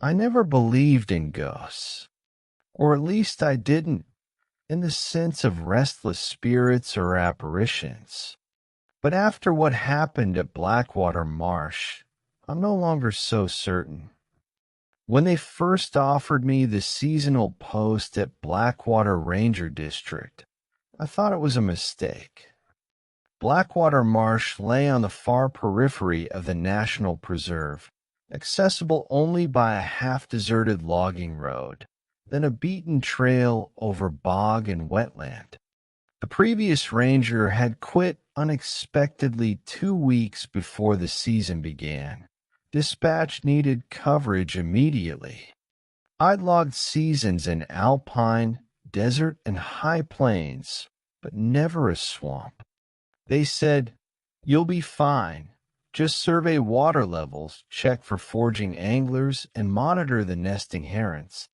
I never believed in ghosts, or at least I didn't in the sense of restless spirits or apparitions. But after what happened at Blackwater Marsh, I'm no longer so certain. When they first offered me the seasonal post at Blackwater Ranger District, I thought it was a mistake. Blackwater Marsh lay on the far periphery of the National Preserve, accessible only by a half-deserted logging road, then a beaten trail over bog and wetland. The previous ranger had quit unexpectedly 2 weeks before the season began. Dispatch needed coverage immediately. I'd logged seasons in alpine, desert, and high plains, but never a swamp. They said, "You'll be fine. Just survey water levels, check for foraging anglers, and monitor the nesting herons."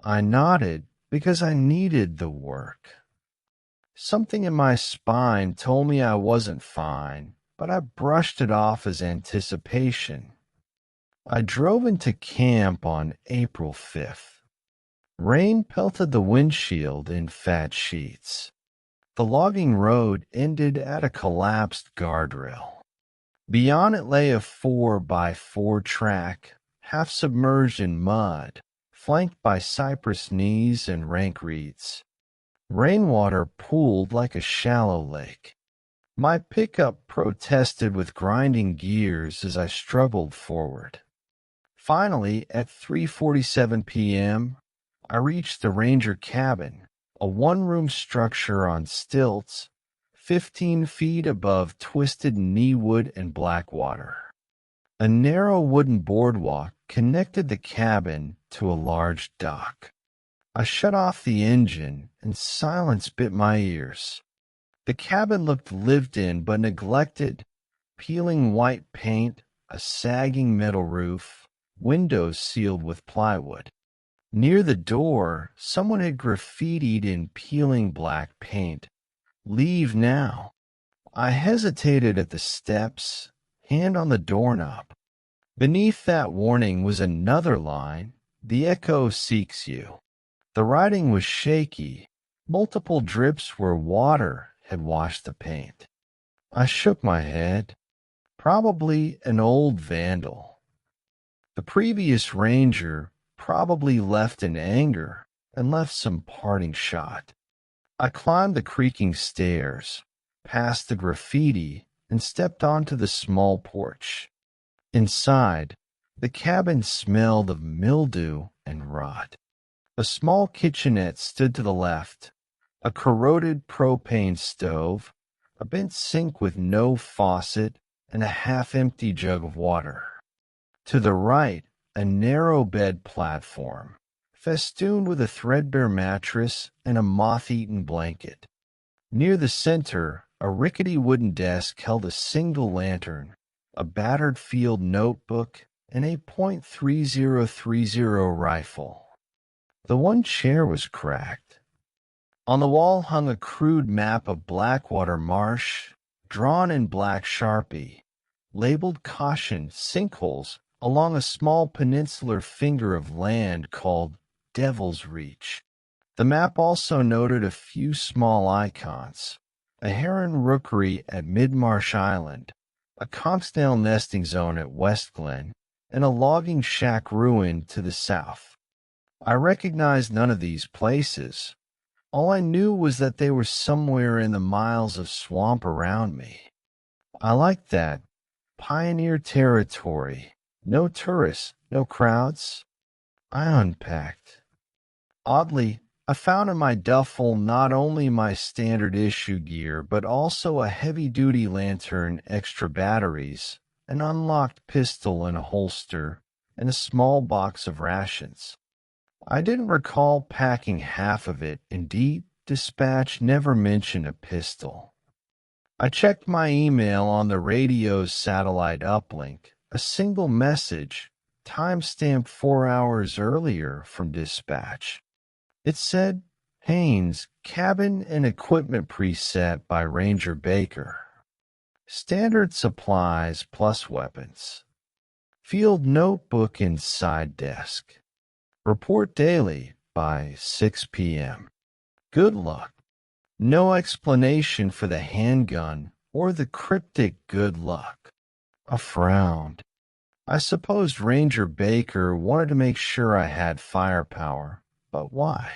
I nodded because I needed the work. Something in my spine told me I wasn't fine, but I brushed it off as anticipation. I drove into camp on April 5th. Rain pelted the windshield in fat sheets. The logging road ended at a collapsed guardrail. Beyond it lay a 4x4 track, half submerged in mud, flanked by cypress knees and rank reeds. Rainwater pooled like a shallow lake. My pickup protested with grinding gears as I struggled forward. Finally, at 3:47 p.m., I reached the ranger cabin, a one-room structure on stilts, 15 feet above twisted Kneewood and Blackwater. A narrow wooden boardwalk connected the cabin to a large dock. I shut off the engine, and silence bit my ears. The cabin looked lived in but neglected, peeling white paint, a sagging metal roof, windows sealed with plywood. Near the door, someone had graffitied in peeling black paint, "Leave now." I hesitated at the steps, hand on the doorknob. Beneath that warning was another line, "The echo seeks you." The writing was shaky. Multiple drips where water had washed the paint. I shook my head. Probably an old vandal. The previous ranger probably left in anger and left some parting shot. I climbed the creaking stairs, past the graffiti, and stepped onto the small porch. Inside, the cabin smelled of mildew and rot. A small kitchenette stood to the left, a corroded propane stove, a bent sink with no faucet, and a half-empty jug of water. To the right, a narrow bed platform, festooned with a threadbare mattress and a moth-eaten blanket. Near the center, a rickety wooden desk held a single lantern, a battered field notebook, and a .3030 rifle. The one chair was cracked. On the wall hung a crude map of Blackwater Marsh, drawn in black Sharpie, labeled "Caution Sinkholes" along a small peninsular finger of land called Devil's Reach. The map also noted a few small icons, a heron rookery at Mid-Marsh Island, a conchsnell nesting zone at West Glen, and a logging shack ruin to the south. I recognized none of these places. All I knew was that they were somewhere in the miles of swamp around me. I liked that. Pioneer territory. No tourists, no crowds. I unpacked. Oddly, I found in my duffel not only my standard issue gear, but also a heavy-duty lantern, extra batteries, an unlocked pistol in a holster, and a small box of rations. I didn't recall packing half of it. Indeed, dispatch never mentioned a pistol. I checked my email on the radio's satellite uplink. A single message, timestamped 4 hours earlier from dispatch. It said, "Haynes, cabin and equipment preset by Ranger Baker. Standard supplies plus weapons. Field notebook inside desk. Report daily by 6 p.m. Good luck. No explanation for the handgun or the cryptic good luck. A frown. I supposed Ranger Baker wanted to make sure I had firepower, but why?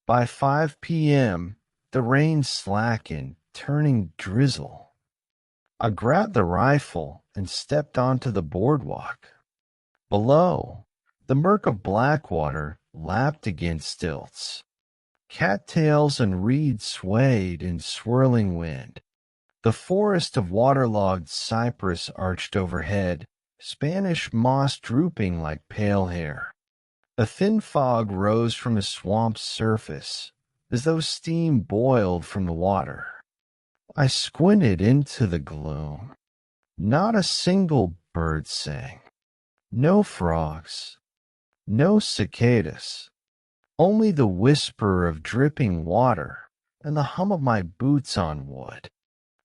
By 5 p.m., the rain slackened, turning drizzle. I grabbed the rifle and stepped onto the boardwalk. Below, the murk of Blackwater lapped against stilts. Cattails and reeds swayed in swirling wind. The forest of waterlogged cypress arched overhead, Spanish moss drooping like pale hair. A thin fog rose from the swamp's surface, as though steam boiled from the water. I squinted into the gloom. Not a single bird sang. No frogs. No cicadas. Only the whisper of dripping water and the hum of my boots on wood.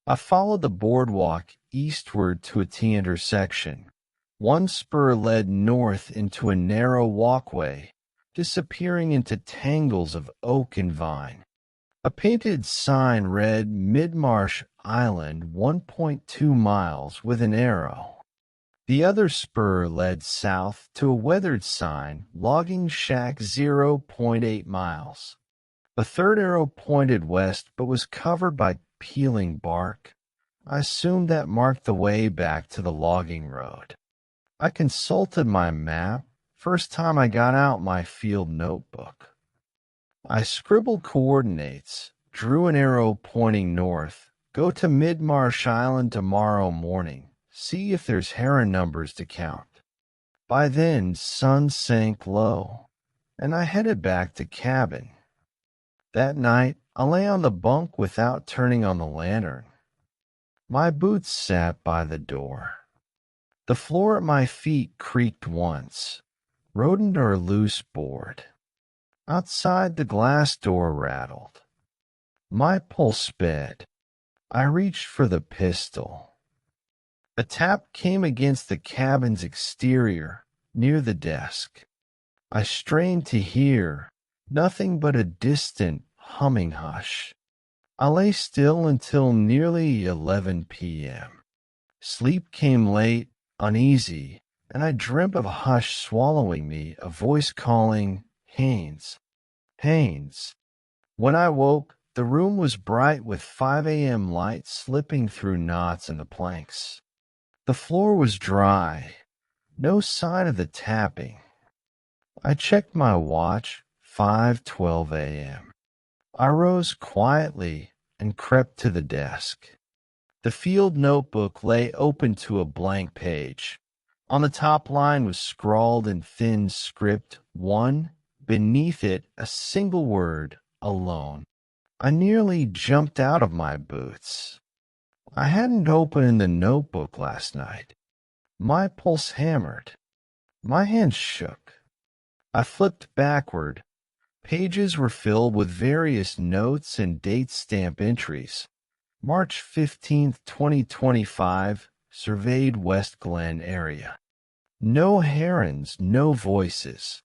I followed the boardwalk eastward to a T intersection. One spur led north into a narrow walkway, disappearing into tangles of oak and vine. A painted sign read Midmarsh Island 1.2 miles with an arrow. The other spur led south to a weathered sign, Logging Shack 0.8 miles. A third arrow pointed west but was covered by peeling bark. I assumed that marked the way back to the logging road. I consulted my map, first time I got out my field notebook. I scribbled coordinates, drew an arrow pointing north, go to Midmarsh Island tomorrow morning, see if there's heron numbers to count. By then, sun sank low, and I headed back to cabin. That night, I lay on the bunk without turning on the lantern. My boots sat by the door. The floor at my feet creaked once, rodent or loose board. Outside, the glass door rattled. My pulse sped. I reached for the pistol. A tap came against the cabin's exterior, near the desk. I strained to hear, nothing but a distant, humming hush. I lay still until nearly 11 p.m. Sleep came late, uneasy, and I dreamt of a hush swallowing me, a voice calling, Haynes. Haynes. When I woke, the room was bright with 5 a.m. light slipping through knots in the planks. The floor was dry, no sign of the tapping. I checked my watch, 5:12 a.m. I rose quietly and crept to the desk. The field notebook lay open to a blank page. On the top line was scrawled in thin script, 1, beneath it a single word, alone. I nearly jumped out of my boots. I hadn't opened the notebook last night. My pulse hammered. My hands shook. I flipped backward. Pages were filled with various notes and date stamp entries. March 15th, 2025, surveyed West Glen area. No herons, no voices.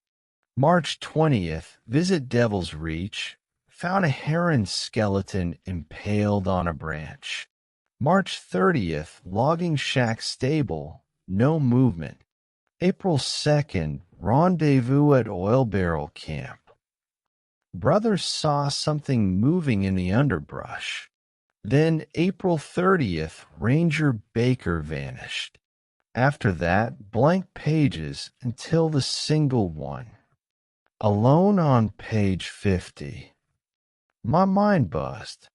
March 20th, visit Devil's Reach. Found a heron skeleton impaled on a branch. March 30th, Logging Shack stable, no movement. April 2nd, rendezvous at oil barrel camp. Brothers saw something moving in the underbrush. Then April 30th, Ranger Baker vanished. After that, blank pages until the single one. Alone on page 50. My mind buzzed.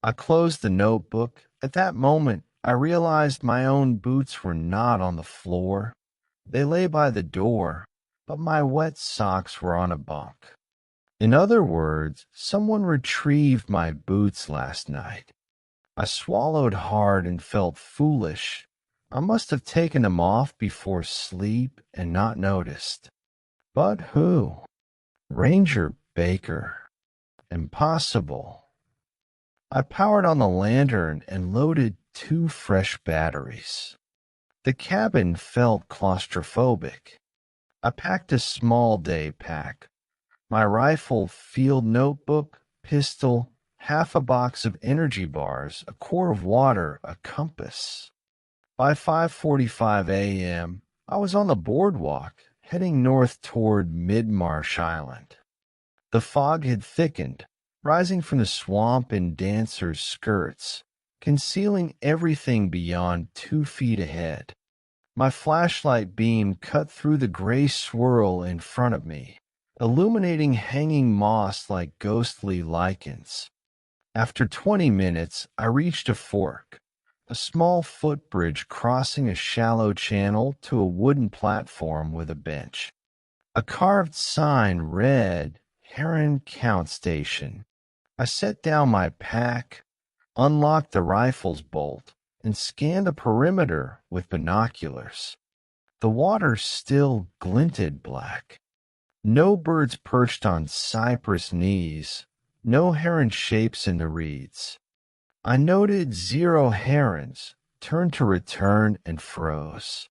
I closed the notebook. At that moment, I realized my own boots were not on the floor. They lay by the door, but my wet socks were on a bunk. In other words, someone retrieved my boots last night. I swallowed hard and felt foolish. I must have taken them off before sleep and not noticed. But who? Ranger Baker. Impossible. I powered on the lantern and loaded 2 fresh batteries. The cabin felt claustrophobic. I packed a small day pack, my rifle, field notebook, pistol, half a box of energy bars, a quart of water, a compass. By 5:45 a.m., I was on the boardwalk, heading north toward Mid-Marsh Island. The fog had thickened, rising from the swamp in dancers' skirts, concealing everything beyond 2 feet ahead. My flashlight beam cut through the gray swirl in front of me, illuminating hanging moss like ghostly lichens. After 20 minutes, I reached a fork, a small footbridge crossing a shallow channel to a wooden platform with a bench. A carved sign read, Heron Count Station. I set down my pack, unlocked the rifle's bolt, and scanned the perimeter with binoculars. The water still glinted black. No birds perched on cypress knees, no heron shapes in the reeds. I noted 0 herons, turned to return, and froze.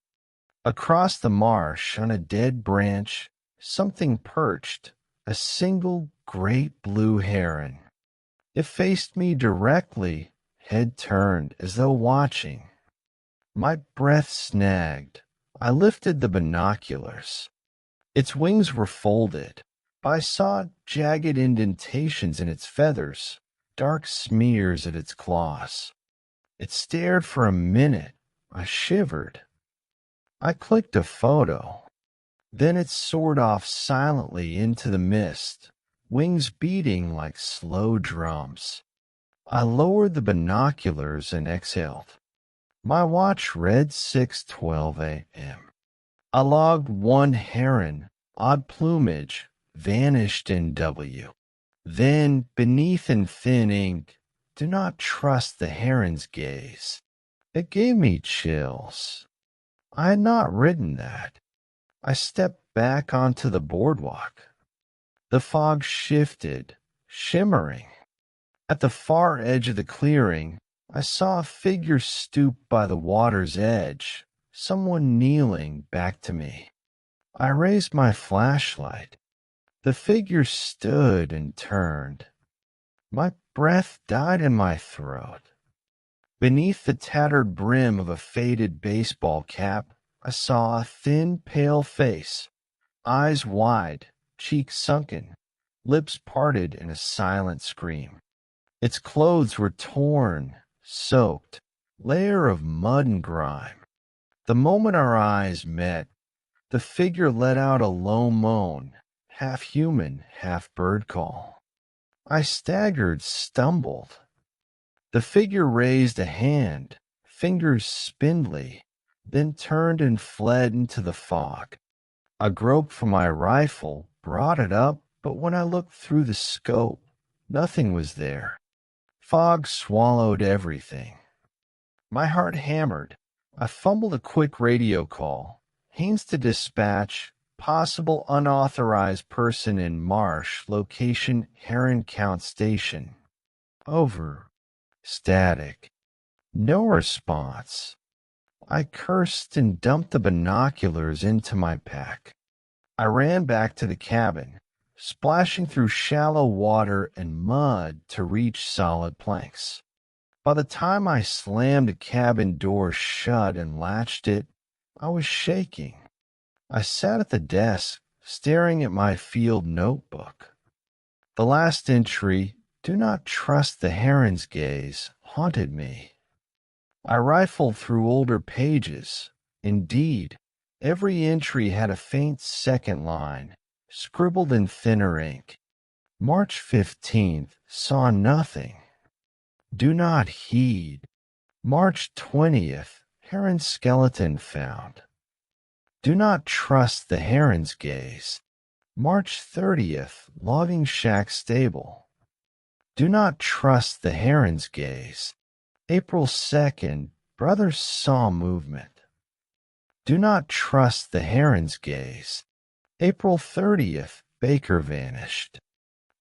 Across the marsh, on a dead branch, something perched, a single great blue heron. It faced me directly, head turned, as though watching. My breath snagged. I lifted the binoculars. Its wings were folded, but I saw jagged indentations in its feathers, dark smears at its claws. It stared for a minute. I shivered. I clicked a photo. Then it soared off silently into the mist, wings beating like slow drums. I lowered the binoculars and exhaled. My watch read 6:12 a.m. I logged 1 heron, odd plumage, vanished in W. Then, beneath in thin ink, do not trust the heron's gaze. It gave me chills. I had not written that. I stepped back onto the boardwalk. The fog shifted, shimmering. At the far edge of the clearing, I saw a figure stoop by the water's edge, someone kneeling back to me. I raised my flashlight. The figure stood and turned. My breath died in my throat. Beneath the tattered brim of a faded baseball cap, I saw a thin, pale face, eyes wide, cheeks sunken, lips parted in a silent scream. Its clothes were torn, soaked, layer of mud and grime. The moment our eyes met, the figure let out a low moan, half human, half bird call. I staggered, stumbled. The figure raised a hand, fingers spindly, then turned and fled into the fog. I groped for my rifle, brought it up, but when I looked through the scope, nothing was there. Fog swallowed everything. My heart hammered. I fumbled a quick radio call. Haynes to dispatch, possible unauthorized person in Marsh, location Heron Count Station. Over. Static. No response. I cursed and dumped the binoculars into my pack. I ran back to the cabin, splashing through shallow water and mud to reach solid planks. By the time I slammed the cabin door shut and latched it, I was shaking. I sat at the desk, staring at my field notebook. The last entry, "Do not trust the heron's gaze," haunted me. I rifled through older pages. Indeed, every entry had a faint second line, scribbled in thinner ink. March 15th, saw nothing. Do not heed. March 20th, heron skeleton found. Do not trust the heron's gaze. March 30th, logging shack stable. Do not trust the heron's gaze. April 2nd, brothers saw movement. Do not trust the heron's gaze. April 30th, Baker vanished.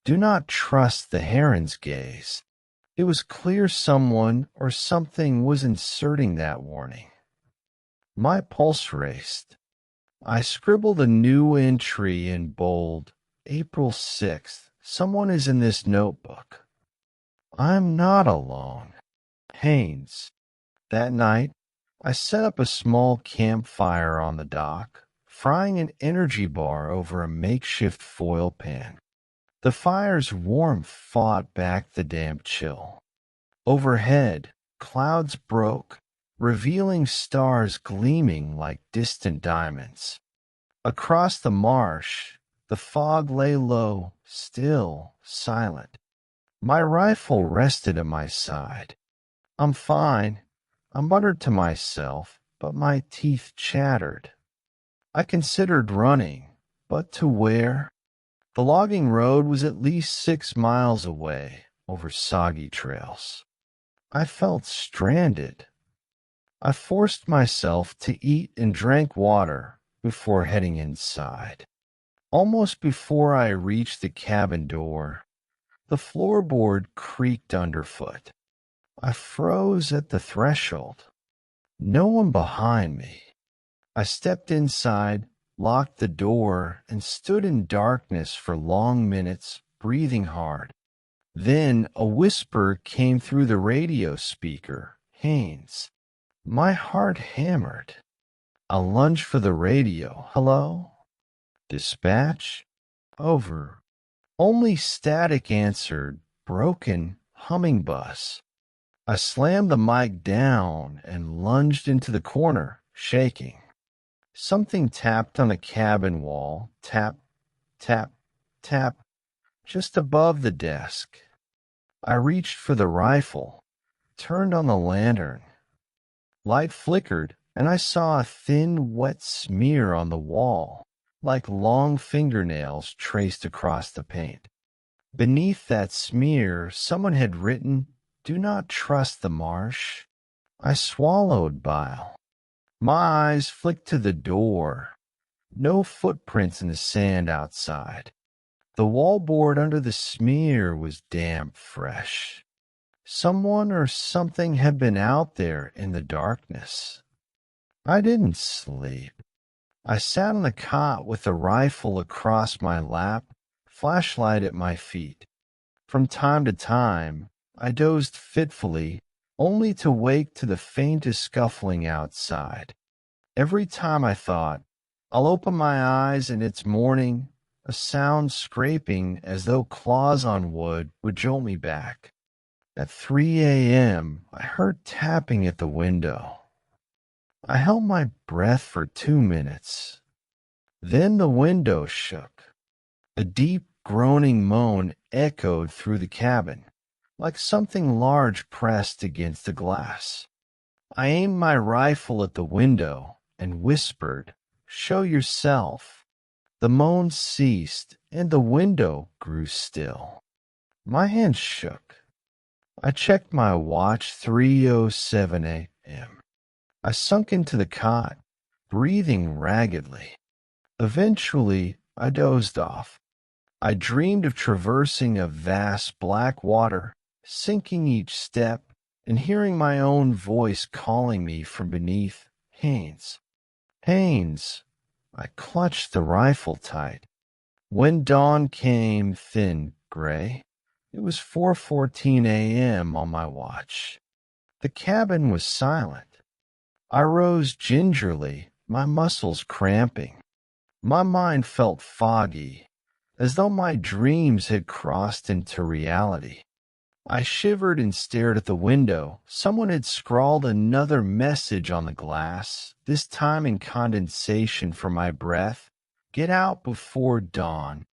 Do not trust the heron's gaze. It was clear someone or something was inserting that warning. My pulse raced. I scribbled a new entry in bold. April 6th. Someone is in this notebook. I'm not alone. Haynes. That night, I set up a small campfire on the dock, frying an energy bar over a makeshift foil pan. The fire's warmth fought back the damp chill. Overhead, clouds broke, revealing stars gleaming like distant diamonds. Across the marsh, the fog lay low, still, silent. My rifle rested at my side. I'm fine, I muttered to myself, but my teeth chattered. I considered running, but to where? The logging road was at least 6 miles away, over soggy trails. I felt stranded. I forced myself to eat and drank water before heading inside. Almost before I reached the cabin door, the floorboard creaked underfoot. I froze at the threshold. No one behind me. I stepped inside, locked the door, and stood in darkness for long minutes, breathing hard. Then a whisper came through the radio speaker. Haynes. My heart hammered. I lunged for the radio. Hello? Dispatch? Over. Only static answered, broken, humming buzz. I slammed the mic down and lunged into the corner, shaking. Something tapped on the cabin wall. Tap, tap, tap, just above the desk. I reached for the rifle, turned on the lantern. Light flickered, and I saw a thin, wet smear on the wall, like long fingernails traced across the paint. Beneath that smear, someone had written, "Do not trust the marsh." I swallowed bile. My eyes flicked to the door. No footprints in the sand outside. The wallboard under the smear was damp fresh. Someone or something had been out there in the darkness. I didn't sleep. I sat on the cot with the rifle across my lap, flashlight at my feet. From time to time, I dozed fitfully, only to wake to the faintest scuffling outside. Every time I thought, I'll open my eyes and it's morning, a sound scraping as though claws on wood would jolt me back. At 3 a.m., I heard tapping at the window. I held my breath for 2 minutes. Then the window shook. A deep, groaning moan echoed through the cabin, like something large pressed against the glass. I aimed my rifle at the window and whispered, "Show yourself." The moan ceased, and the window grew still. My hand shook. I checked my watch, 3:07 a.m. I sunk into the cot, breathing raggedly. Eventually, I dozed off. I dreamed of traversing a vast black water, sinking each step, and hearing my own voice calling me from beneath. Haynes. Haynes. I clutched the rifle tight. When dawn came, thin, gray, it was 4:14 a.m. on my watch. The cabin was silent. I rose gingerly, my muscles cramping. My mind felt foggy, as though my dreams had crossed into reality. I shivered and stared at the window. Someone had scrawled another message on the glass, this time in condensation from my breath. "Get out before dawn."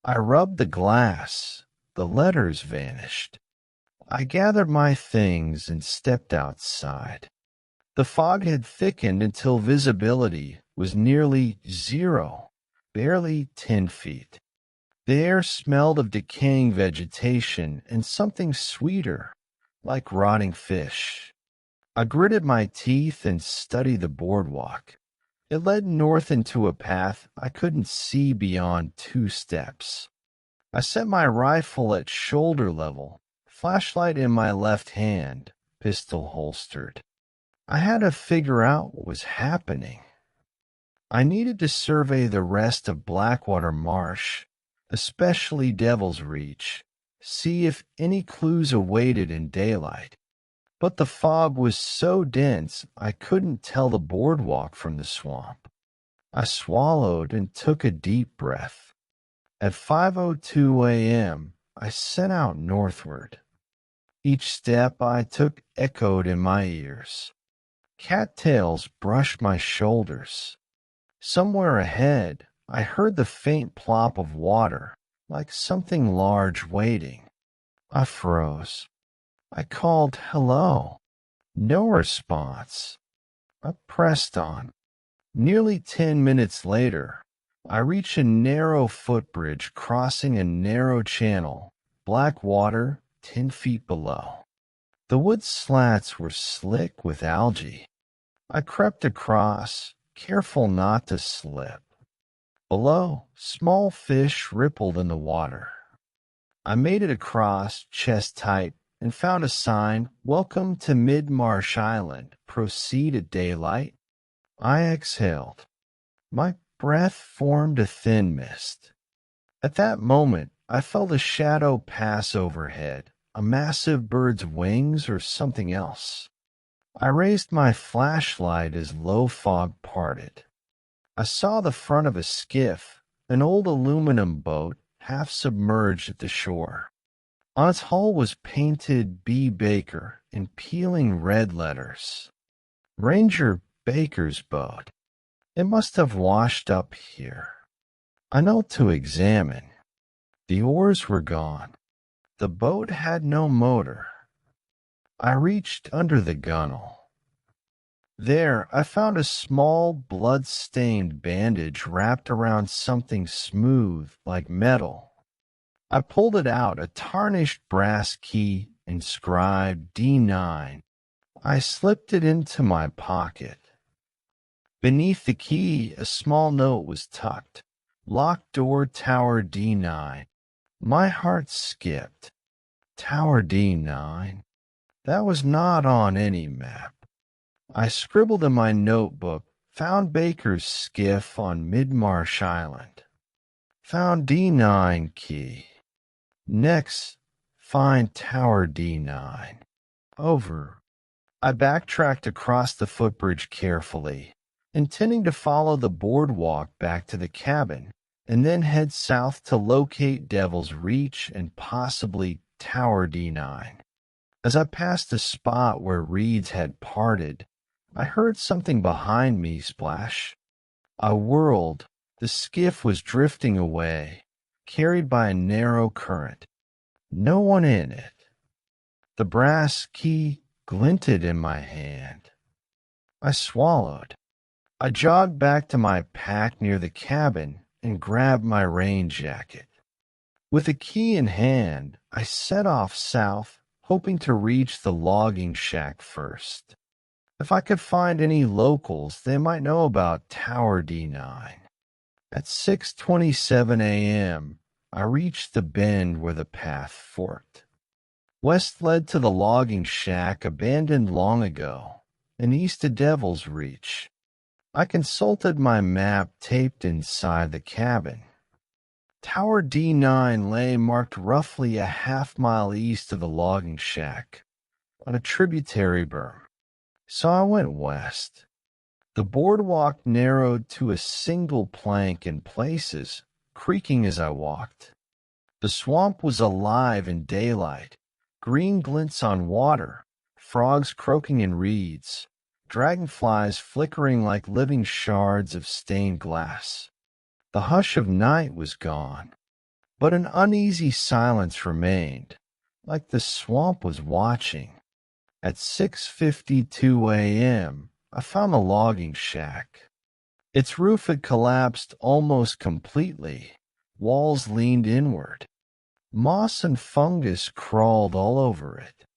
I rubbed the glass. The letters vanished. I gathered my things and stepped outside. The fog had thickened until visibility was nearly zero, barely 10 feet. The air smelled of decaying vegetation and something sweeter, like rotting fish. I gritted my teeth and studied the boardwalk. It led north into a path I couldn't see beyond 2 steps. I set my rifle at shoulder level, flashlight in my left hand, pistol holstered. I had to figure out what was happening. I needed to survey the rest of Blackwater Marsh, especially Devil's Reach, see if any clues awaited in daylight. But the fog was so dense I couldn't tell the boardwalk from the swamp. I swallowed and took a deep breath. At 5:02 a.m., I set out northward. Each step I took echoed in my ears. Cattails brushed my shoulders. Somewhere ahead, I heard the faint plop of water, like something large waiting. I froze. I called hello. No response. I pressed on. Nearly 10 minutes later, I reached a narrow footbridge crossing a narrow channel, black water 10 feet below. The wood slats were slick with algae. I crept across, careful not to slip. Below, small fish rippled in the water. I made it across, chest tight, and found a sign, "Welcome to Mid-Marsh Island. Proceed at daylight." I exhaled. My breath formed a thin mist. At that moment, I felt a shadow pass overhead, a massive bird's wings or something else. I raised my flashlight as low fog parted. I saw the front of a skiff, an old aluminum boat, half submerged at the shore. On its hull was painted B. Baker in peeling red letters. Ranger Baker's boat. It must have washed up here. I knelt to examine. The oars were gone. The boat had no motor. I reached under the gunwale. There, I found a small, blood-stained bandage wrapped around something smooth like metal. I pulled it out, a tarnished brass key inscribed D9. I slipped it into my pocket. Beneath the key, a small note was tucked. Locked door, Tower D9. My heart skipped. Tower D9? That was not on any map. I scribbled in my notebook, found Baker's skiff on Mid-Marsh Island. Found D9 key. Next, find Tower D9. Over. I backtracked across the footbridge carefully, intending to follow the boardwalk back to the cabin, and then head south to locate Devil's Reach and possibly Tower D9. As I passed the spot where reeds had parted, I heard something behind me splash. I whirled. The skiff was drifting away, carried by a narrow current. No one in it. The brass key glinted in my hand. I swallowed. I jogged back to my pack near the cabin and grabbed my rain jacket. With the key in hand, I set off south, hoping to reach the logging shack first. If I could find any locals, they might know about Tower D9. At 6:27 a.m., I reached the bend where the path forked. West led to the logging shack abandoned long ago, and east to Devil's Reach. I consulted my map taped inside the cabin. Tower D9 lay marked roughly a half-mile east of the logging shack, on a tributary berm. So I went west. The boardwalk narrowed to a single plank in places, creaking as I walked. The swamp was alive in daylight, green glints on water, frogs croaking in reeds, dragonflies flickering like living shards of stained glass. The hush of night was gone, but an uneasy silence remained, like the swamp was watching. At 6:52 a.m., I found the logging shack. Its roof had collapsed almost completely. Walls leaned inward. Moss and fungus crawled all over it.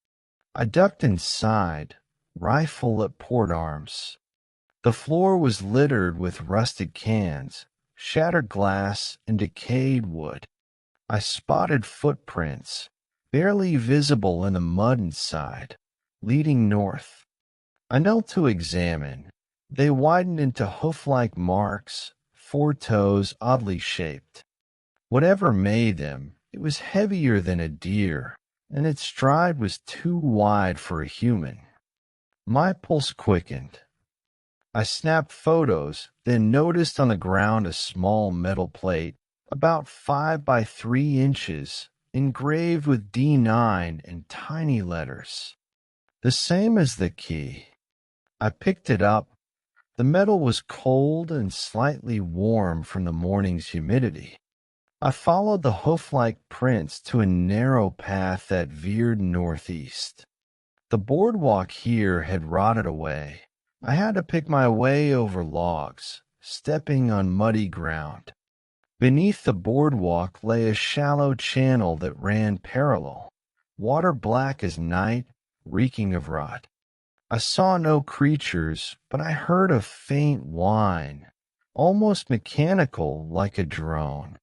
I ducked inside, rifle at port arms. The floor was littered with rusted cans, shattered glass, and decayed wood. I spotted footprints, barely visible in the mud inside, leading north. I knelt to examine. They widened into hoof-like marks, 4 toes oddly shaped. Whatever made them, it was heavier than a deer, and its stride was too wide for a human. My pulse quickened. I snapped photos, then noticed on the ground a small metal plate, about 5 by 3 inches, engraved with D9 in tiny letters. The same as the key. I picked it up. The metal was cold and slightly warm from the morning's humidity. I followed the hoof-like prints to a narrow path that veered northeast. The boardwalk here had rotted away. I had to pick my way over logs, stepping on muddy ground. Beneath the boardwalk lay a shallow channel that ran parallel, water black as night, reeking of rot. I saw no creatures, but I heard a faint whine, almost mechanical like a drone.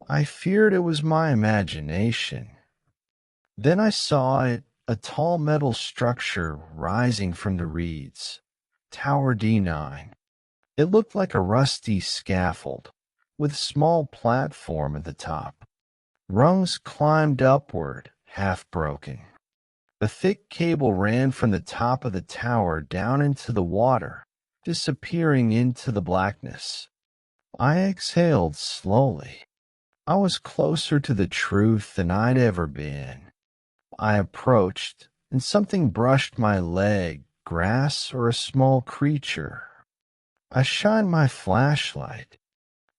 I feared it was my imagination. Then I saw it, a tall metal structure rising from the reeds. Tower D9. It looked like a rusty scaffold, with small platform at the top. Rungs climbed upward, half broken. The thick cable ran from the top of the tower down into the water, disappearing into the blackness. I exhaled slowly. I was closer to the truth than I'd ever been. I approached, and something brushed my leg, grass or a small creature. I shined my flashlight.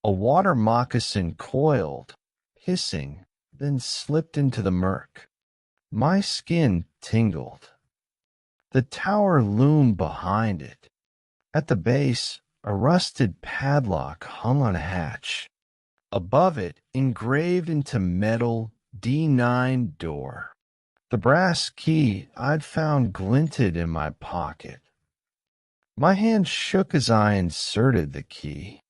A water moccasin coiled, hissing, then slipped into the murk. My skin tingled. The tower loomed behind it. At the base, a rusted padlock hung on a hatch. Above it, engraved into metal, D9 door. The brass key I'd found glinted in my pocket. My hand shook as I inserted the key.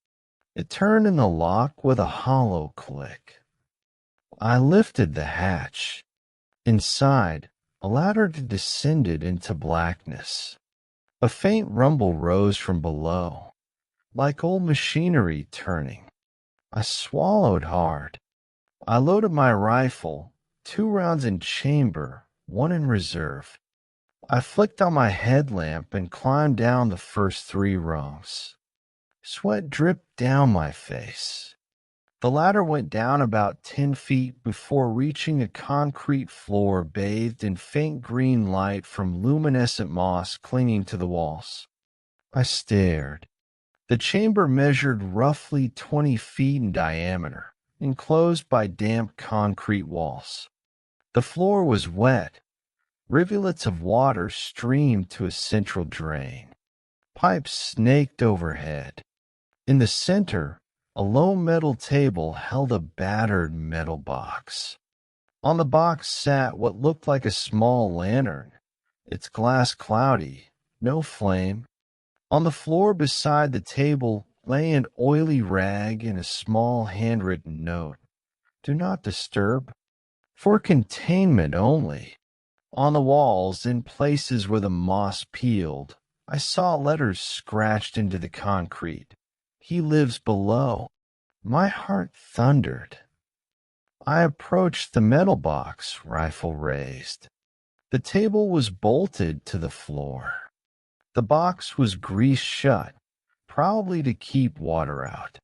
It turned in the lock with a hollow click. I lifted the hatch. Inside, a ladder descended into blackness. A faint rumble rose from below, like old machinery turning. I swallowed hard. I loaded my rifle, 2 rounds in chamber, 1 in reserve. I flicked on my headlamp and climbed down the first 3 rungs. Sweat dripped down my face. The ladder went down about 10 feet before reaching a concrete floor bathed in faint green light from luminescent moss clinging to the walls. I stared. The chamber measured roughly 20 feet in diameter, enclosed by damp concrete walls. The floor was wet. Rivulets of water streamed to a central drain. Pipes snaked overhead. In the center, a low metal table held a battered metal box. On the box sat what looked like a small lantern, its glass cloudy, no flame. On the floor beside the table lay an oily rag and a small handwritten note. Do not disturb. For containment only. On the walls, in places where the moss peeled, I saw letters scratched into the concrete. He lives below. My heart thundered. I approached the metal box, rifle raised. The table was bolted to the floor. The box was greased shut, probably to keep water out.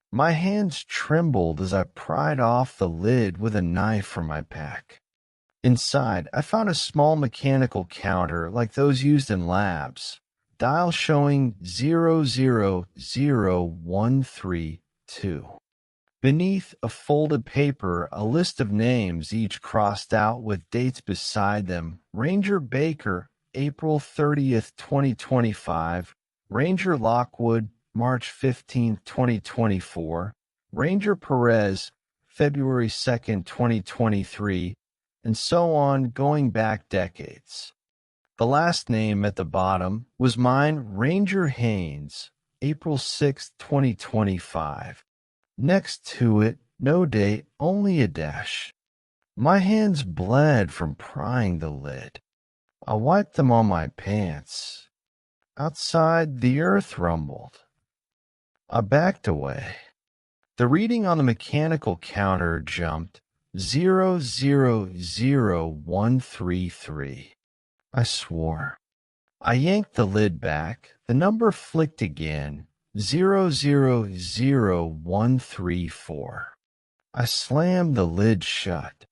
My hands trembled as I pried off the lid with a knife from my pack. Inside, I found a small mechanical counter like those used in labs, dial showing 000132. Beneath a folded paper, a list of names, each crossed out with dates beside them. Ranger Baker, April 30th, 2025. Ranger Lockwood, March 15th, 2024. Ranger Perez, February 2nd, 2023. And so on, going back decades. The last name at the bottom was mine, Ranger Haynes, April 6, 2025. Next to it, no date, only a dash. My hands bled from prying the lid. I wiped them on my pants. Outside, the earth rumbled. I backed away. The reading on the mechanical counter jumped 000133. I swore. I yanked the lid back. The number flicked again. 000134. I slammed the lid shut.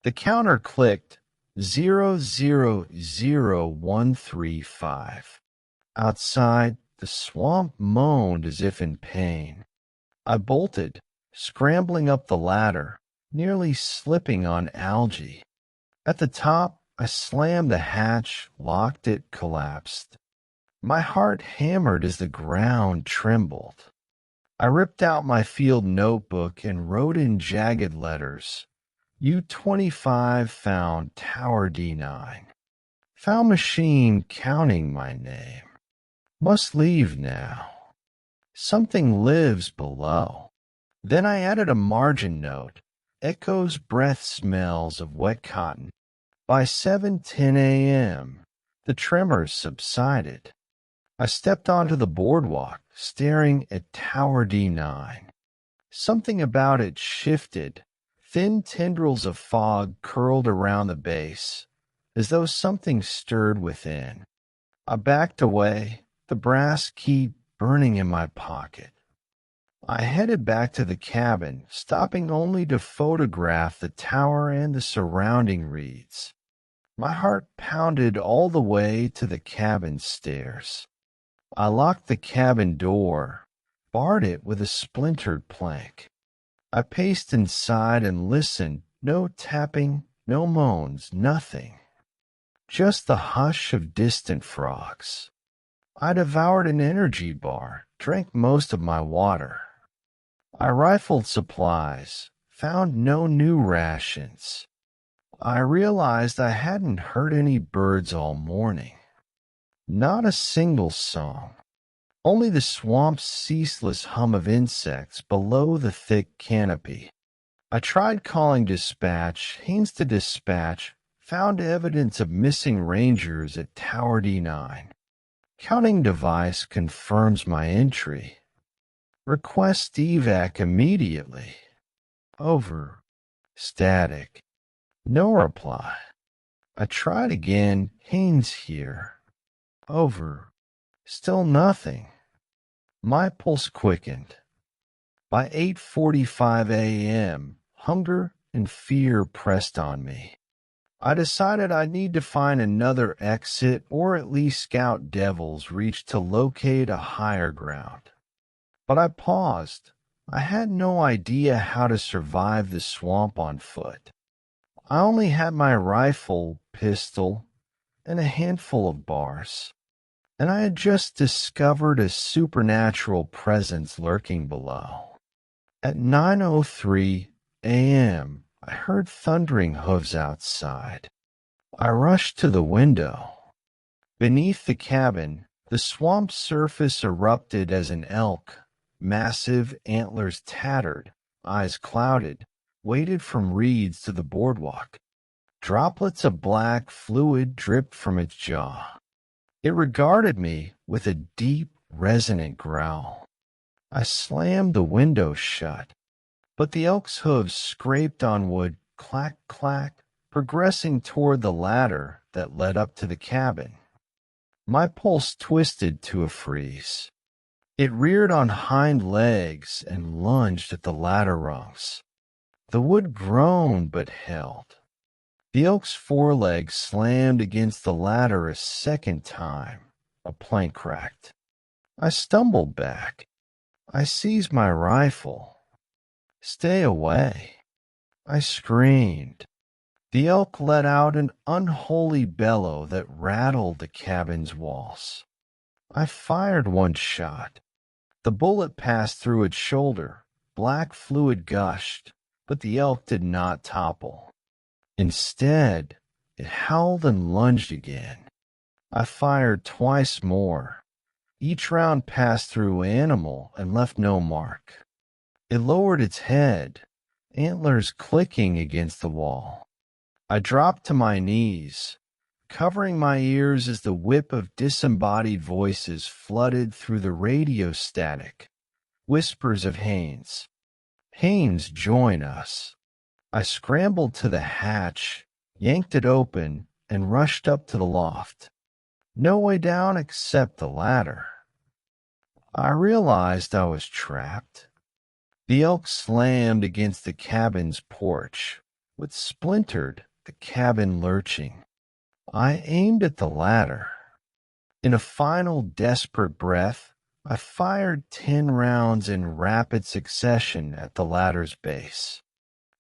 The counter clicked 000135. Outside, the swamp moaned as if in pain. I bolted, scrambling up the ladder, nearly slipping on algae. At the top, I slammed the hatch, locked it, collapsed. My heart hammered as the ground trembled. I ripped out my field notebook and wrote in jagged letters, U-25 found Tower D9. Found machine counting my name. Must leave now. Something lives below. Then I added a margin note. Echoes breath smells of wet cotton. By 7:10 a.m., the tremors subsided. I stepped onto the boardwalk, staring at Tower D9. Something about it shifted. Thin tendrils of fog curled around the base, as though something stirred within. I backed away, the brass key burning in my pocket. I headed back to the cabin, stopping only to photograph the tower and the surrounding reeds. My heart pounded all the way to the cabin stairs. I locked the cabin door, barred it with a splintered plank. I paced inside and listened. No tapping, no moans, nothing. Just the hush of distant frogs. I devoured an energy bar, drank most of my water. I rifled supplies, found no new rations. I realized I hadn't heard any birds all morning. Not a single song. Only the swamp's ceaseless hum of insects below the thick canopy. I tried calling dispatch, Haynes to dispatch, found evidence of missing rangers at Tower D9. Counting device confirms my entry. Request evac immediately. Over. Static. No reply. I tried again. Haynes here. Over. Still nothing. My pulse quickened. By 8:45 a.m., hunger and fear pressed on me. I decided I need to find another exit or at least scout Devil's Reach to locate a higher ground. But I paused. I had no idea how to survive the swamp on foot. I only had my rifle, pistol, and a handful of bars. And I had just discovered a supernatural presence lurking below. At 9:03 a.m., I heard thundering hooves outside. I rushed to the window. Beneath the cabin, the swamp surface erupted as an elk, massive antlers tattered, eyes clouded, waded from reeds to the boardwalk. Droplets of black fluid dripped from its jaw. It regarded me with a deep, resonant growl. I slammed the window shut, but the elk's hooves scraped on wood, clack, clack, progressing toward the ladder that led up to the cabin. My pulse twisted to a freeze. It reared on hind legs and lunged at the ladder rungs. The wood groaned but held. The elk's forelegs slammed against the ladder a second time. A plank cracked. I stumbled back. I seized my rifle. Stay away. I screamed. The elk let out an unholy bellow that rattled the cabin's walls. I fired one shot. The bullet passed through its shoulder. Black fluid gushed, but the elk did not topple. Instead, it howled and lunged again. I fired twice more. Each round passed through animal and left no mark. It lowered its head, antlers clicking against the wall. I dropped to my knees. covering my ears as the whip of disembodied voices flooded through the radio static. Whispers of Haynes. Haynes, join us. I scrambled to the hatch, yanked it open, and rushed up to the loft. No way down except the ladder. I realized I was trapped. The elk slammed against the cabin's porch, with splintered, the cabin lurching. I aimed at the ladder. In a final desperate breath, I fired 10 rounds in rapid succession at the ladder's base.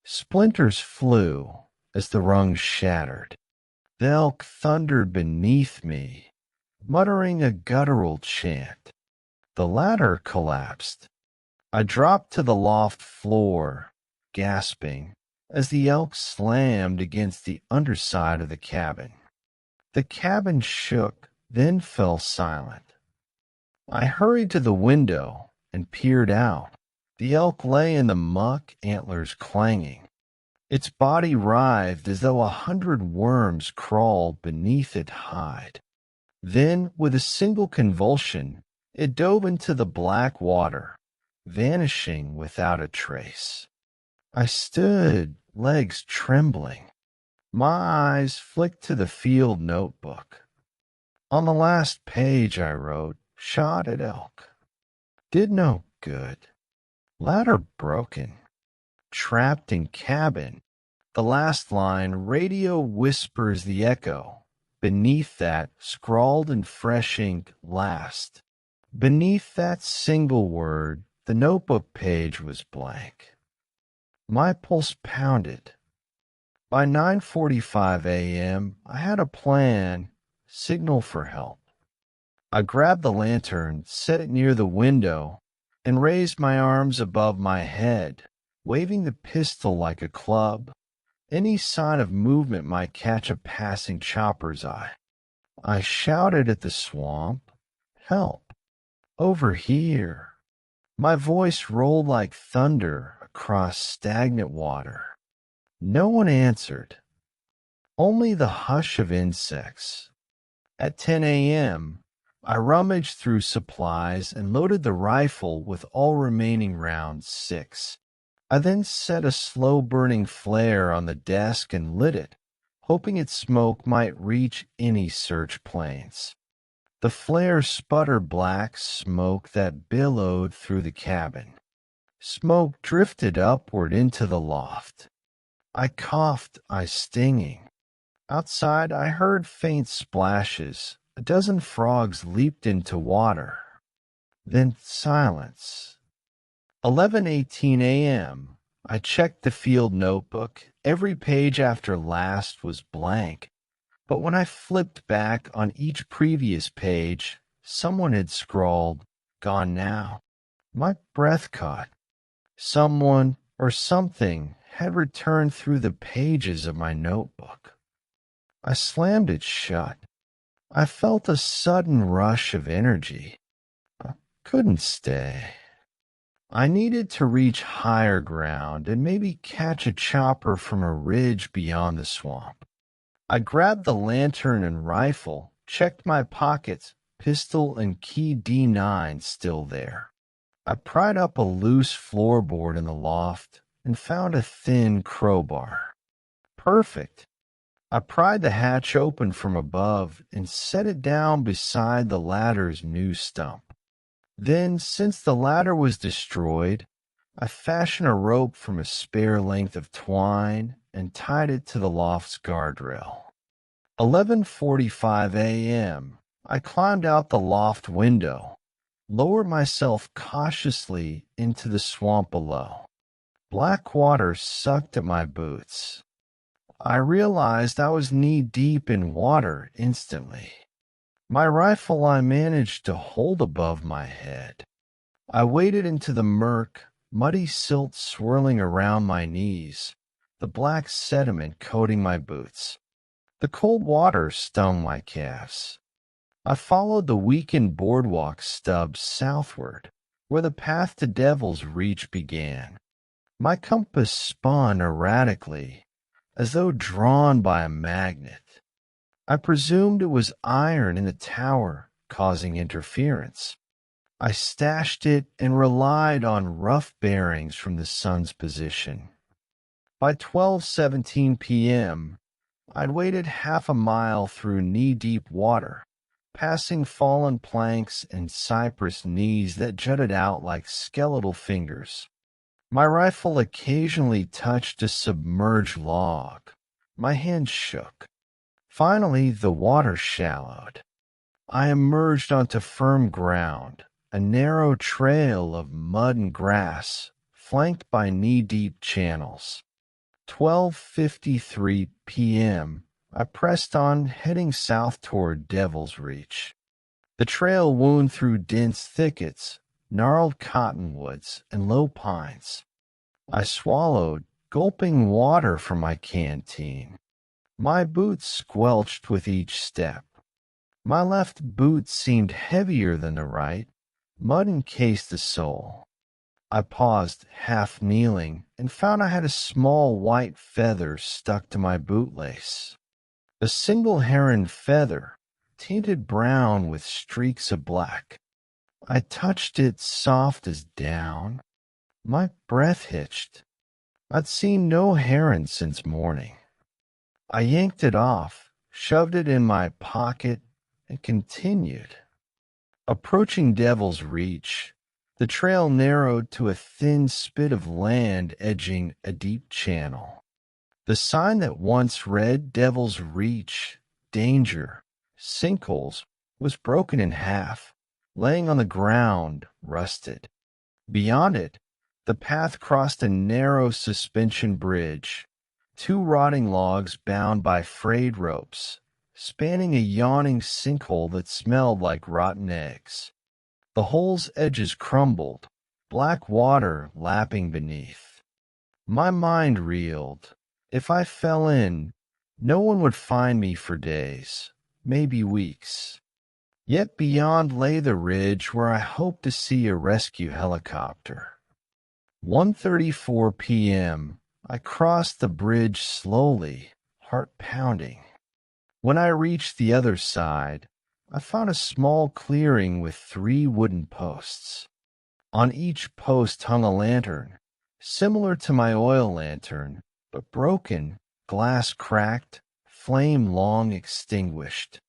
Splinters flew as the rungs shattered. The elk thundered beneath me, muttering a guttural chant. The ladder collapsed. I dropped to the loft floor, gasping, as the elk slammed against the underside of the cabin. The cabin shook, then fell silent. I hurried to the window and peered out. The elk lay in the muck, antlers clanging. Its body writhed as though 100 worms crawled beneath its hide. Then, with a single convulsion, it dove into the black water, vanishing without a trace. I stood, legs trembling. My eyes flicked to the field notebook. On the last page I wrote, "Shot at elk. Did no good. Ladder broken. Trapped in cabin." The last line, "Radio whispers the echo." Beneath that, scrawled in fresh ink, "Last." Beneath that single word, the notebook page was blank. My pulse pounded. By 9:45 a.m., I had a plan, signal for help. I grabbed the lantern, set it near the window, and raised my arms above my head, waving the pistol like a club. Any sign of movement might catch a passing chopper's eye. I shouted at the swamp, "Help! Over here!" My voice rolled like thunder across stagnant water. No one answered. Only the hush of insects. At 10 a.m., I rummaged through supplies and loaded the rifle with all remaining rounds, 6. I then set a slow-burning flare on the desk and lit it, hoping its smoke might reach any search planes. The flare sputtered black smoke that billowed through the cabin. Smoke drifted upward into the loft. I coughed, eyes stinging. Outside, I heard faint splashes. A dozen frogs leaped into water. Then silence. 11:18 a.m. I checked the field notebook. Every page after last was blank. But when I flipped back on each previous page, someone had scrawled, "Gone now." My breath caught. Someone or something had returned through the pages of my notebook. I slammed it shut. I felt a sudden rush of energy. I couldn't stay. I needed to reach higher ground and maybe catch a chopper from a ridge beyond the swamp. I grabbed the lantern and rifle, checked my pockets, pistol and key D9 still there. I pried up a loose floorboard in the loft and found a thin crowbar. Perfect. I pried the hatch open from above and set it down beside the ladder's new stump. Then, since the ladder was destroyed, I fashioned a rope from a spare length of twine and tied it to the loft's guardrail. 11:45 a.m. I climbed out the loft window, lowered myself cautiously into the swamp below. Black water sucked at my boots. I realized I was knee-deep in water instantly. My rifle I managed to hold above my head. I waded into the murk, muddy silt swirling around my knees, the black sediment coating my boots. The cold water stung my calves. I followed the weakened boardwalk stubs southward, where the path to Devil's Reach began. My compass spun erratically, as though drawn by a magnet. I presumed it was iron in the tower causing interference. I stashed it and relied on rough bearings from the sun's position. By 12:17 p.m., I'd waded half a mile through knee-deep water, passing fallen planks and cypress knees that jutted out like skeletal fingers. My rifle occasionally touched a submerged log. My hands shook. Finally, the water shallowed. I emerged onto firm ground, a narrow trail of mud and grass, flanked by knee-deep channels. 12:53 p.m., I pressed on, heading south toward Devil's Reach. The trail wound through dense thickets, gnarled cottonwoods, and low pines. I swallowed, gulping water from my canteen. My boots squelched with each step. My left boot seemed heavier than the right. Mud encased the sole. I paused, half kneeling, and found I had a small white feather stuck to my bootlace. A single heron feather, tinted brown with streaks of black. I touched it soft as down. My breath hitched. I'd seen no heron since morning. I yanked it off, shoved it in my pocket, and continued. Approaching Devil's Reach, the trail narrowed to a thin spit of land edging a deep channel. The sign that once read Devil's Reach, Danger, Sinkholes, was broken in half, laying on the ground, rusted. Beyond it, the path crossed a narrow suspension bridge, two rotting logs bound by frayed ropes, spanning a yawning sinkhole that smelled like rotten eggs. The hole's edges crumbled, black water lapping beneath. My mind reeled. If I fell in, no one would find me for days, maybe weeks. Yet beyond lay the ridge where I hoped to see a rescue helicopter. 1:34 p.m., I crossed the bridge slowly, heart pounding. When I reached the other side, I found a small clearing with 3 wooden posts. On each post hung a lantern, similar to my oil lantern, but broken, glass cracked, flame long extinguished.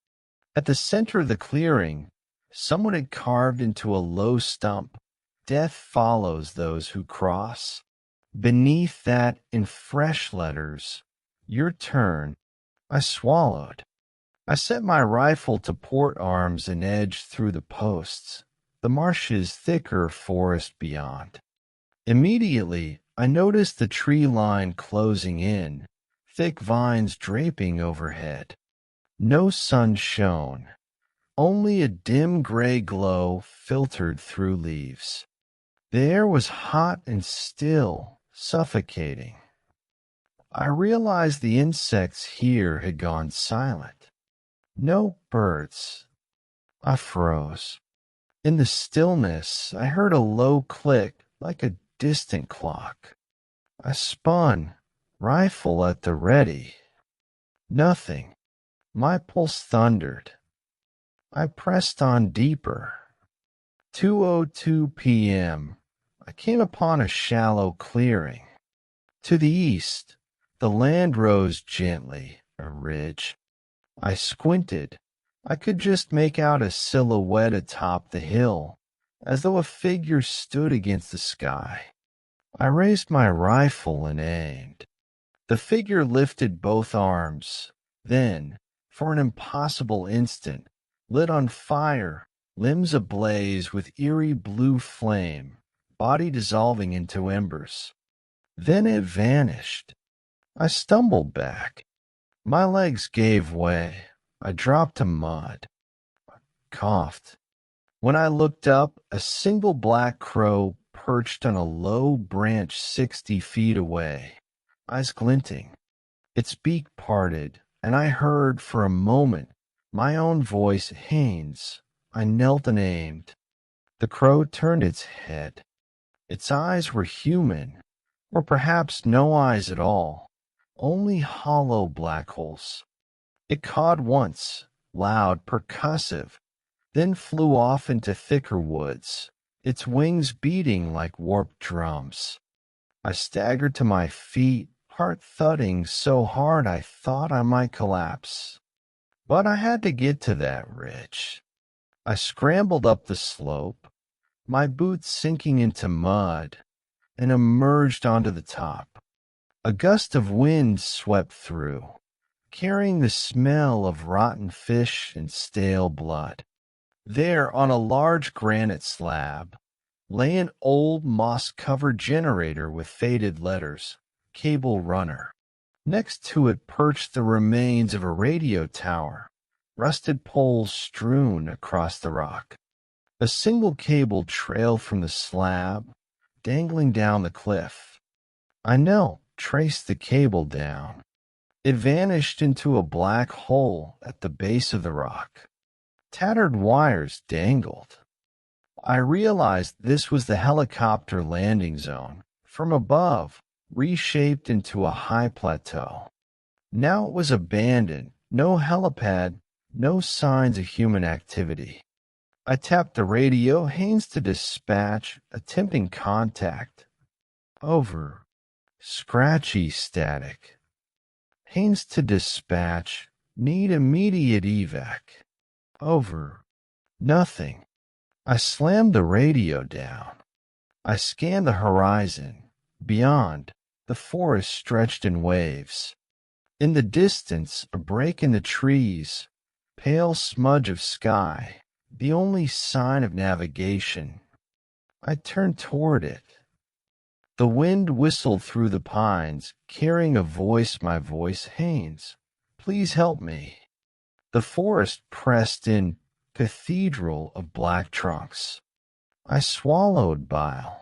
At the center of the clearing, someone had carved into a low stump, "Death follows those who cross." Beneath that, in fresh letters, "Your turn." I swallowed. I set my rifle to port arms and edged through the posts, the marshes thicker forest beyond. Immediately, I noticed the tree line closing in, thick vines draping overhead. No sun shone. Only a dim gray glow filtered through leaves. The air was hot and still, suffocating. I realized the insects here had gone silent. No birds. I froze. In the stillness, I heard a low click like a distant clock. I spun, rifle at the ready. Nothing. My pulse thundered. I pressed on deeper. 2:02 p.m. I came upon a shallow clearing. To the east, the land rose gently, a ridge. I squinted. I could just make out a silhouette atop the hill, as though a figure stood against the sky. I raised my rifle and aimed. The figure lifted both arms, then, for an impossible instant, lit on fire, limbs ablaze with eerie blue flame, body dissolving into embers. Then it vanished. I stumbled back. My legs gave way. I dropped to mud. I coughed. When I looked up, a single black crow perched on a low branch 60 feet away, eyes glinting. Its beak parted, and I heard for a moment my own voice, Haynes. I knelt and aimed. The crow turned its head. Its eyes were human, or perhaps no eyes at all, only hollow black holes. It cawed once, loud, percussive, then flew off into thicker woods, its wings beating like warped drums. I staggered to my feet, heart thudding so hard I thought I might collapse. But I had to get to that ridge. I scrambled up the slope, my boots sinking into mud, and emerged onto the top. A gust of wind swept through, carrying the smell of rotten fish and stale blood. There, on a large granite slab, lay an old moss-covered generator with faded letters, Cable Runner. Next to it perched the remains of a radio tower, rusted poles strewn across the rock. A single cable trailed from the slab, dangling down the cliff. I knelt, traced the cable down. It vanished into a black hole at the base of the rock. Tattered wires dangled. I realized this was the helicopter landing zone. From above, reshaped into a high plateau. Now it was abandoned, no helipad, no signs of human activity. I tapped the radio, Haynes to dispatch, attempting contact. Over. Scratchy static. Haynes to dispatch, need immediate evac. Over. Nothing. I slammed the radio down. I scanned the horizon. Beyond, the forest stretched in waves. In the distance, a break in the trees, pale smudge of sky, the only sign of navigation. I turned toward it. The wind whistled through the pines, carrying my voice, Haynes. Please help me. The forest pressed in, cathedral of black trunks. I swallowed bile.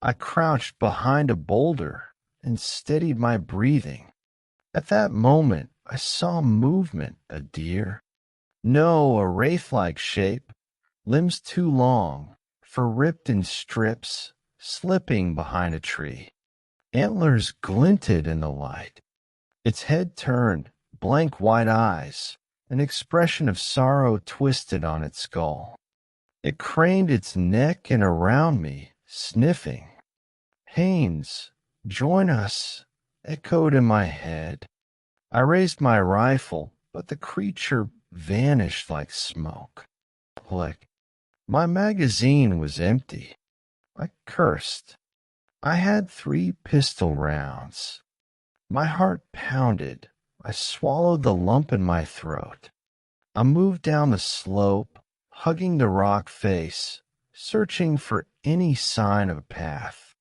I crouched behind a boulder and steadied my breathing. At that moment, I saw movement, a deer. No, a wraith-like shape, limbs too long, fur ripped in strips, slipping behind a tree. Antlers glinted in the light. Its head turned, blank white eyes, an expression of sorrow twisted on its skull. It craned its neck and around me, sniffing. Haynes, join us, echoed in my head. I raised my rifle, but the creature vanished like smoke. Click. My magazine was empty. I cursed. I had 3 pistol rounds. My heart pounded. I swallowed the lump in my throat. I moved down the slope, hugging the rock face, searching for any sign of a path.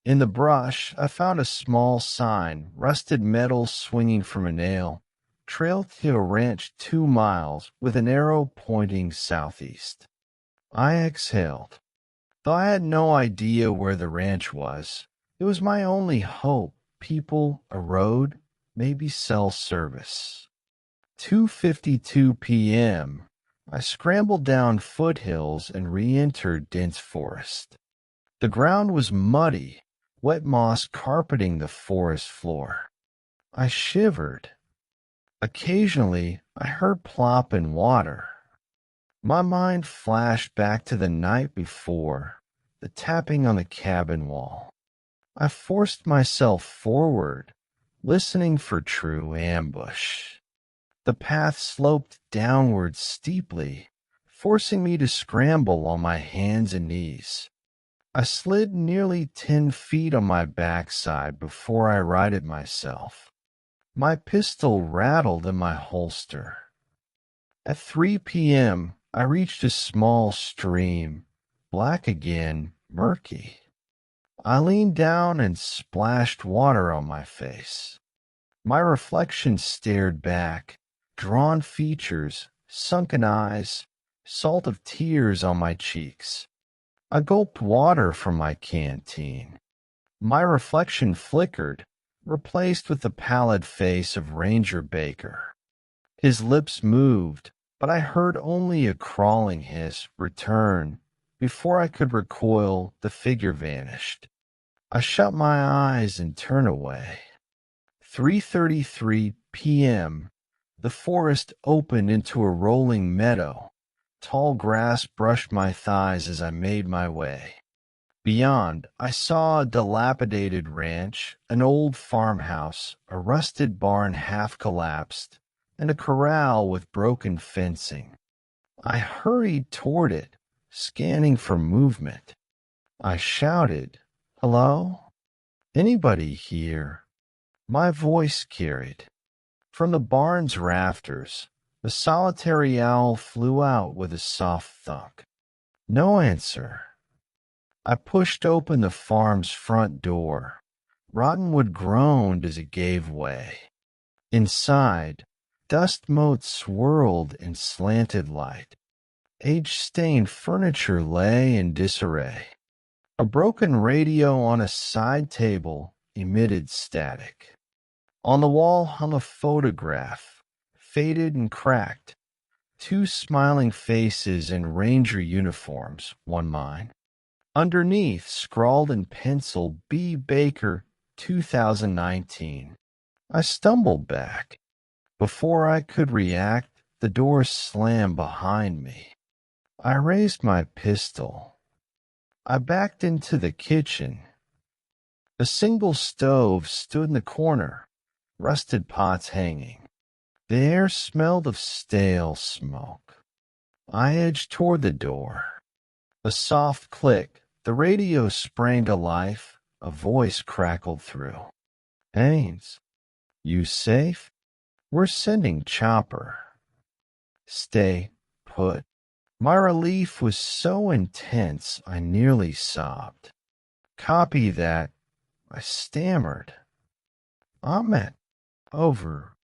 In the brush, I found a small sign, rusted metal swinging from a nail, trail to a ranch 2 miles with an arrow pointing southeast. I exhaled. Though I had no idea where the ranch was, it was my only hope. People, a road, maybe cell service. 2:52 p.m. I scrambled down foothills and re-entered dense forest. The ground was muddy, wet moss carpeting the forest floor. I shivered. Occasionally, I heard plop in water. My mind flashed back to the night before, the tapping on the cabin wall. I forced myself forward, listening for true ambush. The path sloped downward steeply, forcing me to scramble on my hands and knees. I slid nearly 10 feet on my backside before I righted myself. My pistol rattled in my holster. At 3 p.m., I reached a small stream, black again, murky. I leaned down and splashed water on my face. My reflection stared back, drawn features, sunken eyes, salt of tears on my cheeks. I gulped water from my canteen. My reflection flickered, replaced with the pallid face of Ranger Baker. His lips moved, but I heard only a crawling hiss return. Before I could recoil, the figure vanished. I shut my eyes and turned away. 3:33 p.m. The forest opened into a rolling meadow. Tall grass brushed my thighs as I made my way. Beyond, I saw a dilapidated ranch, an old farmhouse, a rusted barn half collapsed, and a corral with broken fencing. I hurried toward it, scanning for movement. I shouted, "Hello? Anybody here?" My voice carried. From the barn's rafters, the solitary owl flew out with a soft thunk. No answer. I pushed open the farm's front door. Rottenwood groaned as it gave way. Inside, dust motes swirled in slanted light. Age-stained furniture lay in disarray. A broken radio on a side table emitted static. On the wall hung a photograph, faded and cracked. Two smiling faces in ranger uniforms, one mine. Underneath, scrawled in pencil, B. Baker, 2019. I stumbled back. Before I could react, the door slammed behind me. I raised my pistol. I backed into the kitchen. A single stove stood in the corner, rusted pots hanging. The air smelled of stale smoke. I edged toward the door. A soft click. The radio sprang to life. A voice crackled through. "Haynes, you safe? We're sending chopper." Stay put. My relief was so intense I nearly sobbed. "Copy that," I stammered. "Ahmet, over."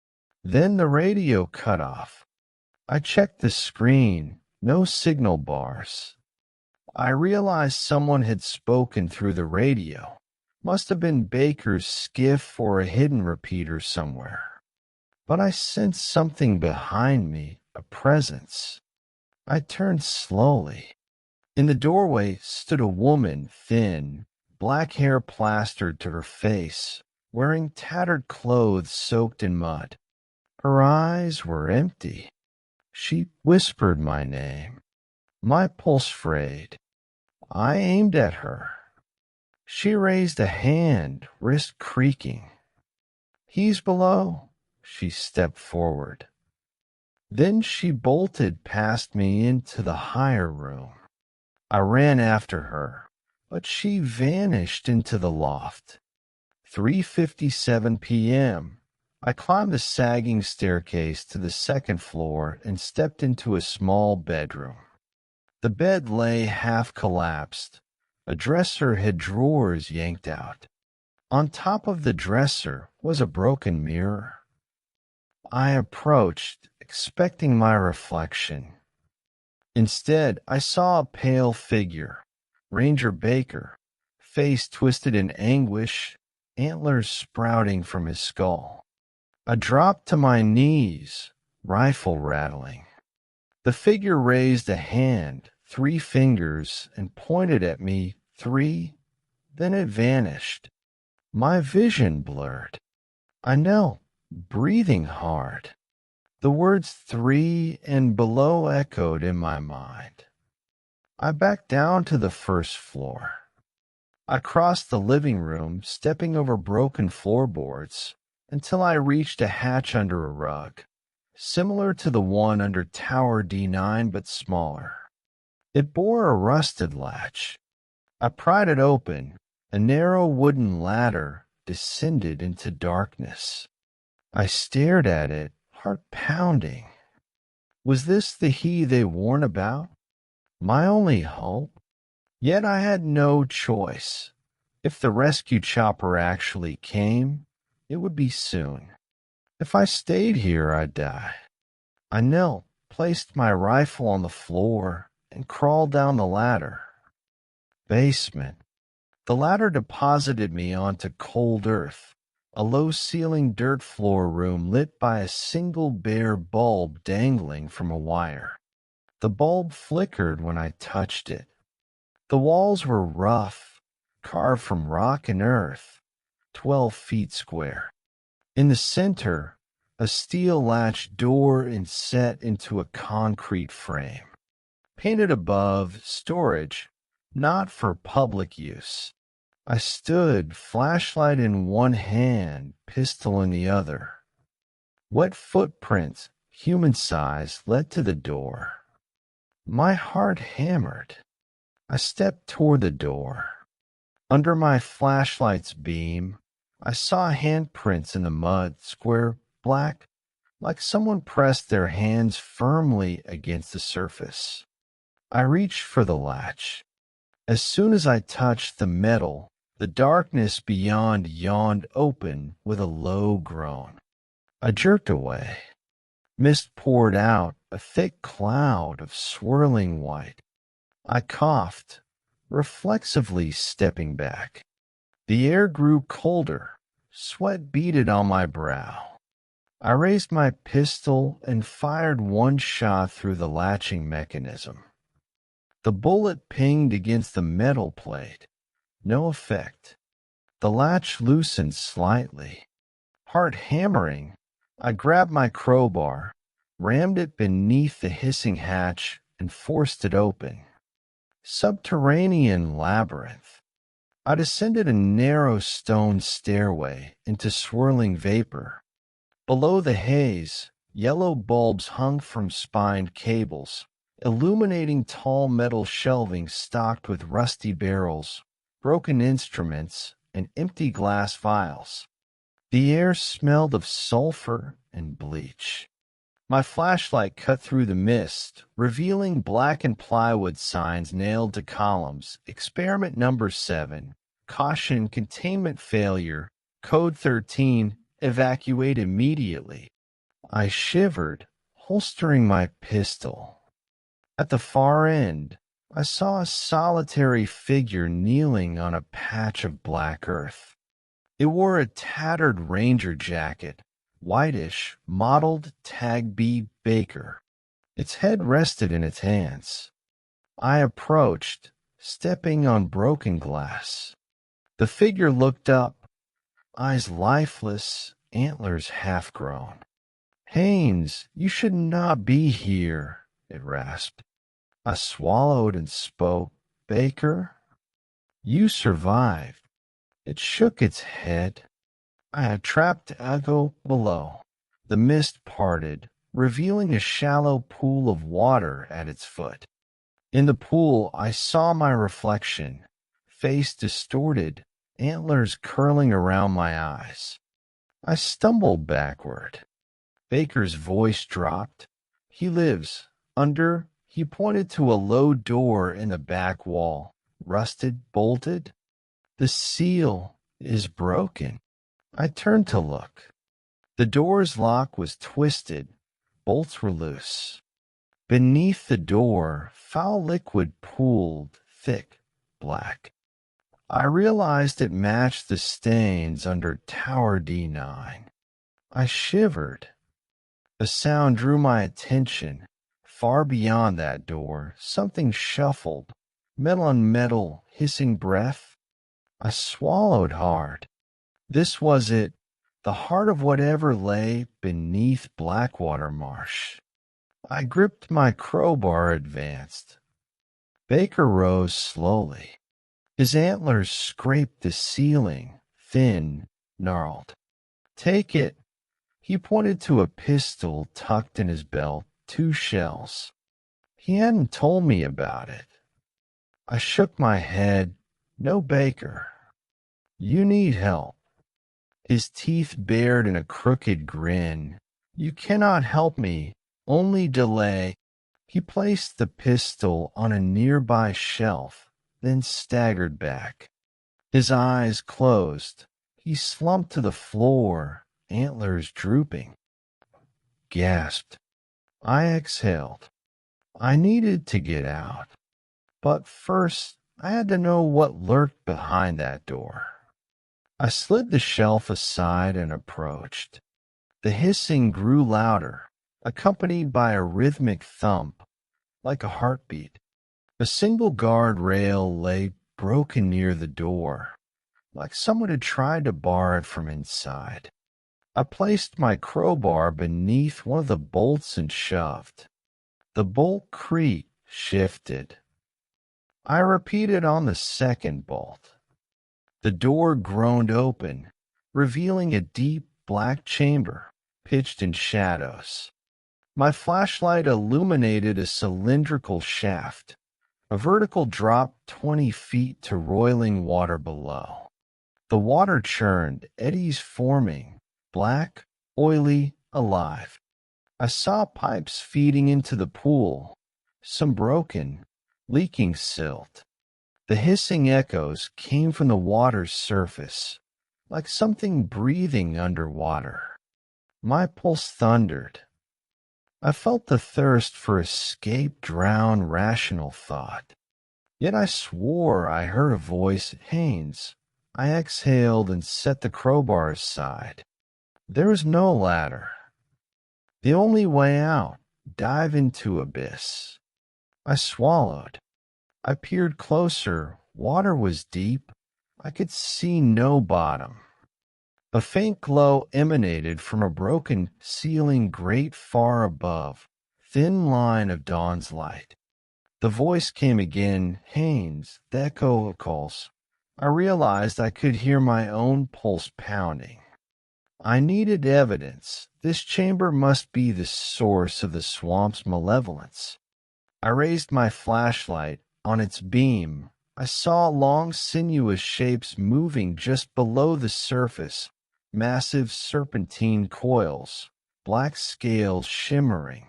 Then the radio cut off. I checked the screen. No signal bars. I realized someone had spoken through the radio. Must have been Baker's skiff or a hidden repeater somewhere. But I sensed something behind me, a presence. I turned slowly. In the doorway stood a woman, thin, black hair plastered to her face, wearing tattered clothes soaked in mud. Her eyes were empty. She whispered my name. My pulse frayed. I aimed at her. She raised a hand, wrist creaking. "He's below." She stepped forward. Then she bolted past me into the higher room. I ran after her, but she vanished into the loft. 3:57 p.m. I climbed the sagging staircase to the second floor and stepped into a small bedroom. The bed lay half collapsed. A dresser had drawers yanked out. On top of the dresser was a broken mirror. I approached, expecting my reflection. Instead, I saw a pale figure, Ranger Baker, face twisted in anguish, antlers sprouting from his skull. I dropped to my knees, rifle rattling. The figure raised a hand, 3 fingers, and pointed at me 3, then it vanished. My vision blurred. I knelt, breathing hard. The words 3 and below echoed in my mind. I backed down to the first floor. I crossed the living room, stepping over broken floorboards, until I reached a hatch under a rug, similar to the one under Tower D9 but smaller. It bore a rusted latch. I pried it open. A narrow wooden ladder descended into darkness. I stared at it, heart pounding. Was this the he they warn about? My only hope? Yet I had no choice. If the rescue chopper actually came, it would be soon. If I stayed here, I'd die. I knelt, placed my rifle on the floor, and crawled down the ladder. Basement. The ladder deposited me onto cold earth, a low-ceiling dirt floor room lit by a single bare bulb dangling from a wire. The bulb flickered when I touched it. The walls were rough, carved from rock and earth, 12 feet square. In the center, a steel latch door inset into a concrete frame. Painted above, storage, not for public use. I stood, flashlight in one hand, pistol in the other. Wet footprints, human size, led to the door. My heart hammered. I stepped toward the door. Under my flashlight's beam, I saw handprints in the mud, square, black, like someone pressed their hands firmly against the surface. I reached for the latch. As soon as I touched the metal, the darkness beyond yawned open with a low groan. I jerked away. Mist poured out, a thick cloud of swirling white. I coughed, reflexively stepping back. The air grew colder. Sweat beaded on my brow. I raised my pistol and fired one shot through the latching mechanism. The bullet pinged against the metal plate. No effect. The latch loosened slightly. Heart hammering, I grabbed my crowbar, rammed it beneath the hissing hatch, and forced it open. Subterranean labyrinth. I descended a narrow stone stairway into swirling vapor. Below the haze, yellow bulbs hung from spined cables, illuminating tall metal shelving stocked with rusty barrels, broken instruments, and empty glass vials. The air smelled of sulfur and bleach. My flashlight cut through the mist, revealing blackened plywood signs nailed to columns. Experiment number 7. Caution, containment failure. Code 13. Evacuate immediately. I shivered, holstering my pistol. At the far end, I saw a solitary figure kneeling on a patch of black earth. It wore a tattered ranger jacket, whitish, mottled Tag B. Baker. Its head rested in its hands. I approached, stepping on broken glass. The figure looked up, eyes lifeless, antlers half-grown. "Haynes, you should not be here," it rasped. I swallowed and spoke. "Baker, you survived." It shook its head. I had trapped Ago below. The mist parted, revealing a shallow pool of water at its foot. In the pool, I saw my reflection, face distorted, antlers curling around my eyes. I stumbled backward. Baker's voice dropped. "He lives. He pointed to a low door in the back wall, rusted, bolted. "The seal is broken." I turned to look. The door's lock was twisted. Bolts were loose. Beneath the door, foul liquid pooled, thick, black. I realized it matched the stains under Tower D9. I shivered. A sound drew my attention. Far beyond that door, something shuffled. Metal on metal, hissing breath. I swallowed hard. This was it, the heart of whatever lay beneath Blackwater Marsh. I gripped my crowbar, advanced. Baker rose slowly. His antlers scraped the ceiling, thin, gnarled. "Take it." He pointed to a pistol tucked in his belt, 2 shells. He hadn't told me about it. I shook my head. "No, Baker. You need help." His teeth bared in a crooked grin. "You cannot help me, only delay." He placed the pistol on a nearby shelf, then staggered back. His eyes closed. He slumped to the floor, antlers drooping. Gasped. I exhaled. I needed to get out. But first, I had to know what lurked behind that door. I slid the shelf aside and approached. The hissing grew louder, accompanied by a rhythmic thump, like a heartbeat. A single guard rail lay broken near the door, like someone had tried to bar it from inside. I placed my crowbar beneath one of the bolts and shoved. The bolt creaked, shifted. I repeated on the second bolt. The door groaned open, revealing a deep black chamber, pitched in shadows. My flashlight illuminated a cylindrical shaft, a vertical drop 20 feet to roiling water below. The water churned, eddies forming, black, oily, alive. I saw pipes feeding into the pool, some broken, leaking silt. The hissing echoes came from the water's surface, like something breathing underwater. My pulse thundered. I felt the thirst for escape drown rational thought. Yet I swore I heard a voice, Haynes. I exhaled and set the crowbar aside. There was no ladder. The only way out, dive into abyss. I swallowed. I peered closer. Water was deep. I could see no bottom. A faint glow emanated from a broken ceiling grate far above, thin line of dawn's light. The voice came again, Haynes, the echo calls. I realized I could hear my own pulse pounding. I needed evidence. This chamber must be the source of the swamp's malevolence. I raised my flashlight. On its beam, I saw long sinuous shapes moving just below the surface, massive serpentine coils, black scales shimmering.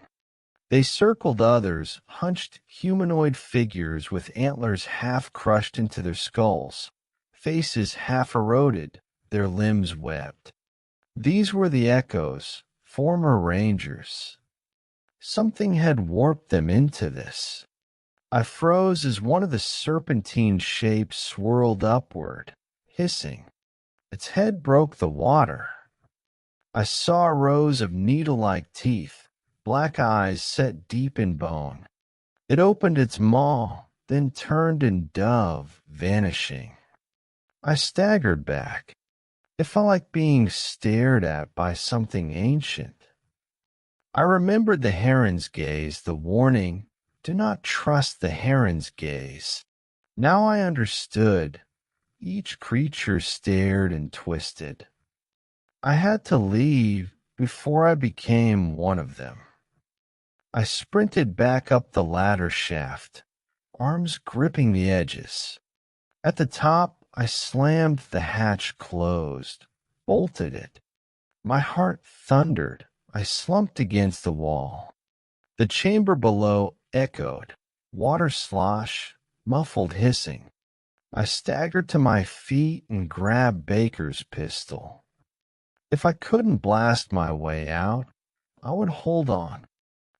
They circled others, hunched humanoid figures with antlers half crushed into their skulls, faces half eroded, their limbs webbed. These were the echoes, former rangers. Something had warped them into this. I froze as one of the serpentine shapes swirled upward, hissing. Its head broke the water. I saw rows of needle-like teeth, black eyes set deep in bone. It opened its maw, then turned in dove, vanishing. I staggered back. It felt like being stared at by something ancient. I remembered the heron's gaze, the warning, do not trust the heron's gaze. Now I understood. Each creature stared and twisted. I had to leave before I became one of them. I sprinted back up the ladder shaft, arms gripping the edges. At the top, I slammed the hatch closed, bolted it. My heart thundered. I slumped against the wall. The chamber below echoed, water slosh, muffled hissing. I staggered to my feet and grabbed Baker's pistol. If I couldn't blast my way out, I would hold on.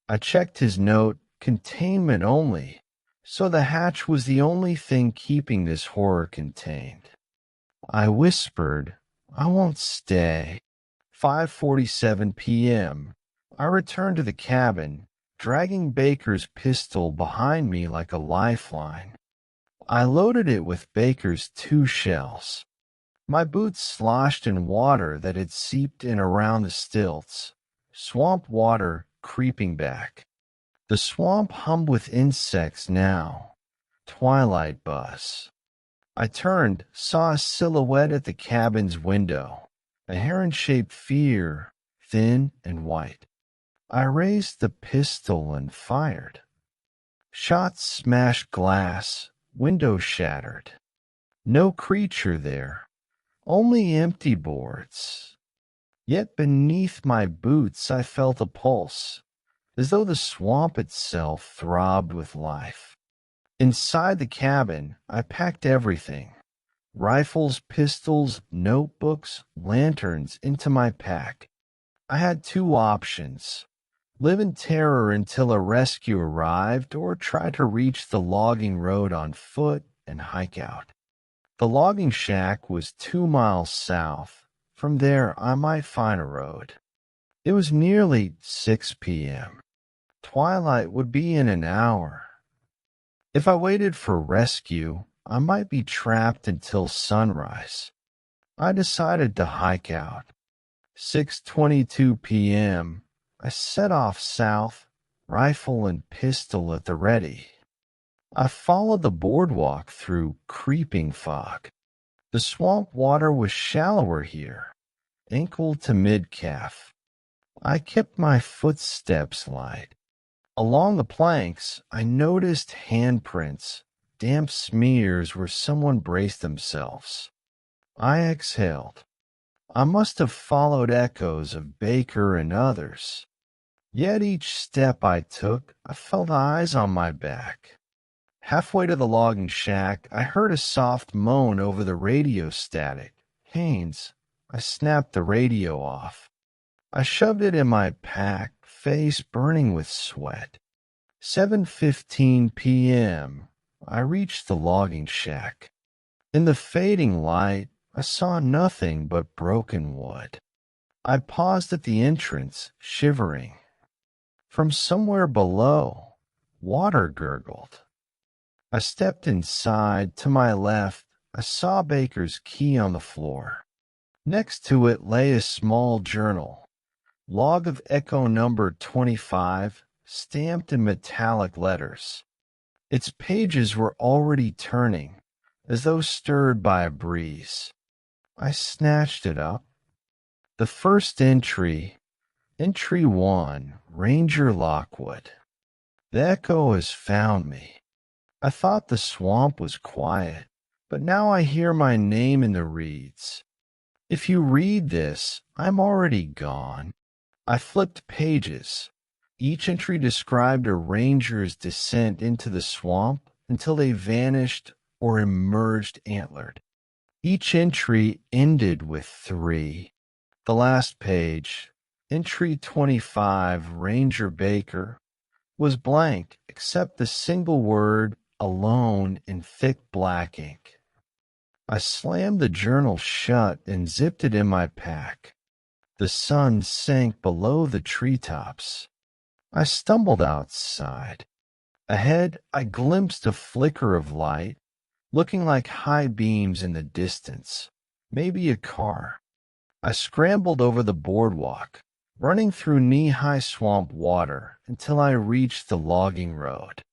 I checked his note, containment only, so the hatch was the only thing keeping this horror contained. I whispered, I won't stay. 5:47 p.m. I returned to the cabin, dragging Baker's pistol behind me like a lifeline. I loaded it with Baker's 2 shells. My boots sloshed in water that had seeped in around the stilts, swamp water creeping back. The swamp hummed with insects now. Twilight buzz. I turned, saw a silhouette at the cabin's window, a heron-shaped figure, thin and white. I raised the pistol and fired. Shots smashed glass, window shattered. No creature there, only empty boards. Yet beneath my boots I felt a pulse, as though the swamp itself throbbed with life. Inside the cabin, I packed everything. Rifles, pistols, notebooks, lanterns into my pack. I had 2 options. Live in terror until a rescue arrived, or try to reach the logging road on foot and hike out. The logging shack was 2 miles south. From there, I might find a road. It was nearly 6 p.m. Twilight would be in an hour. If I waited for rescue, I might be trapped until sunrise. I decided to hike out. 6:22 p.m. I set off south, rifle and pistol at the ready. I followed the boardwalk through creeping fog. The swamp water was shallower here, ankle to mid-calf. I kept my footsteps light. Along the planks, I noticed handprints, damp smears where someone braced themselves. I exhaled. I must have followed echoes of Baker and others. Yet each step I took, I felt eyes on my back. Halfway to the logging shack, I heard a soft moan over the radio static. Haynes, I snapped the radio off. I shoved it in my pack, face burning with sweat. 7:15 p.m. I reached the logging shack. In the fading light, I saw nothing but broken wood. I paused at the entrance, shivering. From somewhere below, water gurgled. I stepped inside. To my left, I saw Baker's key on the floor. Next to it lay a small journal, log of echo number 25, stamped in metallic letters. Its pages were already turning, as though stirred by a breeze. I snatched it up. The first entry, Entry 1, Ranger Lockwood. The echo has found me. I thought the swamp was quiet, but now I hear my name in the reeds. If you read this, I'm already gone. I flipped pages. Each entry described a ranger's descent into the swamp until they vanished or emerged antlered. Each entry ended with 3. The last page, Entry 25, Ranger Baker, was blank except the single word alone in thick black ink. I slammed the journal shut and zipped it in my pack. The sun sank below the treetops. I stumbled outside. Ahead, I glimpsed a flicker of light, looking like high beams in the distance, maybe a car. I scrambled over the boardwalk, running through knee-high swamp water until I reached the logging road.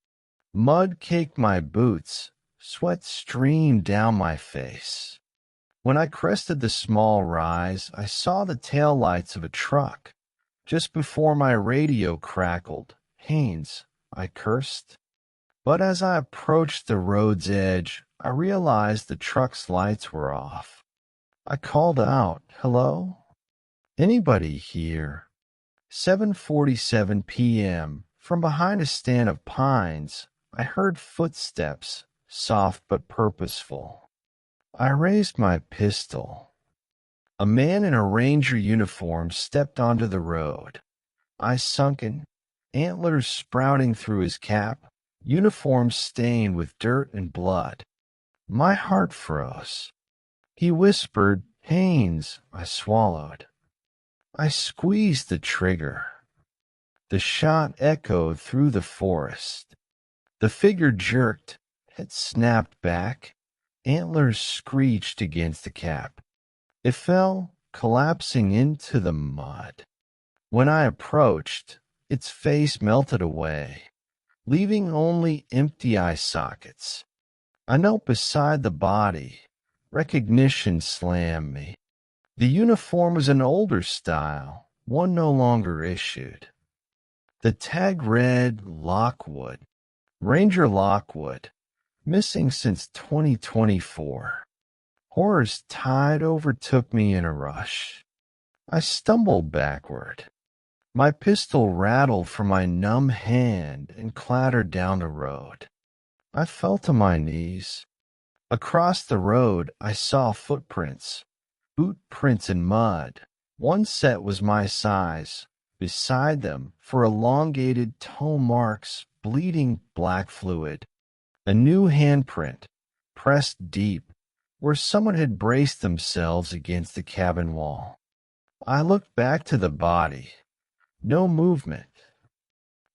Mud caked my boots, sweat streamed down my face. When I crested the small rise, I saw the taillights of a truck. Just before my radio crackled, Haynes, I cursed. But as I approached the road's edge, I realized the truck's lights were off. I called out, "Hello? Anybody here?" 7:47 p.m. From behind a stand of pines, I heard footsteps, soft but purposeful. I raised my pistol. A man in a ranger uniform stepped onto the road. Eyes sunken, antlers sprouting through his cap, uniform stained with dirt and blood. My heart froze. He whispered, "Haynes." I swallowed. I squeezed the trigger. The shot echoed through the forest. The figure jerked, head snapped back, antlers screeched against the cap. It fell, collapsing into the mud. When I approached, its face melted away, leaving only empty eye sockets. I knelt beside the body. Recognition slammed me. The uniform was an older style, one no longer issued. The tag read Lockwood, Ranger Lockwood, missing since 2024. Horror's tide overtook me in a rush. I stumbled backward. My pistol rattled from my numb hand and clattered down the road. I fell to my knees. Across the road, I saw footprints, boot prints in mud. One set was my size. Beside them, for elongated toe marks, bleeding black fluid. A new handprint, pressed deep, where someone had braced themselves against the cabin wall. I looked back to the body. No movement.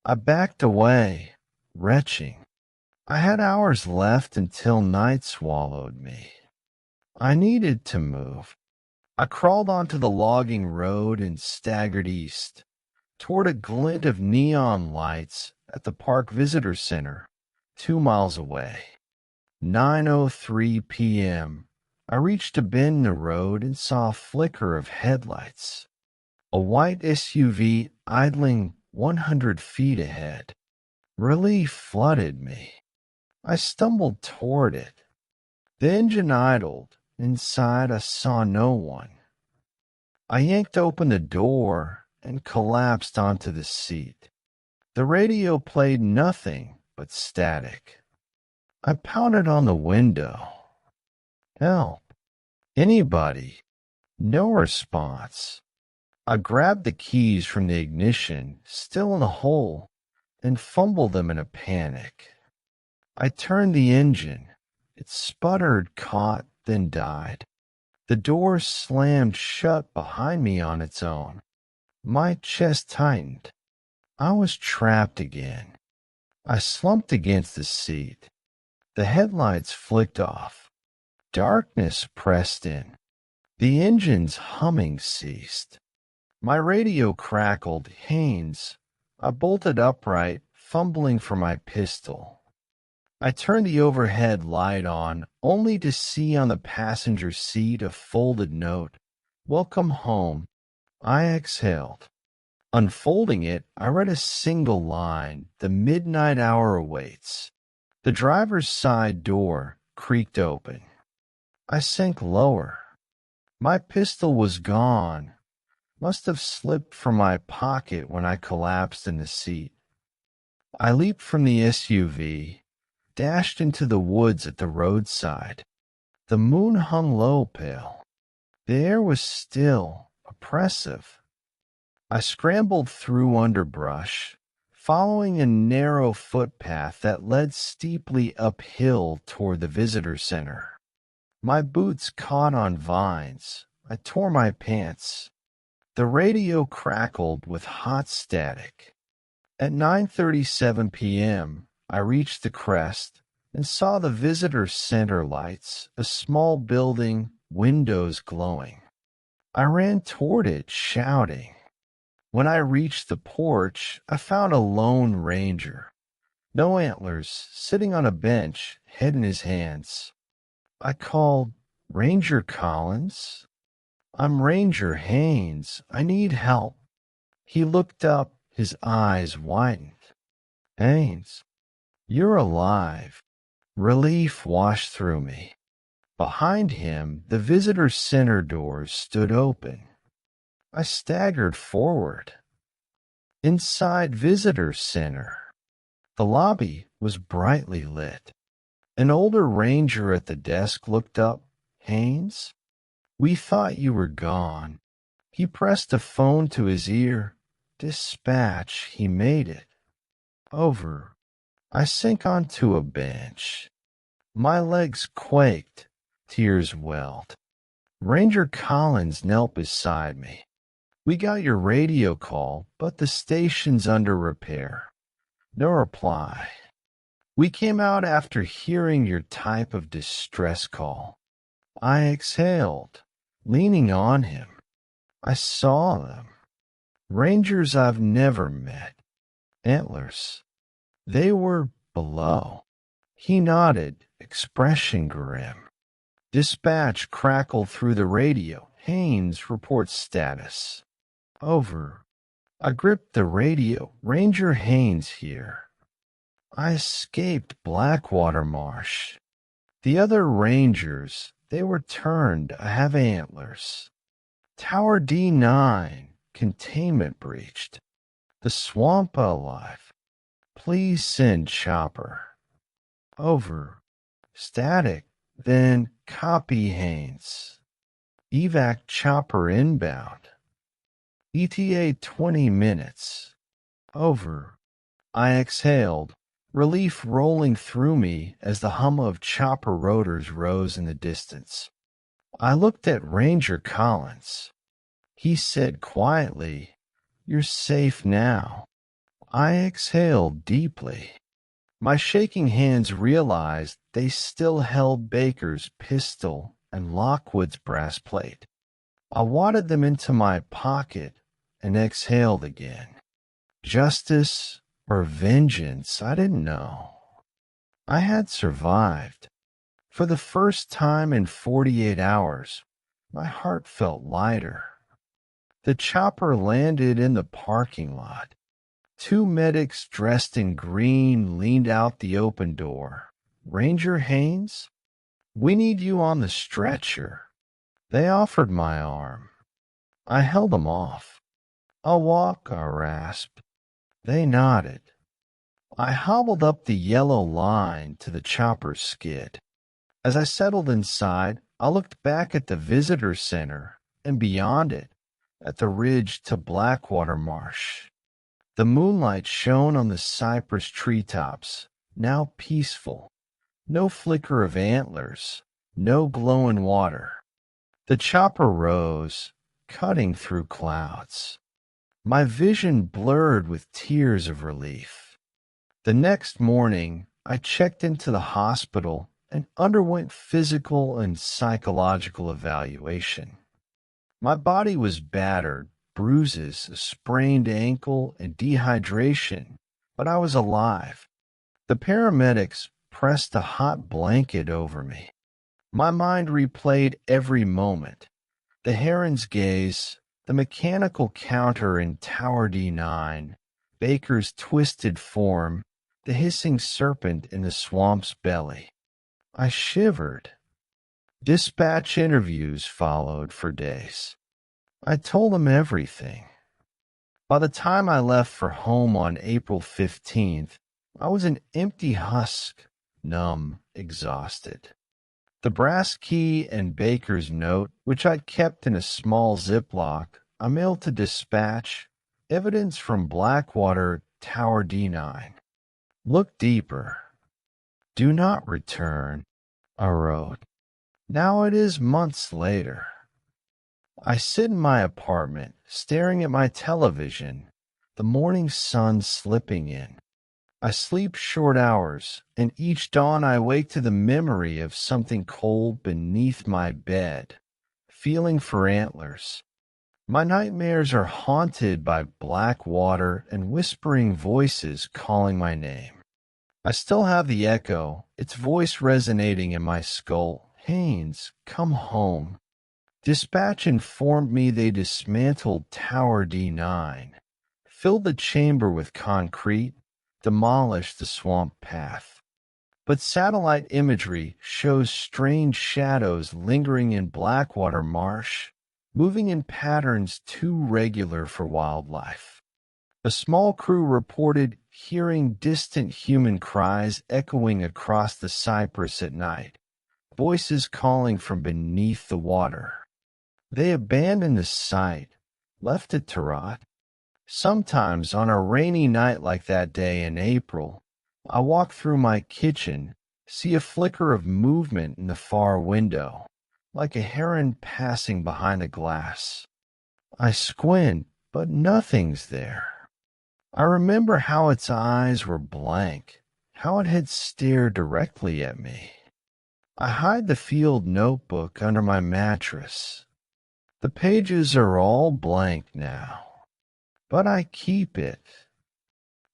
I backed away, retching. I had hours left until night swallowed me. I needed to move. I crawled onto the logging road and staggered east, toward a glint of neon lights at the Park Visitor Center, 2 miles away. 9:03 p.m. I reached a bend in the road and saw a flicker of headlights. A white SUV idling 100 feet ahead. Relief flooded me. I stumbled toward it. The engine idled. Inside, I saw no one. I yanked open the door and collapsed onto the seat. The radio played nothing but static. I pounded on the window. Help. Anybody. No response. I grabbed the keys from the ignition, still in the hole, and fumbled them in a panic. I turned the engine. It sputtered, caught, then died. The door slammed shut behind me on its own. My chest tightened. I was trapped again. I slumped against the seat. The headlights flicked off. Darkness pressed in. The engine's humming ceased. My radio crackled. Haynes. I bolted upright, fumbling for my pistol. I turned the overhead light on, only to see on the passenger seat a folded note. Welcome home. I exhaled. Unfolding it, I read a single line. The midnight hour awaits. The driver's side door creaked open. I sank lower. My pistol was gone. Must have slipped from my pocket when I collapsed in the seat. I leaped from the SUV, dashed into the woods at the roadside. The moon hung low, pale. The air was still, oppressive. I scrambled through underbrush, following a narrow footpath that led steeply uphill toward the visitor center. My boots caught on vines. I tore my pants. The radio crackled with hot static. At 9:37 p.m., I reached the crest and saw the visitor center lights, a small building, windows glowing. I ran toward it, shouting. When I reached the porch, I found a lone ranger. No antlers, sitting on a bench, head in his hands. I called, Ranger Collins? I'm Ranger Haynes. I need help. He looked up, his eyes widened. Haynes, you're alive. Relief washed through me. Behind him, the visitor center doors stood open. I staggered forward. Inside visitor center, the lobby was brightly lit. An older ranger at the desk looked up. Haynes, we thought you were gone. He pressed a phone to his ear. Dispatch, he made it. Over. I sank onto a bench. My legs quaked. Tears welled. Ranger Collins knelt beside me. We got your radio call, but the station's under repair. No reply. We came out after hearing your type of distress call. I exhaled, leaning on him. I saw them. Rangers I've never met. Antlers. They were below. He nodded, expression grim. Dispatch crackled through the radio. Haynes reports status. Over. I gripped the radio. Ranger Haynes here. I escaped Blackwater Marsh. The other rangers, they were turned. I have antlers. Tower D9, containment breached. The swamp alive. Please send chopper. Over. Static. Then copy Haynes. Evac chopper inbound. ETA 20 minutes. Over. I exhaled, relief rolling through me as the hum of chopper rotors rose in the distance. I looked at Ranger Collins. He said quietly, You're safe now. I exhaled deeply. My shaking hands realized they still held Baker's pistol and Lockwood's brass plate. I wadded them into my pocket and exhaled again. Justice or vengeance, I didn't know. I had survived. For the first time in 48 hours, my heart felt lighter. The chopper landed in the parking lot. Two medics dressed in green leaned out the open door. Ranger Haynes, we need you on the stretcher. They offered my arm. I held them off. I'll walk, I rasped. They nodded. I hobbled up the yellow line to the chopper's skid. As I settled inside, I looked back at the visitor center and beyond it, at the ridge to Blackwater Marsh. The moonlight shone on the cypress treetops, now peaceful. No flicker of antlers, no glowing water. The chopper rose, cutting through clouds. My vision blurred with tears of relief. The next morning, I checked into the hospital and underwent physical and psychological evaluation. My body was battered, bruises, a sprained ankle, and dehydration, but I was alive. The paramedics pressed a hot blanket over me. My mind replayed every moment. The heron's gaze, the mechanical counter in Tower D9, Baker's twisted form, the hissing serpent in the swamp's belly. I shivered. Dispatch interviews followed for days. I told them everything. By the time I left for home on April 15th, I was an empty husk, numb, exhausted. The brass key and Baker's note, which I'd kept in a small Ziploc, I mailed to dispatch, evidence from Blackwater, Tower D9. Look deeper. Do not return, I wrote. Now it is months later. I sit in my apartment, staring at my television, the morning sun slipping in. I sleep short hours, and each dawn I wake to the memory of something cold beneath my bed, feeling for antlers. My nightmares are haunted by black water and whispering voices calling my name. I still have the echo, its voice resonating in my skull. Haynes, come home. Dispatch informed me they dismantled Tower D9, filled the chamber with concrete, demolished the swamp path. But satellite imagery shows strange shadows lingering in Blackwater Marsh, moving in patterns too regular for wildlife. A small crew reported hearing distant human cries echoing across the cypress at night, voices calling from beneath the water. They abandoned the site, left it to rot. Sometimes on a rainy night like that day in April, I walk through my kitchen, see a flicker of movement in the far window, like a heron passing behind a glass. I squint, but nothing's there. I remember how its eyes were blank, how it had stared directly at me. I hide the field notebook under my mattress. The pages are all blank now, but I keep it.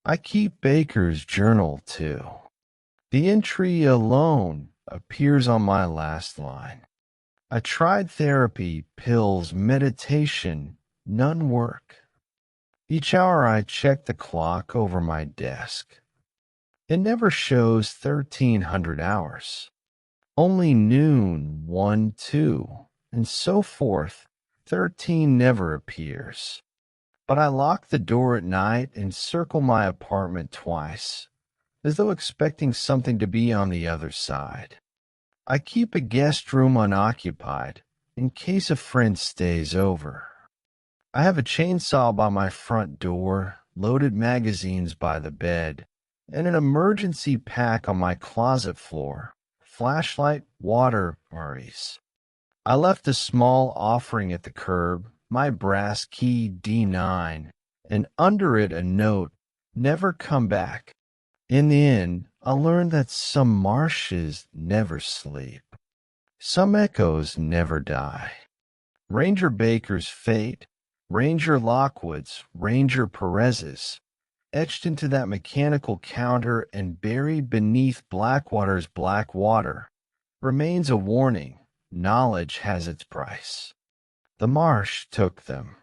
I keep Baker's journal, too. The entry alone appears on my last line. I tried therapy, pills, meditation. None work. Each hour I check the clock over my desk. It never shows 1,300 hours. Only noon, 1, 2, and so forth. 13 never appears. But I lock the door at night and circle my apartment twice, as though expecting something to be on the other side. I keep a guest room unoccupied in case a friend stays over. I have a chainsaw by my front door, loaded magazines by the bed, and an emergency pack on my closet floor, flashlight, water, worries. I left a small offering at the curb, my brass key D9, and under it a note, never come back. In the end, I learned that some marshes never sleep. Some echoes never die. Ranger Baker's fate, Ranger Lockwood's, Ranger Perez's, etched into that mechanical counter and buried beneath Blackwater's black water, remains a warning. Knowledge has its price. The marsh took them.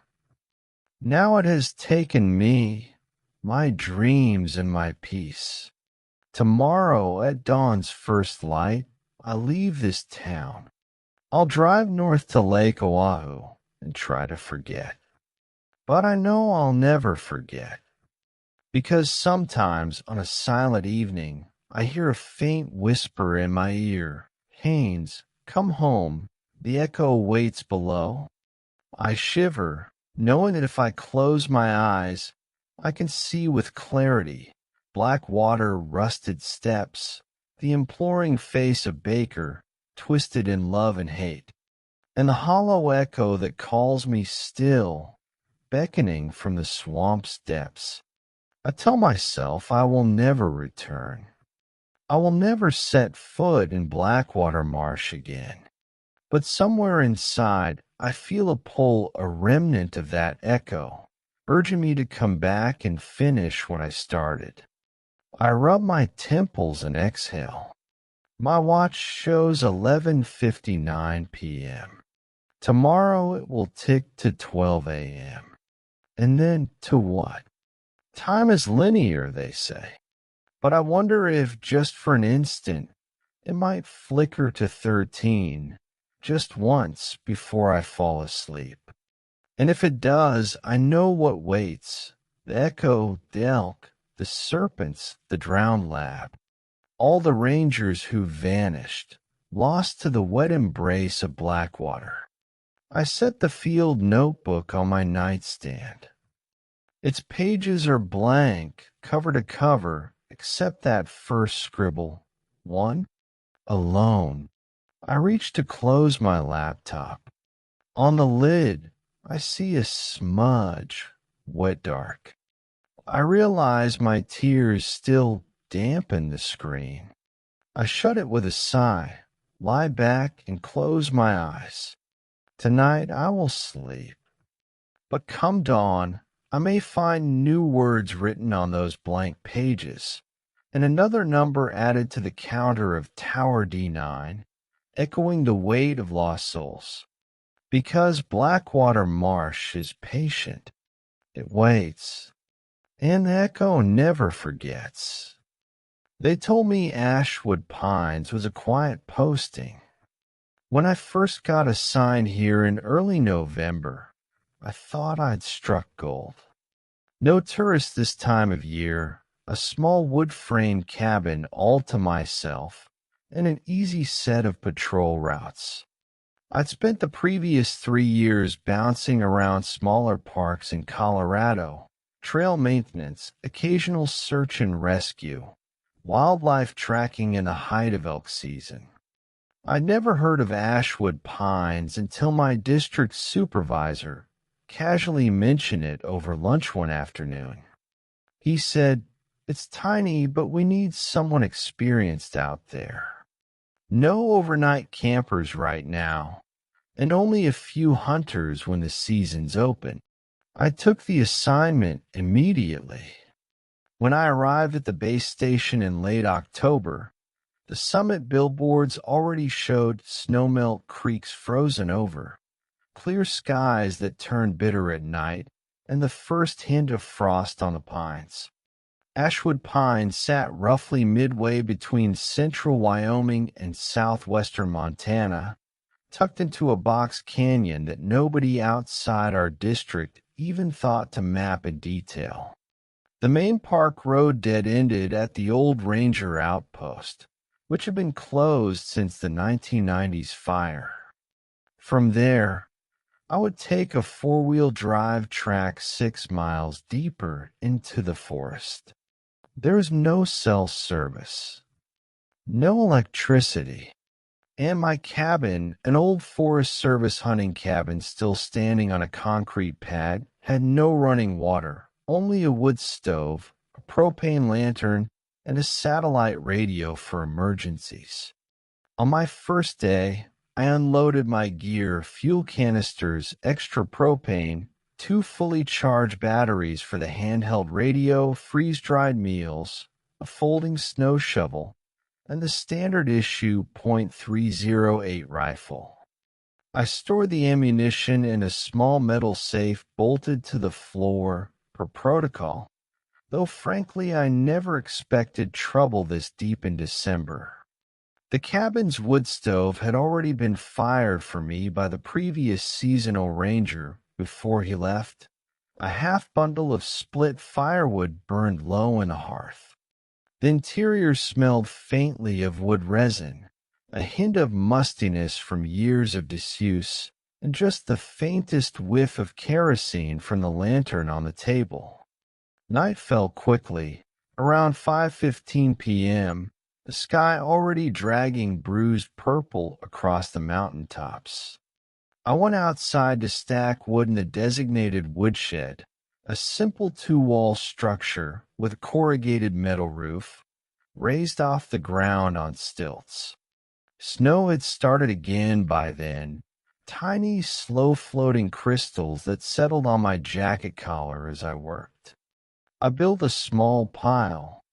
Now it has taken me, my dreams and my peace. Tomorrow at dawn's first light, I leave this town. I'll drive north to Lake Oahu and try to forget. But I know I'll never forget. Because sometimes on a silent evening, I hear a faint whisper in my ear. Haynes, come home. The echo waits below. I shiver, knowing that if I close my eyes, I can see with clarity black water, rusted steps, the imploring face of Baker, twisted in love and hate, and the hollow echo that calls me still, beckoning from the swamp's depths. I tell myself I will never return. I will never set foot in Blackwater Marsh again. But somewhere inside, I feel a pull, a remnant of that echo, urging me to come back and finish what I started. I rub my temples and exhale. My watch shows 11:59 p.m. Tomorrow it will tick to 12 a.m. And then to what? Time is linear, they say. But I wonder if, just for an instant, it might flicker to 13, just once before I fall asleep. And if it does, I know what waits. The echo, the elk, the serpents, the drowned lad, all the rangers who vanished, lost to the wet embrace of Blackwater. I set the field notebook on my nightstand. Its pages are blank, cover to cover, except that first scribble. 1. Alone. I reach to close my laptop. On the lid, I see a smudge, wet dark. I realize my tears still dampen the screen. I shut it with a sigh, lie back, and close my eyes. Tonight I will sleep. But come dawn, I may find new words written on those blank pages, and another number added to the counter of Tower D9, echoing the weight of lost souls. Because Blackwater Marsh is patient. It waits. And the echo never forgets. They told me Ashwood Pines was a quiet posting. When I first got assigned here in early November, I thought I'd struck gold. No tourists this time of year, a small wood-framed cabin all to myself, and an easy set of patrol routes. I'd spent the previous 3 years bouncing around smaller parks in Colorado, trail maintenance, occasional search and rescue, wildlife tracking in the height of elk season. I'd never heard of Ashwood Pines until my district supervisor casually mentioned it over lunch one afternoon. He said, "It's tiny, but we need someone experienced out there. No overnight campers right now, and only a few hunters when the season's open." I took the assignment immediately. When I arrived at the base station in late October, the summit billboards already showed snowmelt creeks frozen over, clear skies that turned bitter at night, and the first hint of frost on the pines. Ashwood Pines sat roughly midway between central Wyoming and southwestern Montana, tucked into a box canyon that nobody outside our district even thought to map in detail. The main park road dead-ended at the old ranger outpost, which had been closed since the 1990s fire. From there, I would take a four-wheel drive track 6 miles deeper into the forest. There was no cell service, no electricity, and my cabin, an old Forest Service hunting cabin still standing on a concrete pad, had no running water, only a wood stove, a propane lantern, and a satellite radio for emergencies. On my first day, I unloaded my gear, fuel canisters, extra propane, two fully charged batteries for the handheld radio, freeze-dried meals, a folding snow shovel, and the standard issue .308 rifle. I stored the ammunition in a small metal safe bolted to the floor per protocol, though frankly I never expected trouble this deep in December. The cabin's wood stove had already been fired for me by the previous seasonal ranger before he left. A half bundle of split firewood burned low in the hearth. The interior smelled faintly of wood resin, a hint of mustiness from years of disuse, and just the faintest whiff of kerosene from the lantern on the table. Night fell quickly. Around 5:15 p.m., the sky already dragging bruised purple across the mountain tops. I went outside to stack wood in the designated woodshed, a simple two-wall structure with a corrugated metal roof, raised off the ground on stilts. Snow had started again by then, tiny, slow-floating crystals that settled on my jacket collar as I worked. I built a small pile,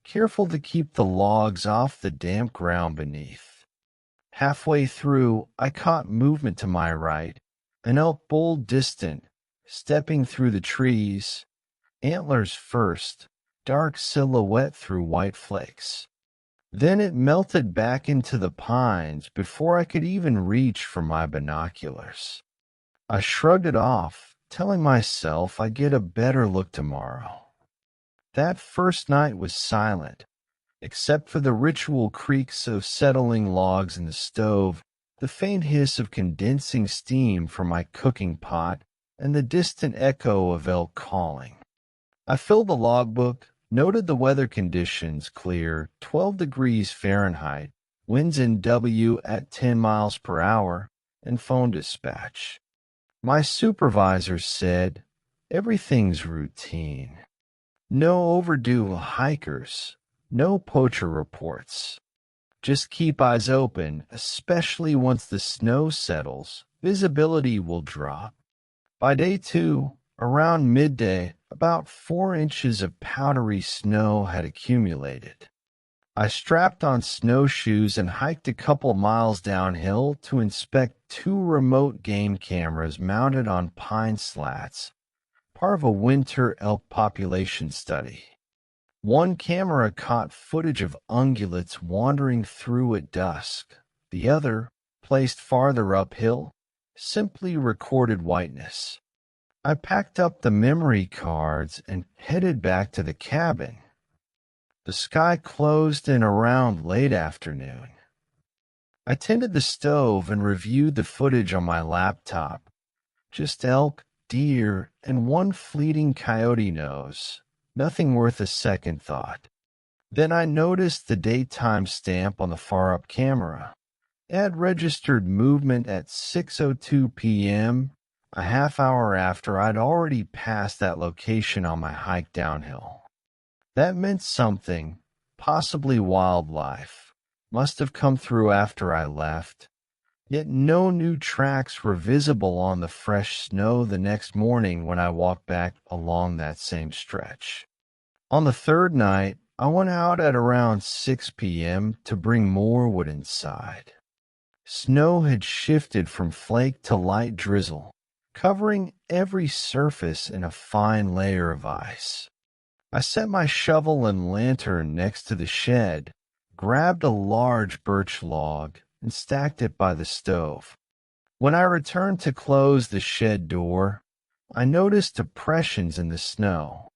careful to keep the logs off the damp ground beneath. Halfway through, I caught movement to my right, an elk bull distant, stepping through the trees, antlers first, dark silhouette through white flakes. Then it melted back into the pines before I could even reach for my binoculars. I shrugged it off, telling myself I'd get a better look tomorrow. That first night was silent, except for the ritual creaks of settling logs in the stove, the faint hiss of condensing steam from my cooking pot, and the distant echo of elk calling. I filled the logbook, noted the weather conditions clear, 12 degrees Fahrenheit, winds in W at 10 miles per hour, and phone dispatch. My supervisor said, "Everything's routine. No overdue hikers, no poacher reports. Just keep eyes open, especially once the snow settles. Visibility will drop." By day 2, around midday, about 4 inches of powdery snow had accumulated. I strapped on snowshoes and hiked a couple miles downhill to inspect 2 remote game cameras mounted on pine slats, part of a winter elk population study. One camera caught footage of ungulates wandering through at dusk. The other, placed farther uphill, simply recorded whiteness. I packed up the memory cards and headed back to the cabin. The sky closed in around late afternoon. I tended the stove and reviewed the footage on my laptop. Just elk, deer, and one fleeting coyote nose. Nothing worth a second thought. Then I noticed the daytime stamp on the far-up camera. It had registered movement at 6:02 p.m., a half hour after I'd already passed that location on my hike downhill. That meant something, possibly wildlife, must have come through after I left. Yet no new tracks were visible on the fresh snow the next morning when I walked back along that same stretch. On the third night, I went out at around 6 p.m. to bring more wood inside. Snow had shifted from flake to light drizzle, covering every surface in a fine layer of ice. I set my shovel and lantern next to the shed, grabbed a large birch log, and stacked it by the stove. When I returned to close the shed door, I noticed depressions in the snow,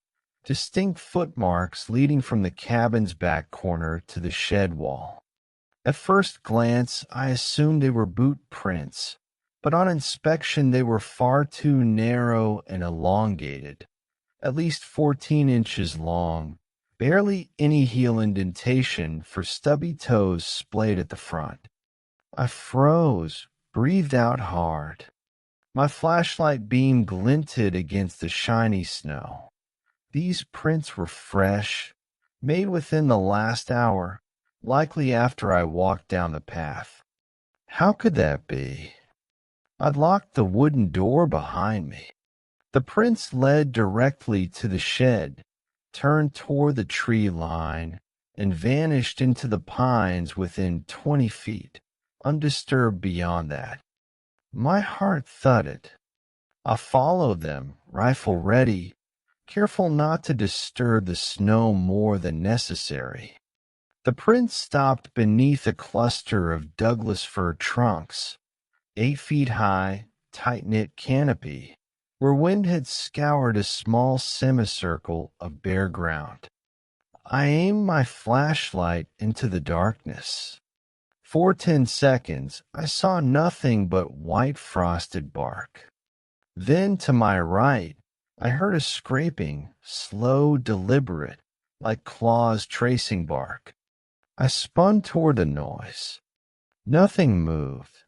distinct footmarks leading from the cabin's back corner to the shed wall. At first glance, I assumed they were boot prints, but on inspection they were far too narrow and elongated, at least 14 inches long, barely any heel indentation for stubby toes splayed at the front. I froze, breathed out hard. My flashlight beam glinted against the shiny snow. These prints were fresh, made within the last hour, likely after I walked down the path. How could that be? I'd locked the wooden door behind me. The prints led directly to the shed, turned toward the tree line, and vanished into the pines within 20 feet, undisturbed beyond that. My heart thudded. I followed them, rifle ready, careful not to disturb the snow more than necessary. The prints stopped beneath a cluster of Douglas fir trunks, 8 feet high, tight-knit canopy, where wind had scoured a small semicircle of bare ground. I aimed my flashlight into the darkness. For 10 seconds, I saw nothing but white frosted bark. Then, to my right, I heard a scraping, slow, deliberate, like claws tracing bark. I spun toward the noise. Nothing moved.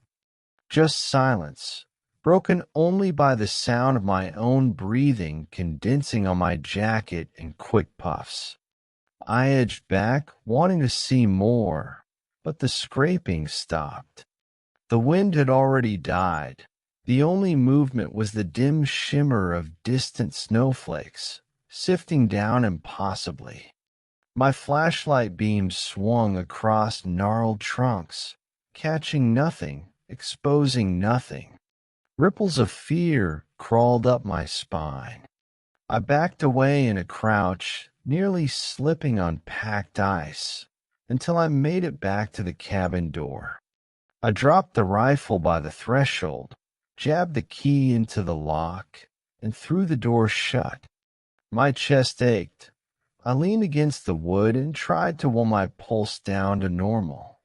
Just silence, broken only by the sound of my own breathing condensing on my jacket in quick puffs. I edged back, wanting to see more, but the scraping stopped. The wind had already died. The only movement was the dim shimmer of distant snowflakes, sifting down impossibly. My flashlight beam swung across gnarled trunks, catching nothing, exposing nothing. Ripples of fear crawled up my spine. I backed away in a crouch, nearly slipping on packed ice, until I made it back to the cabin door. I dropped the rifle by the threshold, jabbed the key into the lock, and threw the door shut. My chest ached. I leaned against the wood and tried to will my pulse down to normal.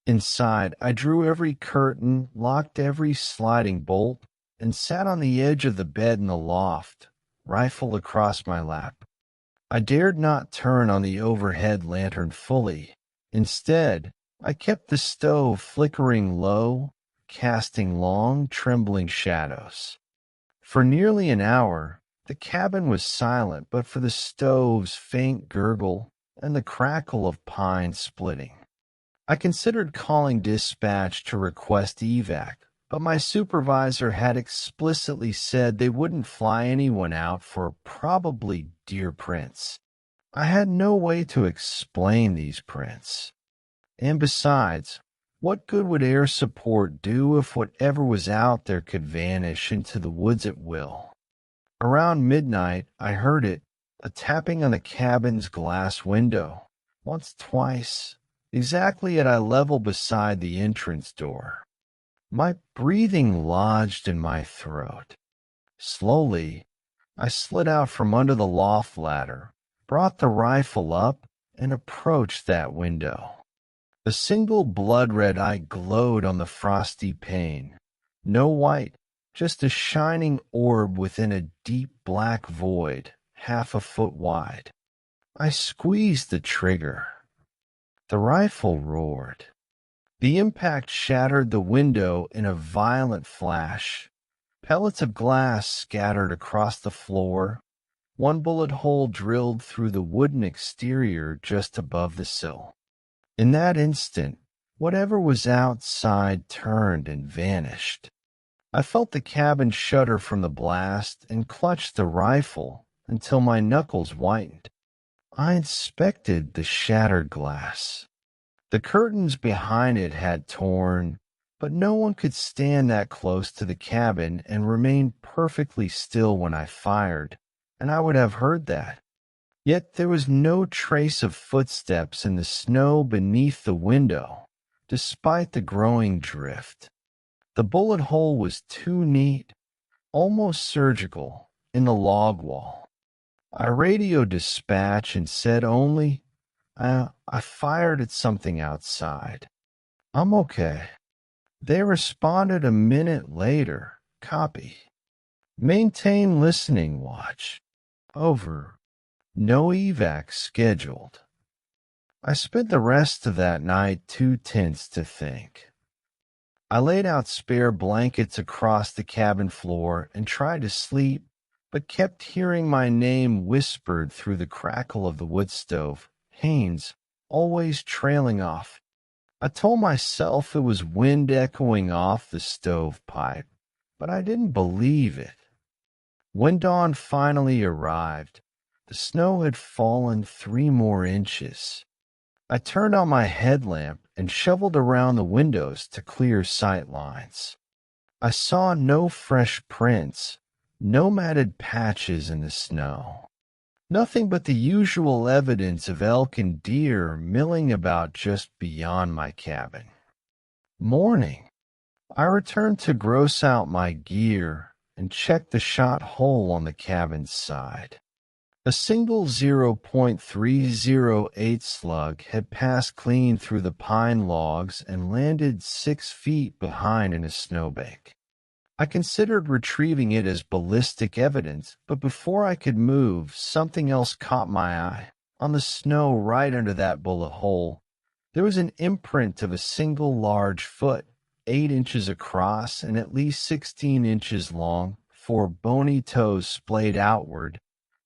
Inside, I drew every curtain, locked every sliding bolt, and sat on the edge of the bed in the loft, rifle across my lap. I dared not turn on the overhead lantern fully. Instead, I kept the stove flickering low, casting long, trembling shadows. For nearly an hour, the cabin was silent but for the stove's faint gurgle and the crackle of pine splitting. I considered calling dispatch to request evac, but my supervisor had explicitly said they wouldn't fly anyone out for probably deer prints. I had no way to explain these prints. And besides, what good would air support do if whatever was out there could vanish into the woods at will? Around midnight, I heard it, a tapping on the cabin's glass window, once, twice, exactly at eye level beside the entrance door. My breathing lodged in my throat. Slowly, I slid out from under the loft ladder, brought the rifle up, and approached that window. A single blood-red eye glowed on the frosty pane. No white, just a shining orb within a deep black void, half a foot wide. I squeezed the trigger. The rifle roared. The impact shattered the window in a violent flash. Pellets of glass scattered across the floor. One bullet hole drilled through the wooden exterior just above the sill. In that instant, whatever was outside turned and vanished. I felt the cabin shudder from the blast and clutched the rifle until my knuckles whitened. I inspected the shattered glass. The curtains behind it had torn, but no one could stand that close to the cabin and remain perfectly still when I fired, and I would have heard that. Yet there was no trace of footsteps in the snow beneath the window, despite the growing drift. The bullet hole was too neat, almost surgical, in the log wall. I radioed dispatch and said only, I fired at something outside. I'm okay. They responded a minute later. Copy. Maintain listening watch. Over. No evac scheduled. I spent the rest of that night too tense to think. I laid out spare blankets across the cabin floor and tried to sleep, but kept hearing my name whispered through the crackle of the wood stove. Haynes, always trailing off. I told myself it was wind echoing off the stovepipe, but I didn't believe it. When dawn finally arrived, the snow had fallen 3 more inches. I turned on my headlamp and shoveled around the windows to clear sight lines. I saw no fresh prints, no matted patches in the snow. Nothing but the usual evidence of elk and deer milling about just beyond my cabin. Morning. I returned to gross out my gear and check the shot hole on the cabin's side. A single 0.308 slug had passed clean through the pine logs and landed 6 feet behind in a snowbank. I considered retrieving it as ballistic evidence, but before I could move, something else caught my eye. On the snow right under that bullet hole, there was an imprint of a single large foot, 8 inches across and at least 16 inches long, 4 bony toes splayed outward,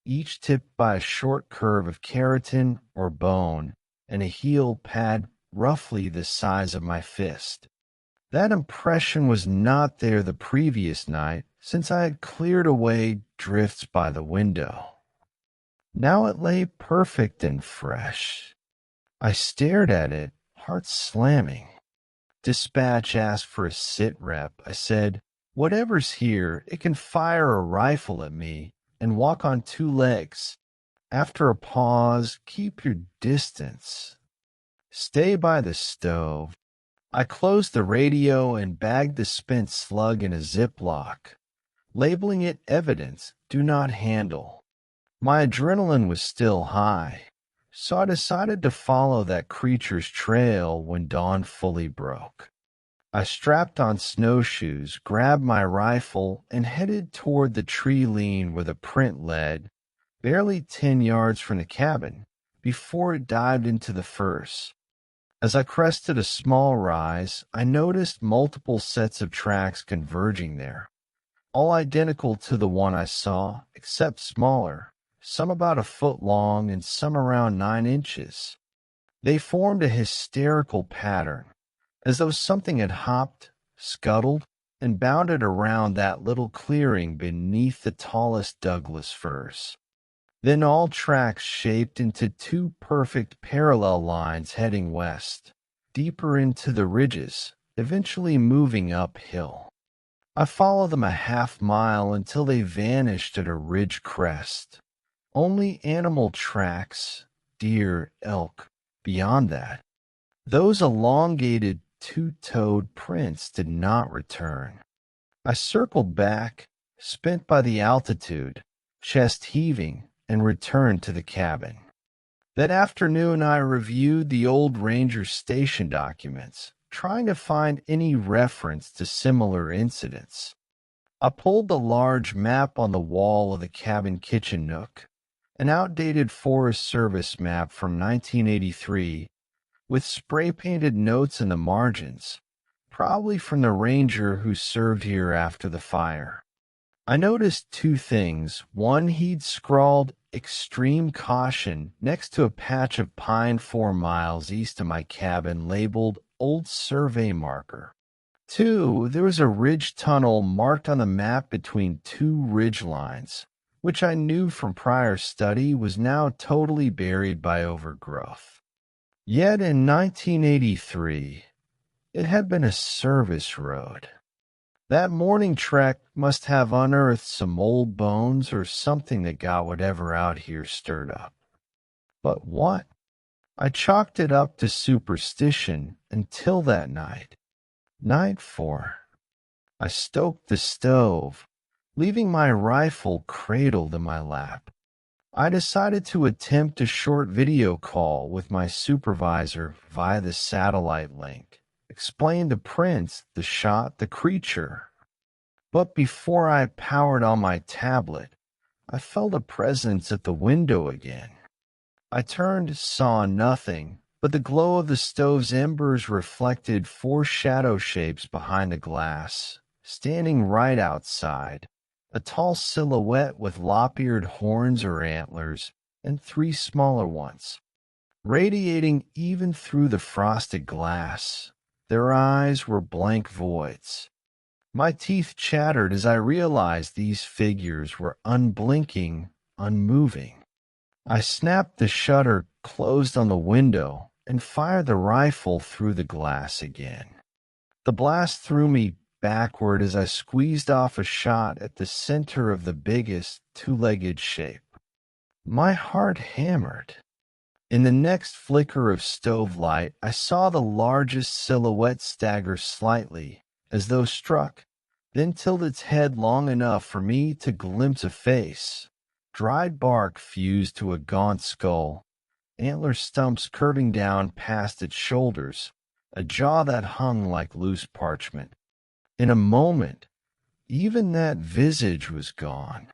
each tipped by a short curve of keratin or bone, and a heel pad roughly the size of my fist. That impression was not there the previous night, since I had cleared away drifts by the window. Now it lay perfect and fresh. I stared at it, heart slamming. Dispatch asked for a sit rep. I said, "Whatever's here, it can fire a rifle at me and walk on 2 legs. After a pause, keep your distance. Stay by the stove." I closed the radio and bagged the spent slug in a Ziploc, labeling it evidence, do not handle. My adrenaline was still high, so I decided to follow that creature's trail when dawn fully broke. I strapped on snowshoes, grabbed my rifle, and headed toward the tree lean where the print led, barely 10 yards from the cabin, before it dived into the furze. As I crested a small rise, I noticed multiple sets of tracks converging there, all identical to the one I saw, except smaller, some about a foot long and some around 9 inches. They formed a hysterical pattern, as though something had hopped, scuttled, and bounded around that little clearing beneath the tallest Douglas firs. Then all tracks shaped into 2 perfect parallel lines heading west, deeper into the ridges, eventually moving uphill. I followed them a half-mile until they vanished at a ridge crest. Only animal tracks, deer, elk, beyond that. Those elongated, 2-toed prints did not return. I circled back, spent by the altitude, chest heaving, and returned to the cabin. That afternoon I reviewed the old ranger station documents, trying to find any reference to similar incidents. I pulled the large map on the wall of the cabin kitchen nook, an outdated Forest Service map from 1983, with spray-painted notes in the margins, probably from the ranger who served here after the fire. I noticed 2 things. One, he'd scrawled "extreme caution" next to a patch of pine 4 miles east of my cabin labeled "old survey marker." 2, there was a ridge tunnel marked on the map between 2 ridge lines, which I knew from prior study was now totally buried by overgrowth. Yet in 1983, it had been a service road. That morning trek must have unearthed some old bones or something that got whatever out here stirred up. But what? I chalked it up to superstition until that night. Night 4. I stoked the stove, leaving my rifle cradled in my lap. I decided to attempt a short video call with my supervisor via the satellite link, explain the prints, the shot, the creature. But before I powered on my tablet, I felt a presence at the window again. I turned, saw nothing, but the glow of the stove's embers reflected 4 shadow shapes behind the glass, standing right outside, a tall silhouette with lop-eared horns or antlers, and 3 smaller ones. radiating even through the frosted glass. Their eyes were blank voids. My teeth chattered as I realized these figures were unblinking, unmoving. I snapped the shutter closed on the window and fired the rifle through the glass again. The blast threw me backward as I squeezed off a shot at the center of the biggest two-legged shape. My heart hammered. In the next flicker of stove light, I saw the largest silhouette stagger slightly, as though struck, then tilt its head long enough for me to glimpse a face. Dried bark fused to a gaunt skull, antler stumps curving down past its shoulders, a jaw that hung like loose parchment. In a moment, even that visage was gone.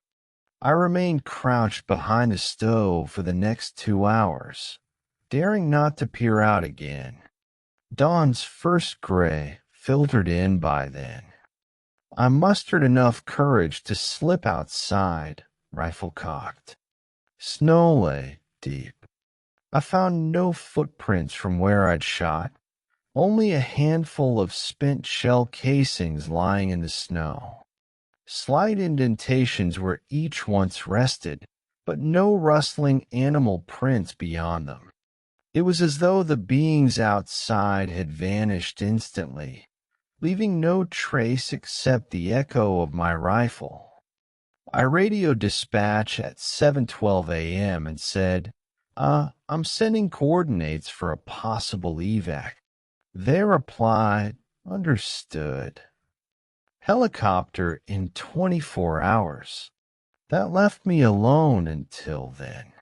I remained crouched behind the stove for the next 2 hours, daring not to peer out again. Dawn's first gray filtered in by then. I mustered enough courage to slip outside, rifle cocked. Snow lay deep. I found no footprints from where I'd shot, only a handful of spent shell casings lying in the snow. Slight indentations where each once rested, but no rustling animal prints beyond them. It was as though the beings outside had vanished instantly, leaving no trace except the echo of my rifle. I radioed dispatch at 7:12 a.m. and said, I'm sending coordinates for a possible evac. They replied, understood. Helicopter in 24 hours. That left me alone until then.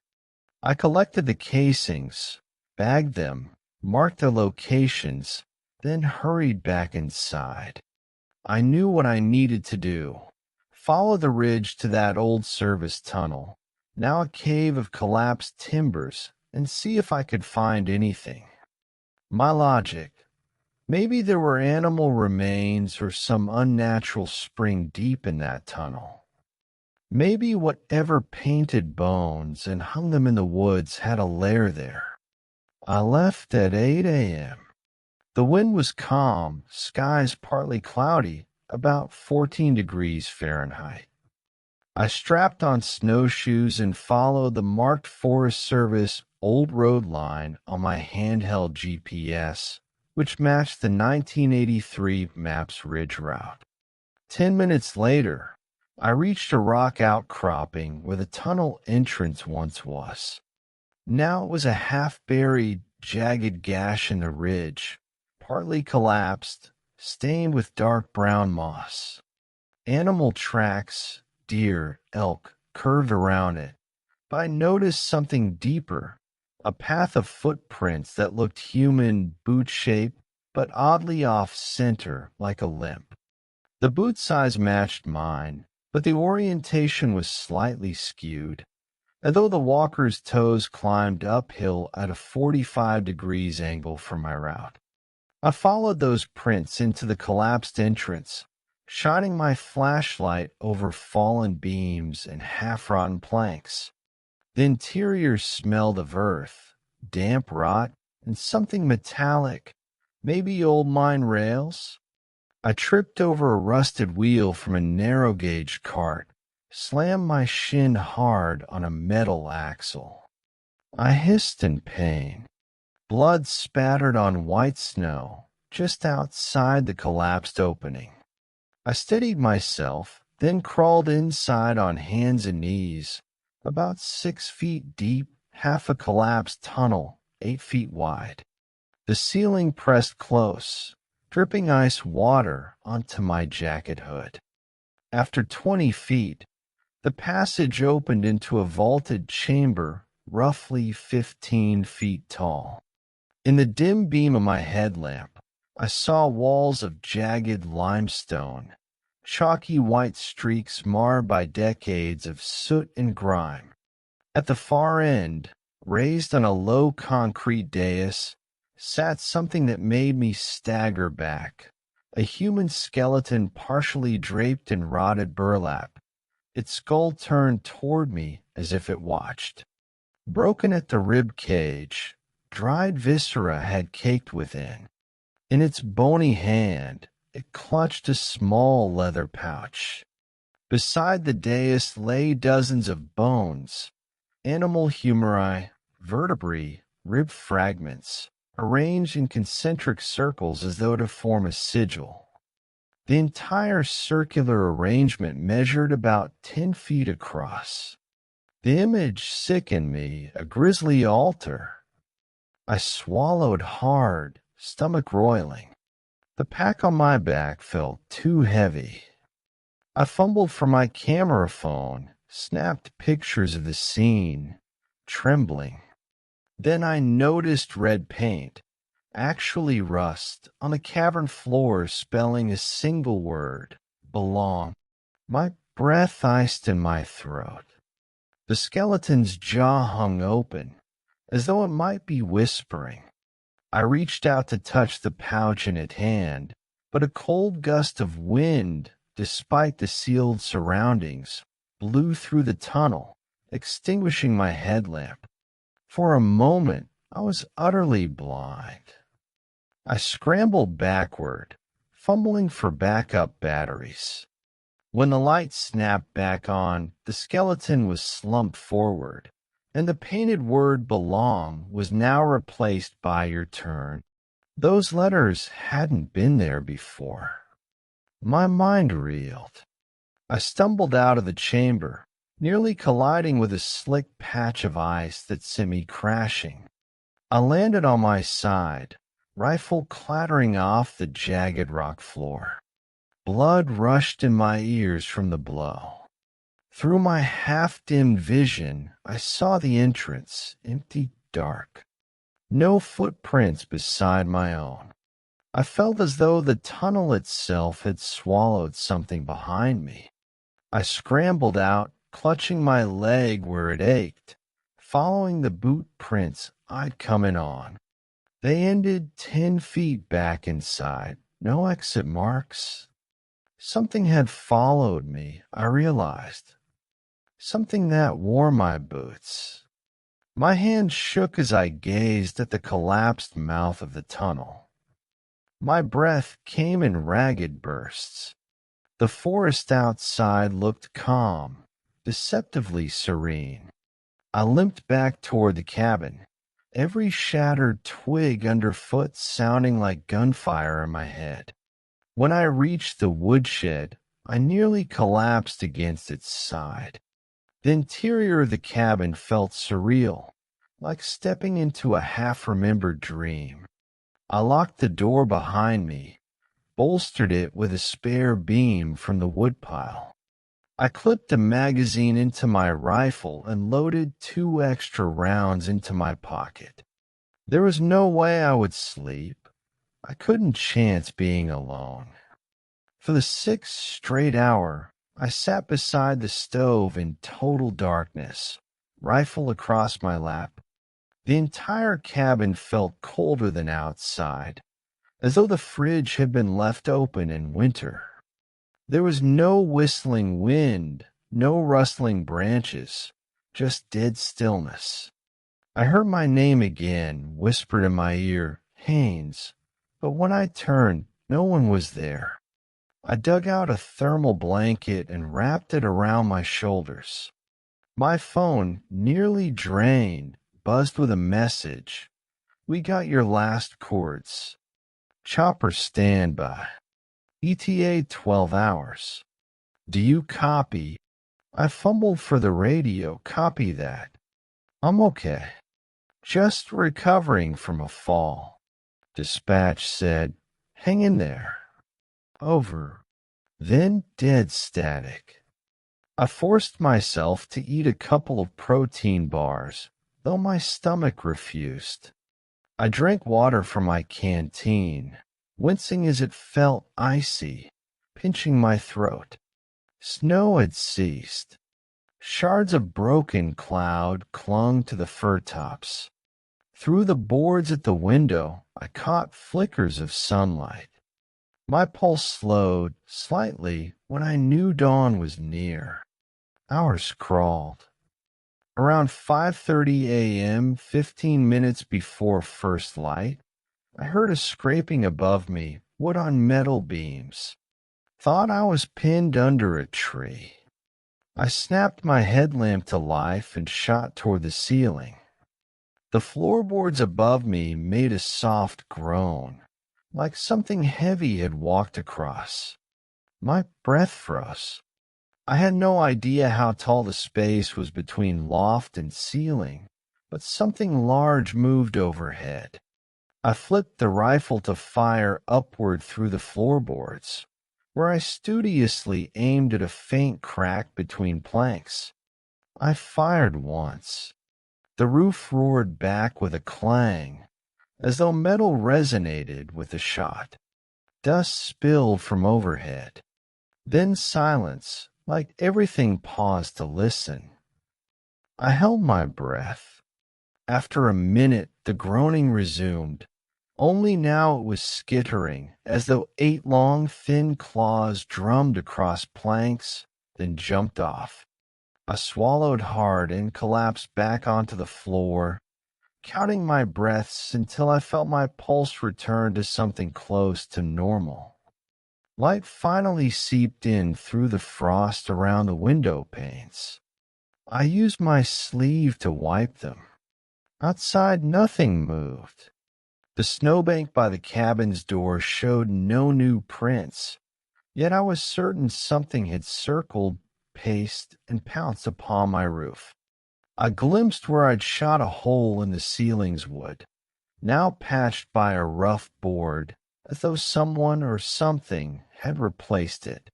I collected the casings, bagged them, marked their locations, then hurried back inside. I knew what I needed to do. Follow the ridge to that old service tunnel, now a cave of collapsed timbers, and see if I could find anything. My logic. Maybe there were animal remains or some unnatural spring deep in that tunnel. Maybe whatever painted bones and hung them in the woods had a lair there. I left at 8 a.m. The wind was calm, skies partly cloudy, about 14 degrees Fahrenheit. I strapped on snowshoes and followed the marked Forest Service old road line on my handheld GPS, which matched the 1983 Maps Ridge route. 10 minutes later, I reached a rock outcropping where the tunnel entrance once was. Now it was a half-buried, jagged gash in the ridge, partly collapsed, stained with dark brown moss. Animal tracks, deer, elk, curved around it, but I noticed something deeper, a path of footprints that looked human, boot-shaped, but oddly off-center like a limp. The boot size matched mine, but the orientation was slightly skewed, as though the walker's toes climbed uphill at a 45 degrees angle from my route. I followed those prints into the collapsed entrance, shining my flashlight over fallen beams and half-rotten planks. The interior smelled of earth, damp rot, and something metallic, maybe old mine rails. I tripped over a rusted wheel from a narrow-gauge cart, slammed my shin hard on a metal axle. I hissed in pain. Blood spattered on white snow just outside the collapsed opening. I steadied myself, then crawled inside on hands and knees, about 6 feet deep, half a collapsed tunnel, 8 feet wide. The ceiling pressed close, dripping ice water onto my jacket hood. After 20 feet, the passage opened into a vaulted chamber roughly 15 feet tall. In the dim beam of my headlamp, I saw walls of jagged limestone, chalky white streaks marred by decades of soot and grime. At the far end, raised on a low concrete dais, sat something that made me stagger back, a human skeleton partially draped in rotted burlap, its skull turned toward me as if it watched. Broken at the rib cage, dried viscera had caked within. In its bony hand, it clutched a small leather pouch. Beside the dais lay dozens of bones, animal humeri, vertebrae, rib fragments, arranged in concentric circles as though to form a sigil. The entire circular arrangement measured about 10 feet across. The image sickened me, a grisly altar. I swallowed hard, stomach roiling. The pack on my back felt too heavy. I fumbled for my camera phone, snapped pictures of the scene, trembling. Then I noticed red paint, actually rust, on the cavern floor spelling a single word, belong. My breath iced in my throat. The skeleton's jaw hung open, as though it might be whispering. I reached out to touch the pouch in its hand, but a cold gust of wind, despite the sealed surroundings, blew through the tunnel, extinguishing my headlamp. For a moment, I was utterly blind. I scrambled backward, fumbling for backup batteries. When the light snapped back on, the skeleton was slumped forward, and the painted word belong was now replaced by your turn. Those letters hadn't been there before. My mind reeled. I stumbled out of the chamber, nearly colliding with a slick patch of ice that sent me crashing. I landed on my side, rifle clattering off the jagged rock floor. Blood rushed in my ears from the blow. Through my half-dimmed vision, I saw the entrance, empty, dark. No footprints beside my own. I felt as though the tunnel itself had swallowed something behind me. I scrambled out, clutching my leg where it ached, following the boot prints I'd come in on. They ended 10 feet back inside, no exit marks. Something had followed me, I realized. Something that wore my boots. My hand shook as I gazed at the collapsed mouth of the tunnel. My breath came in ragged bursts. The forest outside looked calm, deceptively serene. I limped back toward the cabin, every shattered twig underfoot sounding like gunfire in my head. When I reached the woodshed, I nearly collapsed against its side. The interior of the cabin felt surreal, like stepping into a half-remembered dream. I locked the door behind me, bolstered it with a spare beam from the woodpile. I clipped a magazine into my rifle and loaded 2 extra rounds into my pocket. There was no way I would sleep. I couldn't chance being alone. For the 6th straight hour, I sat beside the stove in total darkness, rifle across my lap. The entire cabin felt colder than outside, as though the fridge had been left open in winter. There was no whistling wind, no rustling branches, just dead stillness. I heard my name again, whispered in my ear, Haynes, but when I turned, no one was there. I dug out a thermal blanket and wrapped it around my shoulders. My phone, nearly drained, buzzed with a message. We got your last chords. Chopper standby. ETA 12 hours. Do you copy? I fumbled for the radio. Copy that. I'm okay. Just recovering from a fall. Dispatch said, hang in there. Over. Then dead static. I forced myself to eat a couple of protein bars, though my stomach refused. I drank water from my canteen, wincing as it felt icy, pinching my throat. Snow had ceased. Shards of broken cloud clung to the fir tops. Through the boards at the window, I caught flickers of sunlight. My pulse slowed slightly when I knew dawn was near. Hours crawled. Around 5:30 a.m., 15 minutes before first light, I heard a scraping above me, wood on metal beams. Thought I was pinned under a tree. I snapped my headlamp to life and shot toward the ceiling. The floorboards above me made a soft groan, like something heavy had walked across. My breath froze. I had no idea how tall the space was between loft and ceiling, but something large moved overhead. I flipped the rifle to fire upward through the floorboards, where I studiously aimed at a faint crack between planks. I fired once. The roof roared back with a clang, as though metal resonated with the shot. Dust spilled from overhead. Then silence, like everything paused to listen. I held my breath. After a minute, the groaning resumed. Only now it was skittering, as though 8 long, thin claws drummed across planks, then jumped off. I swallowed hard and collapsed back onto the floor, counting my breaths until I felt my pulse return to something close to normal. Light finally seeped in through the frost around the window panes. I used my sleeve to wipe them. Outside, nothing moved. The snowbank by the cabin's door showed no new prints, yet I was certain something had circled, paced, and pounced upon my roof. I glimpsed where I'd shot a hole in the ceiling's wood, now patched by a rough board, as though someone or something had replaced it.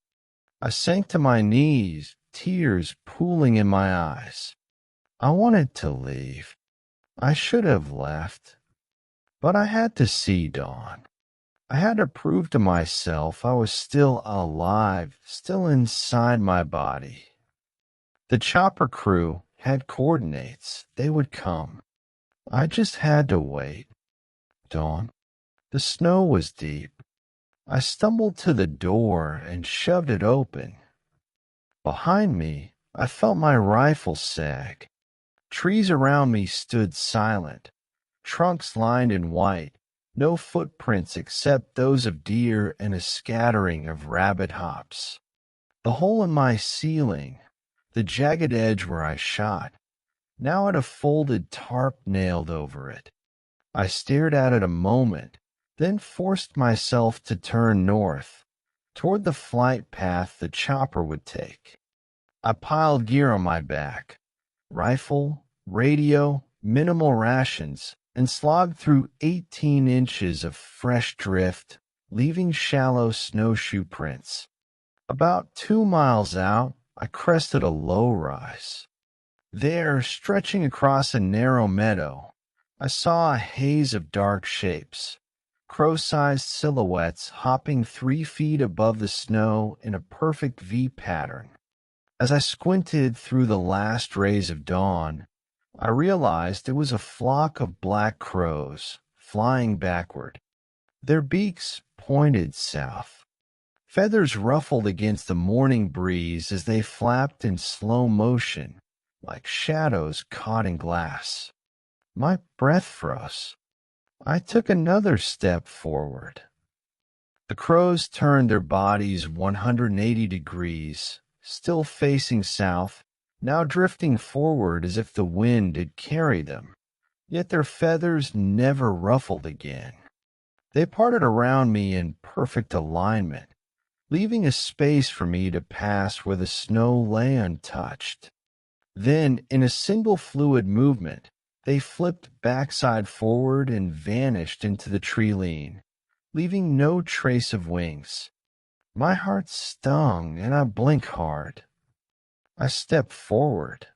I sank to my knees, tears pooling in my eyes. I wanted to leave. I should have left. But I had to see Dawn. I had to prove to myself I was still alive, still inside my body. The chopper crew had coordinates. They would come. I just had to wait. Dawn. The snow was deep. I stumbled to the door and shoved it open. Behind me, I felt my rifle sag. Trees around me stood silent, trunks lined in white, no footprints except those of deer and a scattering of rabbit hops. The hole in my ceiling, the jagged edge where I shot, now had a folded tarp nailed over it. I stared at it a moment, then forced myself to turn north, toward the flight path the chopper would take. I piled gear on my back, rifle, radio, minimal rations, and slogged through 18 inches of fresh drift, leaving shallow snowshoe prints. About 2 miles out, I crested a low rise. There, stretching across a narrow meadow, I saw a haze of dark shapes, crow-sized silhouettes hopping 3 feet above the snow in a perfect V pattern. As I squinted through the last rays of dawn, I realized it was a flock of black crows flying backward. Their beaks pointed south. Feathers ruffled against the morning breeze as they flapped in slow motion, like shadows caught in glass. My breath froze. I took another step forward. The crows turned their bodies 180 degrees, still facing south, now drifting forward as if the wind had carried them, yet their feathers never ruffled again. They parted around me in perfect alignment, leaving a space for me to pass where the snow lay untouched. Then, in a single fluid movement, they flipped backside forward and vanished into the tree-line, leaving no trace of wings. My heart stung, and I blinked hard. I stepped forward.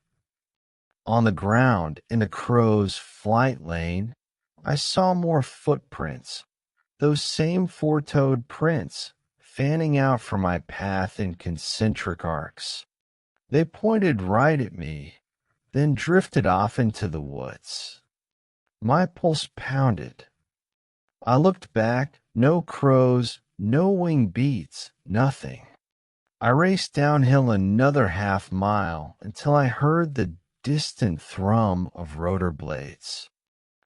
On the ground, in the crow's flight lane, I saw more footprints, those same four-toed prints, fanning out from my path in concentric arcs. They pointed right at me, then drifted off into the woods. My pulse pounded. I looked back, no crows, no wing beats, nothing. I raced downhill another half mile until I heard the distant thrum of rotor blades.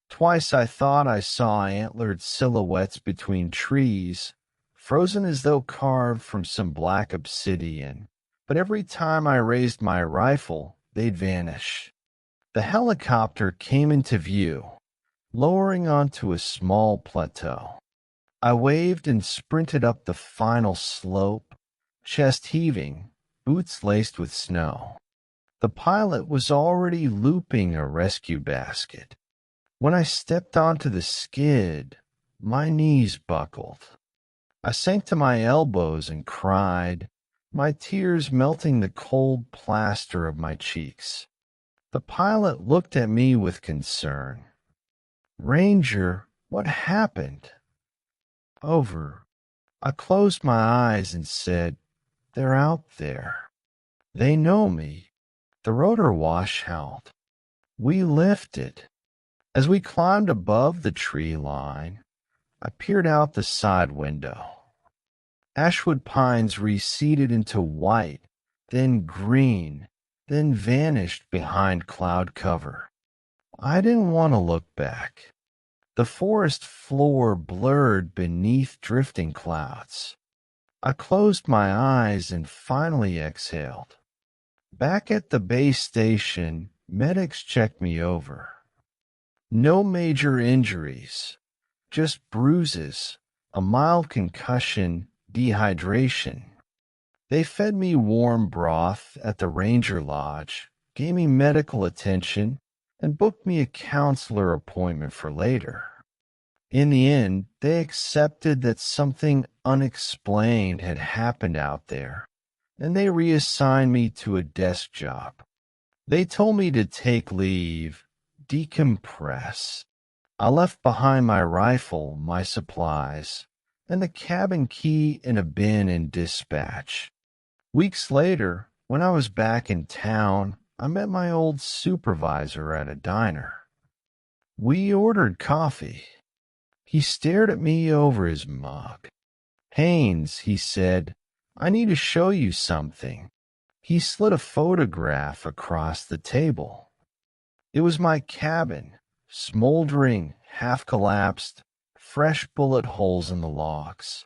Twice I thought I saw antlered silhouettes between trees, frozen as though carved from some black obsidian, but every time I raised my rifle, they'd vanish. The helicopter came into view, lowering onto a small plateau. I waved and sprinted up the final slope, chest heaving, boots laced with snow. The pilot was already looping a rescue basket. When I stepped onto the skid, my knees buckled. I sank to my elbows and cried, my tears melting the cold plaster of my cheeks. The pilot looked at me with concern. "Ranger, what happened?" "Over." I closed my eyes and said, "They're out there. They know me." The rotor wash held. We lifted. As we climbed above the tree line, I peered out the side window. Ashwood pines receded into white, then green, then vanished behind cloud cover. I didn't want to look back. The forest floor blurred beneath drifting clouds. I closed my eyes and finally exhaled. Back at the base station, medics checked me over. No major injuries, just bruises, a mild concussion, dehydration. They fed me warm broth at the Ranger Lodge, gave me medical attention, and booked me a counselor appointment for later. In the end, they accepted that something unexplained had happened out there, and they reassigned me to a desk job. They told me to take leave, decompress. I left behind my rifle, my supplies, and the cabin key in a bin in dispatch. Weeks later, when I was back in town, I met my old supervisor at a diner. We ordered coffee. He stared at me over his mug. "Haynes," he said, "I need to show you something." He slid a photograph across the table. It was my cabin, smoldering, half-collapsed, fresh bullet holes in the logs.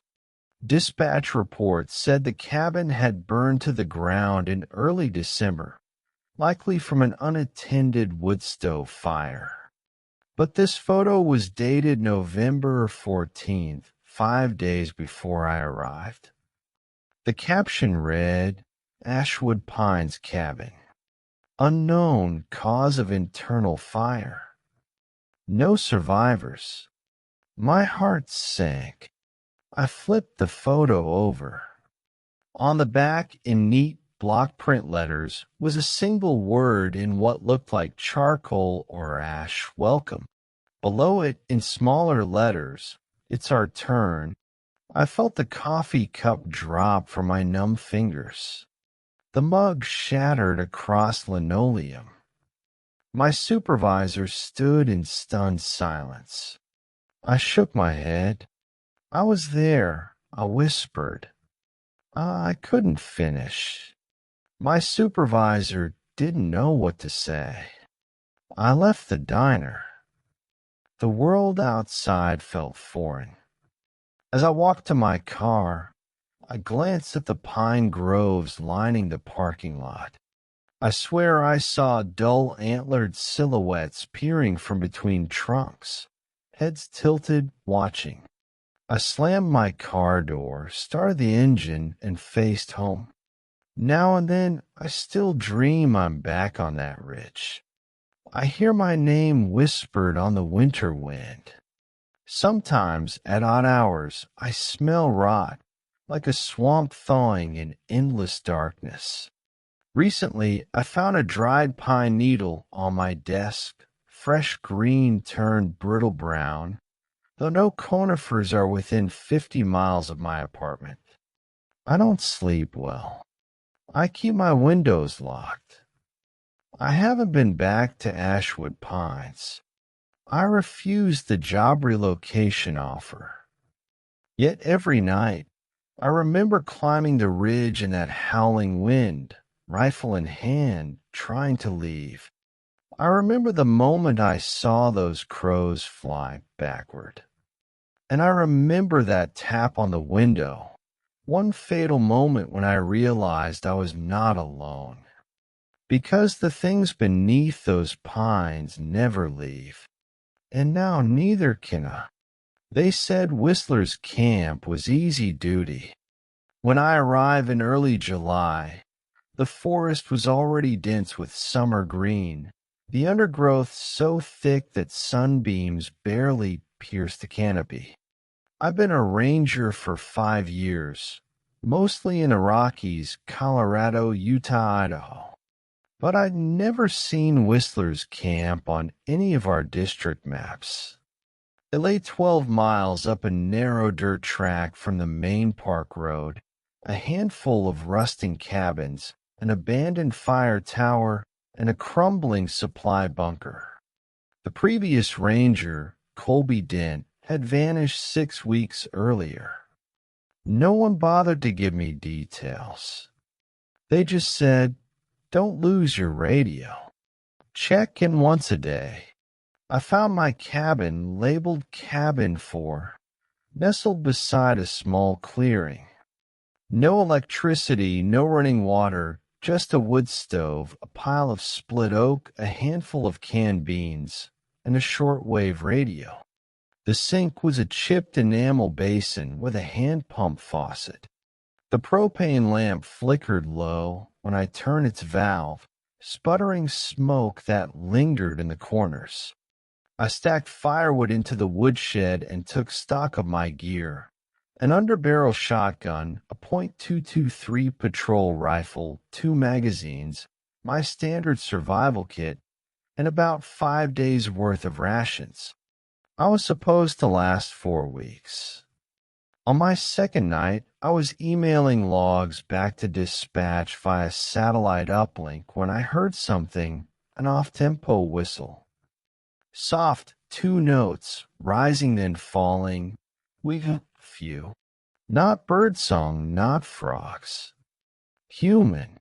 Dispatch reports said the cabin had burned to the ground in early December, likely from an unattended wood stove fire. But this photo was dated November 14th, 5 days before I arrived. The caption read, "Ashwood Pines Cabin. Unknown cause of internal fire. No survivors." My heart sank. I flipped the photo over. On the back, in neat block print letters, was a single word in what looked like charcoal or ash: "Welcome." Below it, in smaller letters, "It's our turn." I felt the coffee cup drop from my numb fingers. The mug shattered across linoleum. My supervisor stood in stunned silence. I shook my head. "I was there," I whispered. I couldn't finish. My supervisor didn't know what to say. I left the diner. The world outside felt foreign. As I walked to my car, I glanced at the pine groves lining the parking lot. I swear I saw dull antlered silhouettes peering from between trunks, heads tilted, watching. I slammed my car door, started the engine, and faced home. Now and then, I still dream I'm back on that ridge. I hear my name whispered on the winter wind. Sometimes, at odd hours, I smell rot, like a swamp thawing in endless darkness. Recently, I found a dried pine needle on my desk, fresh green turned brittle brown, though no conifers are within 50 miles of my apartment. I don't sleep well. I keep my windows locked. I haven't been back to Ashwood Pines. I refused the job relocation offer. Yet every night, I remember climbing the ridge in that howling wind, rifle in hand, trying to leave. I remember the moment I saw those crows fly backward. And I remember that tap on the window, one fatal moment when I realized I was not alone. Because the things beneath those pines never leave, and now neither can I. They said Whistler's Camp was easy duty. When I arrived in early July, the forest was already dense with summer green, the undergrowth so thick that sunbeams barely pierced the canopy. I've been a ranger for 5 years, mostly in the Rockies, Colorado, Utah, Idaho. But I'd never seen Whistler's Camp on any of our district maps. It lay 12 miles up a narrow dirt track from the main park road, a handful of rusting cabins, an abandoned fire tower, and a crumbling supply bunker. The previous ranger, Colby Dent, had vanished 6 weeks earlier. No one bothered to give me details. They just said, "Don't lose your radio. Check in once a day." I found my cabin labeled Cabin 4, nestled beside a small clearing. No electricity, no running water, just a wood stove, a pile of split oak, a handful of canned beans, and a shortwave radio. The sink was a chipped enamel basin with a hand pump faucet. The propane lamp flickered low when I turned its valve, sputtering smoke that lingered in the corners. I stacked firewood into the woodshed and took stock of my gear. An underbarrel shotgun, a .223 patrol rifle, 2 magazines, my standard survival kit, and about 5 days' worth of rations. I was supposed to last 4 weeks. On my second night, I was emailing logs back to dispatch via satellite uplink when I heard something, an off-tempo whistle. Soft 2 notes, rising then falling. Few. Not birdsong, not frogs. Human.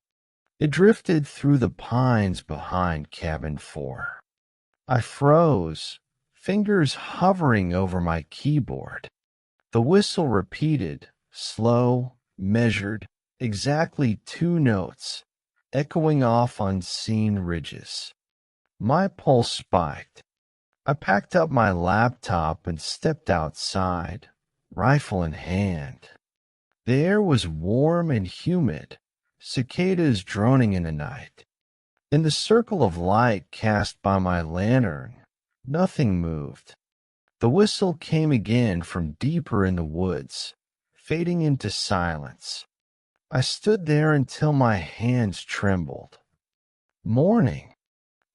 It drifted through the pines behind Cabin 4. I froze, fingers hovering over my keyboard. The whistle repeated, slow, measured, exactly 2 notes, echoing off unseen ridges. My pulse spiked. I packed up my laptop and stepped outside, rifle in hand. The air was warm and humid, cicadas droning in the night. In the circle of light cast by my lantern, nothing moved. The whistle came again from deeper in the woods, fading into silence. I stood there until my hands trembled. Morning.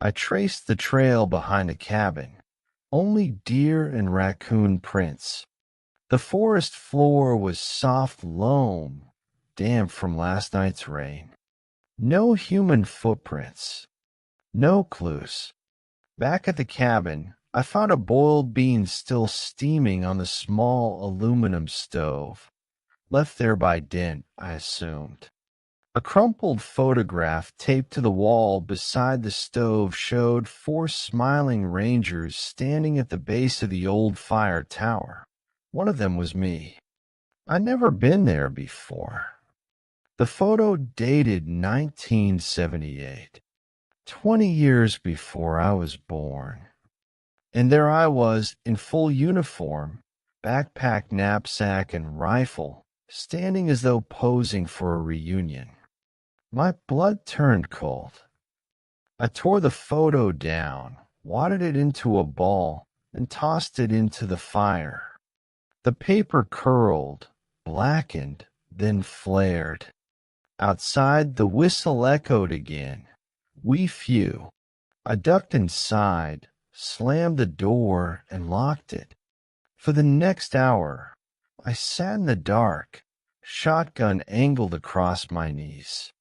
I traced the trail behind the cabin. Only deer and raccoon prints. The forest floor was soft loam, damp from last night's rain. No human footprints. No clues. Back at the cabin, I found a boiled bean still steaming on the small aluminum stove, left there by Dent, I assumed. A crumpled photograph taped to the wall beside the stove showed 4 smiling rangers standing at the base of the old fire tower. One of them was me. I'd never been there before. The photo dated 1978, 20 years before I was born. And there I was in full uniform, backpack, knapsack, and rifle, standing as though posing for a reunion. My blood turned cold. I tore the photo down, wadded it into a ball, and tossed it into the fire. The paper curled, blackened, then flared. Outside, the whistle echoed again. We few. I ducked inside, slammed the door, and locked it. For the next hour, I sat in the dark, shotgun angled across my knees.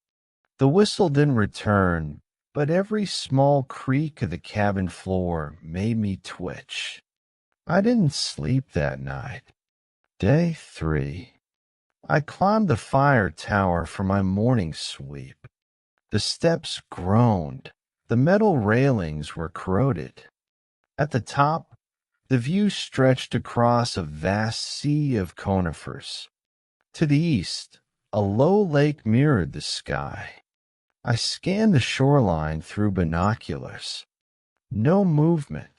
The whistle didn't return, but every small creak of the cabin floor made me twitch. I didn't sleep that night. Day 3. I climbed the fire tower for my morning sweep. The steps groaned. The metal railings were corroded. At the top, the view stretched across a vast sea of conifers. To the east, a low lake mirrored the sky. I scanned the shoreline through binoculars. No movement,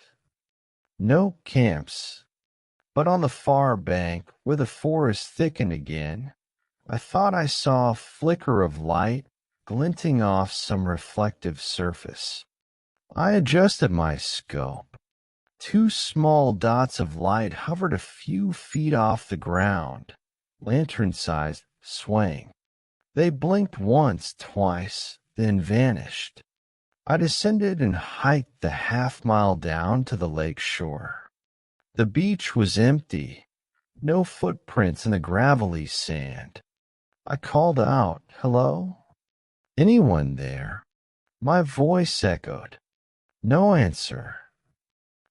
no camps. But on the far bank, where the forest thickened again, I thought I saw a flicker of light glinting off some reflective surface. I adjusted my scope. Two small dots of light hovered a few feet off the ground, lantern-sized, swaying. They blinked once, twice, then vanished. I descended and hiked the half-mile down to the lake shore. The beach was empty, no footprints in the gravelly sand. I called out, "Hello? Anyone there?" My voice echoed. No answer.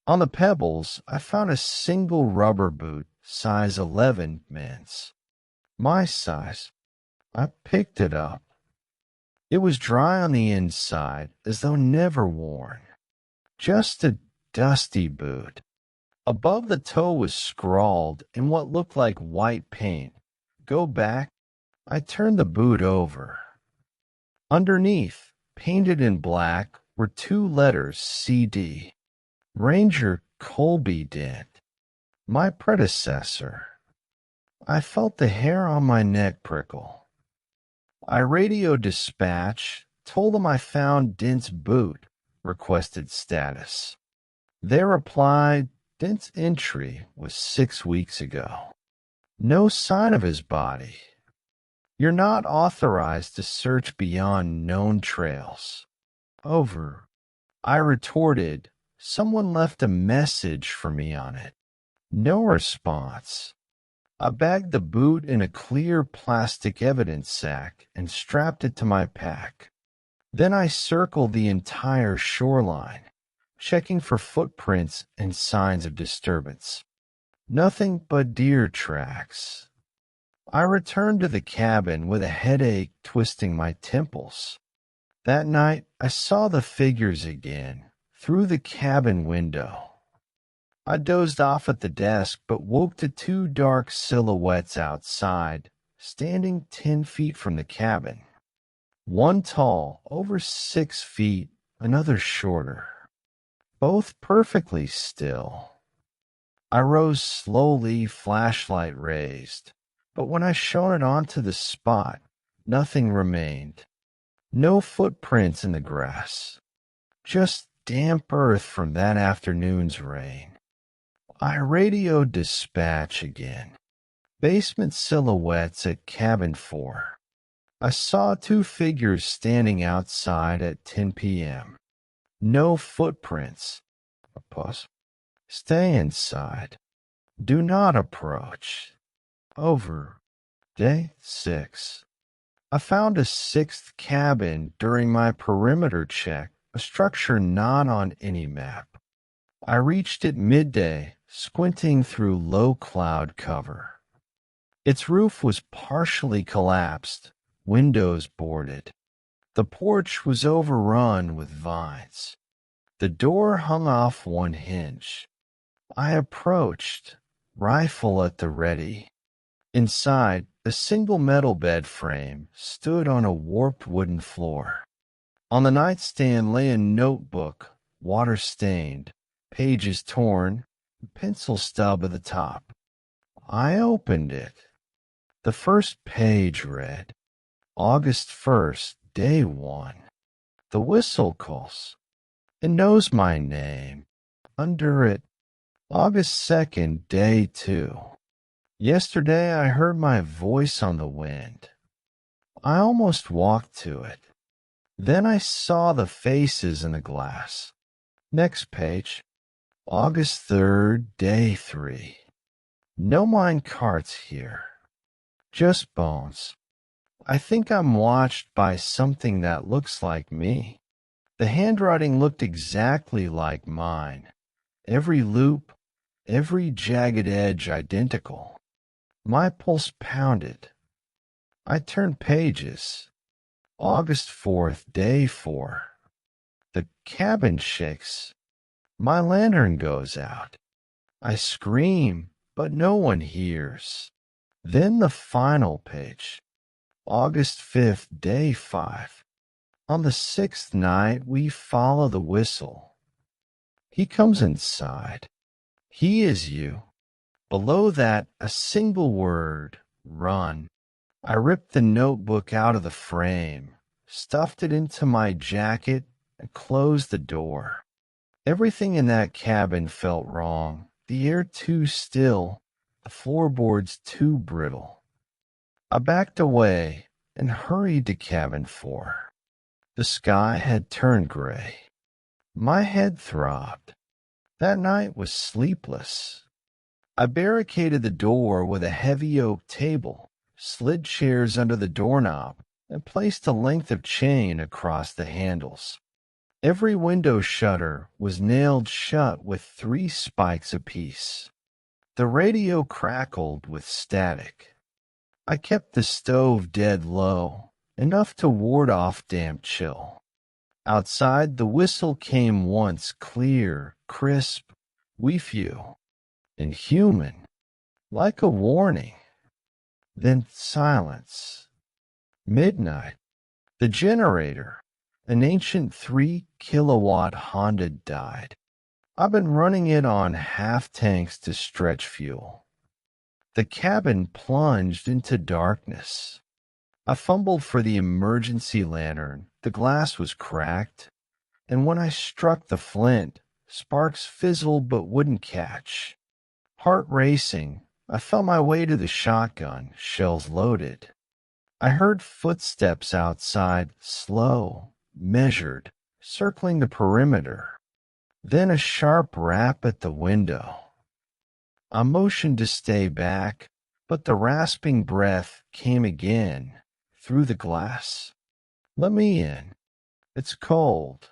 On the pebbles, I found a single rubber boot, size 11 men's. My size. I picked it up. It was dry on the inside, as though never worn. Just a dusty boot. Above the toe was scrawled in what looked like white paint, "Go back." I turned the boot over. Underneath, painted in black, were two letters, CD. Ranger Colby Dent, my predecessor. I felt the hair on my neck prickle. I radioed dispatch, told them I found Dent's boot, requested status. They replied Dent's entry was 6 weeks ago. No sign of his body. You're not authorized to search beyond known trails. Over. I retorted, someone left a message for me on it. No response. I bagged the boot in a clear plastic evidence sack and strapped it to my pack. Then I circled the entire shoreline, checking for footprints and signs of disturbance. Nothing but deer tracks. I returned to the cabin with a headache twisting my temples. That night, I saw the figures again, through the cabin window. I dozed off at the desk, but woke to two dark silhouettes outside, standing 10 feet from the cabin. One tall, over 6 feet, another shorter. Both perfectly still. I rose slowly, flashlight raised, but when I shone it onto the spot, nothing remained. No footprints in the grass. Just damp earth from that afternoon's rain. I radioed dispatch again. Basement silhouettes at cabin 4. I saw two figures standing outside at 10 p.m. No footprints. A pause. Stay inside. Do not approach. Over. Day 6. I found a 6th cabin during my perimeter check, a structure not on any map. I reached it midday, squinting through low cloud cover. Its roof was partially collapsed, windows boarded. The porch was overrun with vines. The door hung off one hinge. I approached, rifle at the ready. Inside, a single metal bed frame stood on a warped wooden floor. On the nightstand lay a notebook, water-stained, pages torn, a pencil stub at the top. I opened it. The first page read, August 1st, day 1. The whistle calls. It knows my name. Under it, August 2nd, day 2. Yesterday I heard my voice on the wind. I almost walked to it. Then I saw the faces in the glass. Next page, August 3rd, day 3. No mine carts here. Just bones. I think I'm watched by something that looks like me. The handwriting looked exactly like mine. Every loop, every jagged edge identical. My pulse pounded. I turned pages. August 4th, day 4. The cabin shakes. My lantern goes out. I scream, but no one hears. Then the final page. August 5th, day 5. On the 6th night, we follow the whistle. He comes inside. He is you. Below that, a single word, run. I ripped the notebook out of the frame, stuffed it into my jacket, and closed the door. Everything in that cabin felt wrong. The air too still, the floorboards too brittle. I backed away and hurried to cabin 4. The sky had turned gray. My head throbbed. That night was sleepless. I barricaded the door with a heavy oak table, slid chairs under the doorknob, and placed a length of chain across the handles. Every window shutter was nailed shut with 3 spikes apiece. The radio crackled with static. I kept the stove dead low, enough to ward off damp chill. Outside, the whistle came once, clear, crisp, we few, and human, like a warning. Then silence. Midnight. The generator, an ancient 3-kilowatt Honda, died. I've been running it on half tanks to stretch fuel. The cabin plunged into darkness. I fumbled for the emergency lantern. The glass was cracked, and when I struck the flint, sparks fizzled but wouldn't catch. Heart racing, I felt my way to the shotgun, shells loaded. I heard footsteps outside, slow, measured, circling the perimeter. Then a sharp rap at the window. I motioned to stay back, but the rasping breath came again, through the glass. Let me in. It's cold.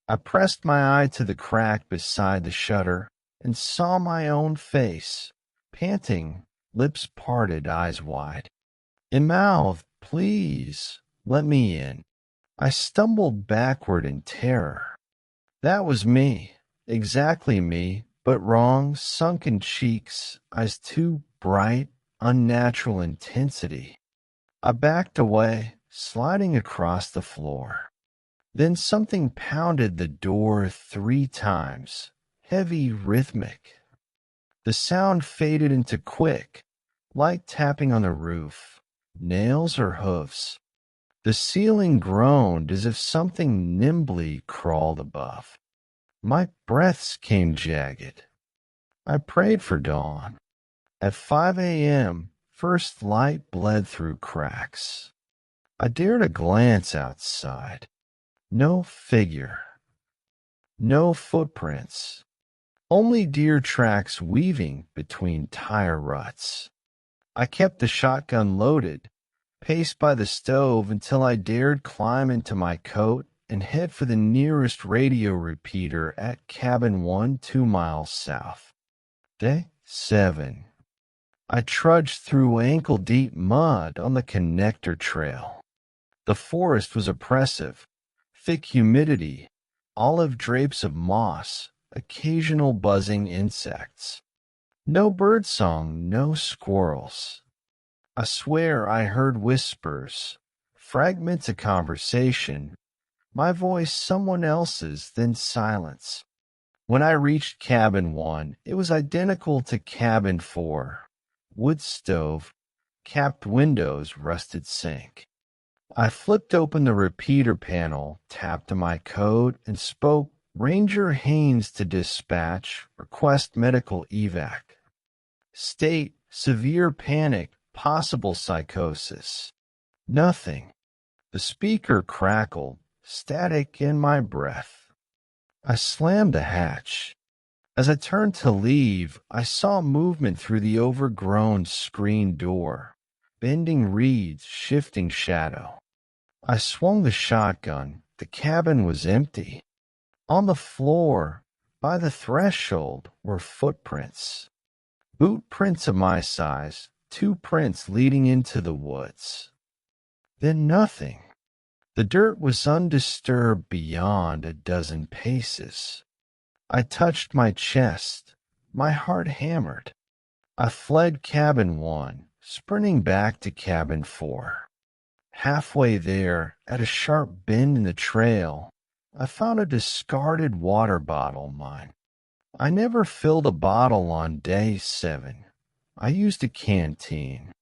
I pressed my eye to the crack beside the shutter and saw my own face, panting, lips parted, eyes wide. It mouthed, please, let me in. I stumbled backward in terror. That was me, exactly me, but wrong, sunken cheeks, eyes too bright, unnatural intensity. I backed away, sliding across the floor. Then something pounded the door 3 times, heavy, rhythmic. The sound faded into quick, light tapping on the roof, nails or hoofs. The ceiling groaned as if something nimbly crawled above. My breaths came jagged. I prayed for dawn. At 5 a.m., first light bled through cracks. I dared a glance outside. No figure. No footprints. Only deer tracks weaving between tire ruts. I kept the shotgun loaded, paced by the stove until I dared climb into my coat and head for the nearest radio repeater at Cabin 1, 2 miles south. Day 7. I trudged through ankle-deep mud on the connector trail. The forest was oppressive, thick humidity, olive drapes of moss, occasional buzzing insects. No birdsong, no squirrels. I swear I heard whispers, fragments of conversation, my voice someone else's, then silence. When I reached Cabin 1, it was identical to Cabin 4. Wood stove, capped windows, rusted sink. I flipped open the repeater panel, tapped my code, and spoke Ranger Haynes to dispatch, request medical evac. State, severe panic, possible psychosis. Nothing. The speaker crackled, static in my breath. I slammed the hatch. As I turned to leave, I saw movement through the overgrown screen door, bending reeds, shifting shadow. I swung the shotgun. The cabin was empty. On the floor, by the threshold, were footprints. Boot prints of my size, 2 prints leading into the woods. Then nothing. The dirt was undisturbed beyond a dozen paces. I touched my chest. My heart hammered. I fled cabin 1, sprinting back to cabin 4. Halfway there, at a sharp bend in the trail, I found a discarded water bottle of mine. I never filled a bottle on day 7. I used a canteen.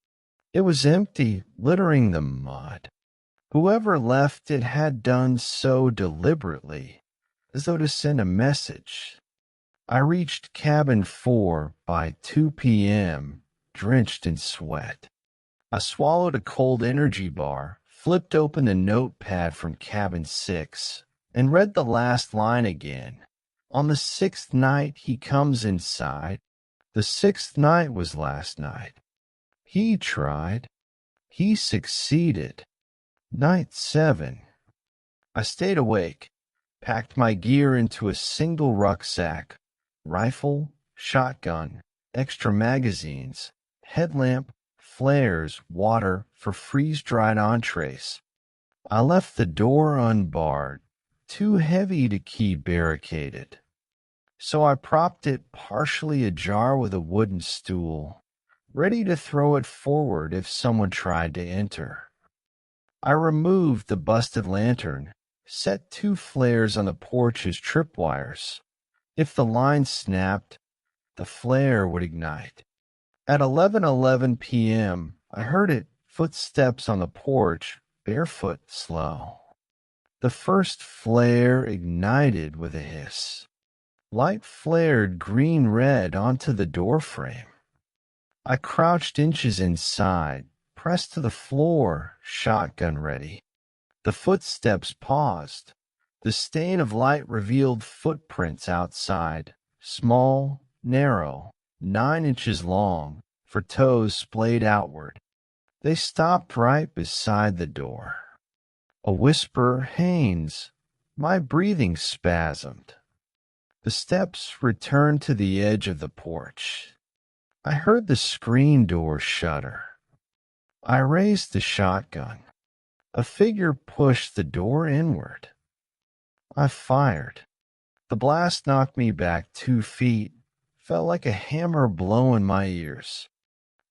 It was empty, littering the mud. Whoever left it had done so deliberately, as though to send a message. I reached cabin 4 by 2 p.m., drenched in sweat. I swallowed a cold energy bar, flipped open the notepad from cabin 6, and read the last line again. On the 6th night he comes inside. The 6th night was last night. He tried. He succeeded. Night 7. I stayed awake, packed my gear into a single rucksack, rifle, shotgun, extra magazines, headlamp, flares, water for freeze-dried entrees. I left the door unbarred, too heavy to keep barricaded. So I propped it partially ajar with a wooden stool, ready to throw it forward if someone tried to enter. I removed the busted lantern, set 2 flares on the porch as tripwires. If the line snapped, the flare would ignite. At 11:11 p.m., I heard it, footsteps on the porch, barefoot, slow. The first flare ignited with a hiss. Light flared green-red onto the doorframe. I crouched inches inside, pressed to the floor, shotgun ready. The footsteps paused. The stain of light revealed footprints outside, small, narrow, 9 inches long, for toes splayed outward. They stopped right beside the door. A whisper, "Haynes." My breathing spasmed. The steps returned to the edge of the porch. I heard the screen door shudder. I raised the shotgun. A figure pushed the door inward. I fired. The blast knocked me back 2 feet, felt like a hammer blow in my ears.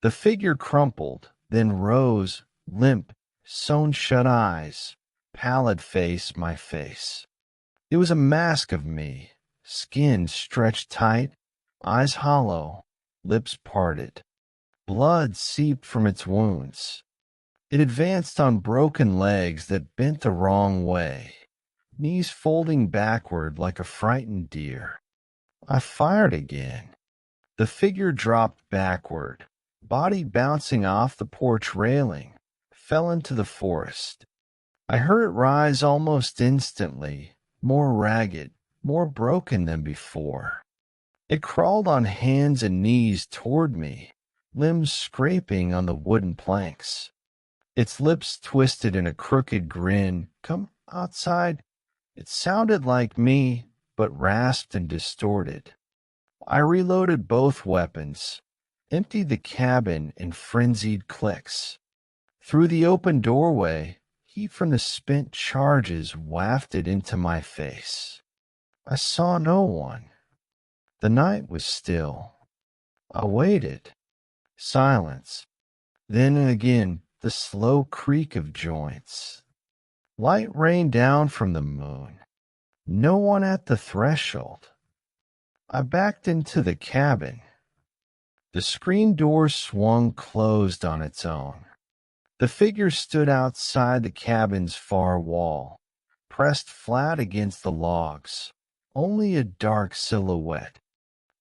The figure crumpled, then rose, limp, sewn-shut eyes, pallid face my face. It was a mask of me, skin stretched tight, eyes hollow, lips parted. Blood seeped from its wounds. It advanced on broken legs that bent the wrong way, knees folding backward like a frightened deer. I fired again. The figure dropped backward, body bouncing off the porch railing, fell into the forest. I heard it rise almost instantly, more ragged, more broken than before. It crawled on hands and knees toward me, limbs scraping on the wooden planks. Its lips twisted in a crooked grin. "Come outside." It sounded like me, but rasped and distorted. I reloaded both weapons, emptied the cabin in frenzied clicks. Through the open doorway, heat from the spent charges wafted into my face. I saw no one. The night was still. I waited. Silence. Then again, the slow creak of joints. Light rained down from the moon. No one at the threshold. I backed into the cabin. The screen door swung closed on its own. The figure stood outside the cabin's far wall, pressed flat against the logs, only a dark silhouette.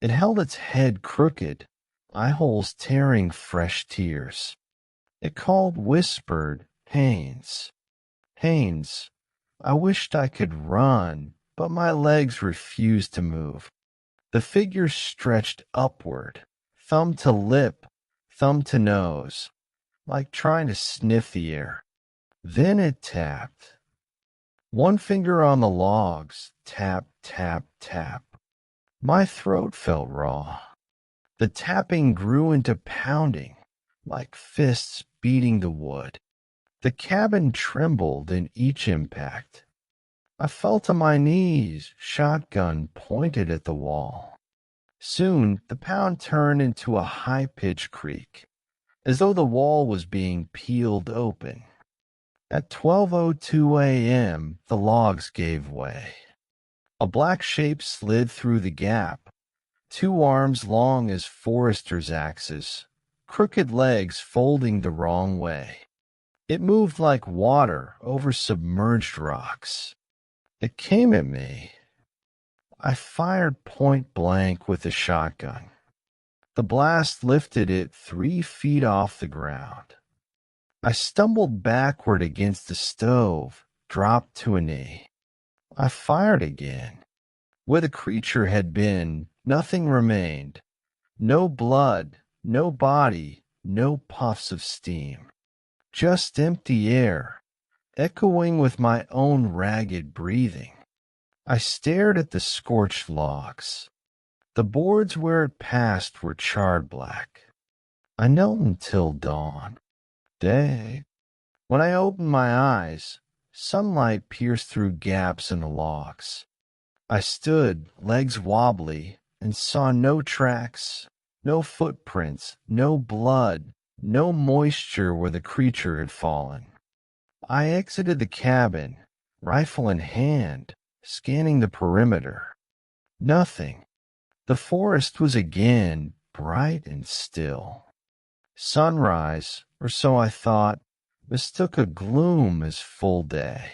It held its head crooked, eye holes tearing fresh tears. It called, whispered, "Haynes. Haynes." I wished I could run, but my legs refused to move. The figure stretched upward, thumb to lip, thumb to nose, like trying to sniff the air. Then it tapped. One finger on the logs, tap, tap, tap. My throat felt raw. The tapping grew into pounding, like fists beating the wood. The cabin trembled in each impact. I fell to my knees, shotgun pointed at the wall. Soon the pound turned into a high-pitched creak, as though the wall was being peeled open. At 12:02 a.m., the logs gave way. A black shape slid through the gap, 2 arms long as foresters' axes, crooked legs folding the wrong way. It moved like water over submerged rocks. It came at me. I fired point blank with a shotgun. The blast lifted it 3 feet off the ground. I stumbled backward against the stove, dropped to a knee. I fired again. Where the creature had been, nothing remained. No blood, no body, no puffs of steam. Just empty air, echoing with my own ragged breathing. I stared at the scorched logs. The boards where it passed were charred black. I knelt until dawn. Day. When I opened my eyes, sunlight pierced through gaps in the logs. I stood, legs wobbly, and saw no tracks, no footprints, no blood, no moisture where the creature had fallen. I exited the cabin, rifle in hand, scanning the perimeter. Nothing. The forest was again bright and still. Sunrise, or so I thought, mistook a gloom as full day.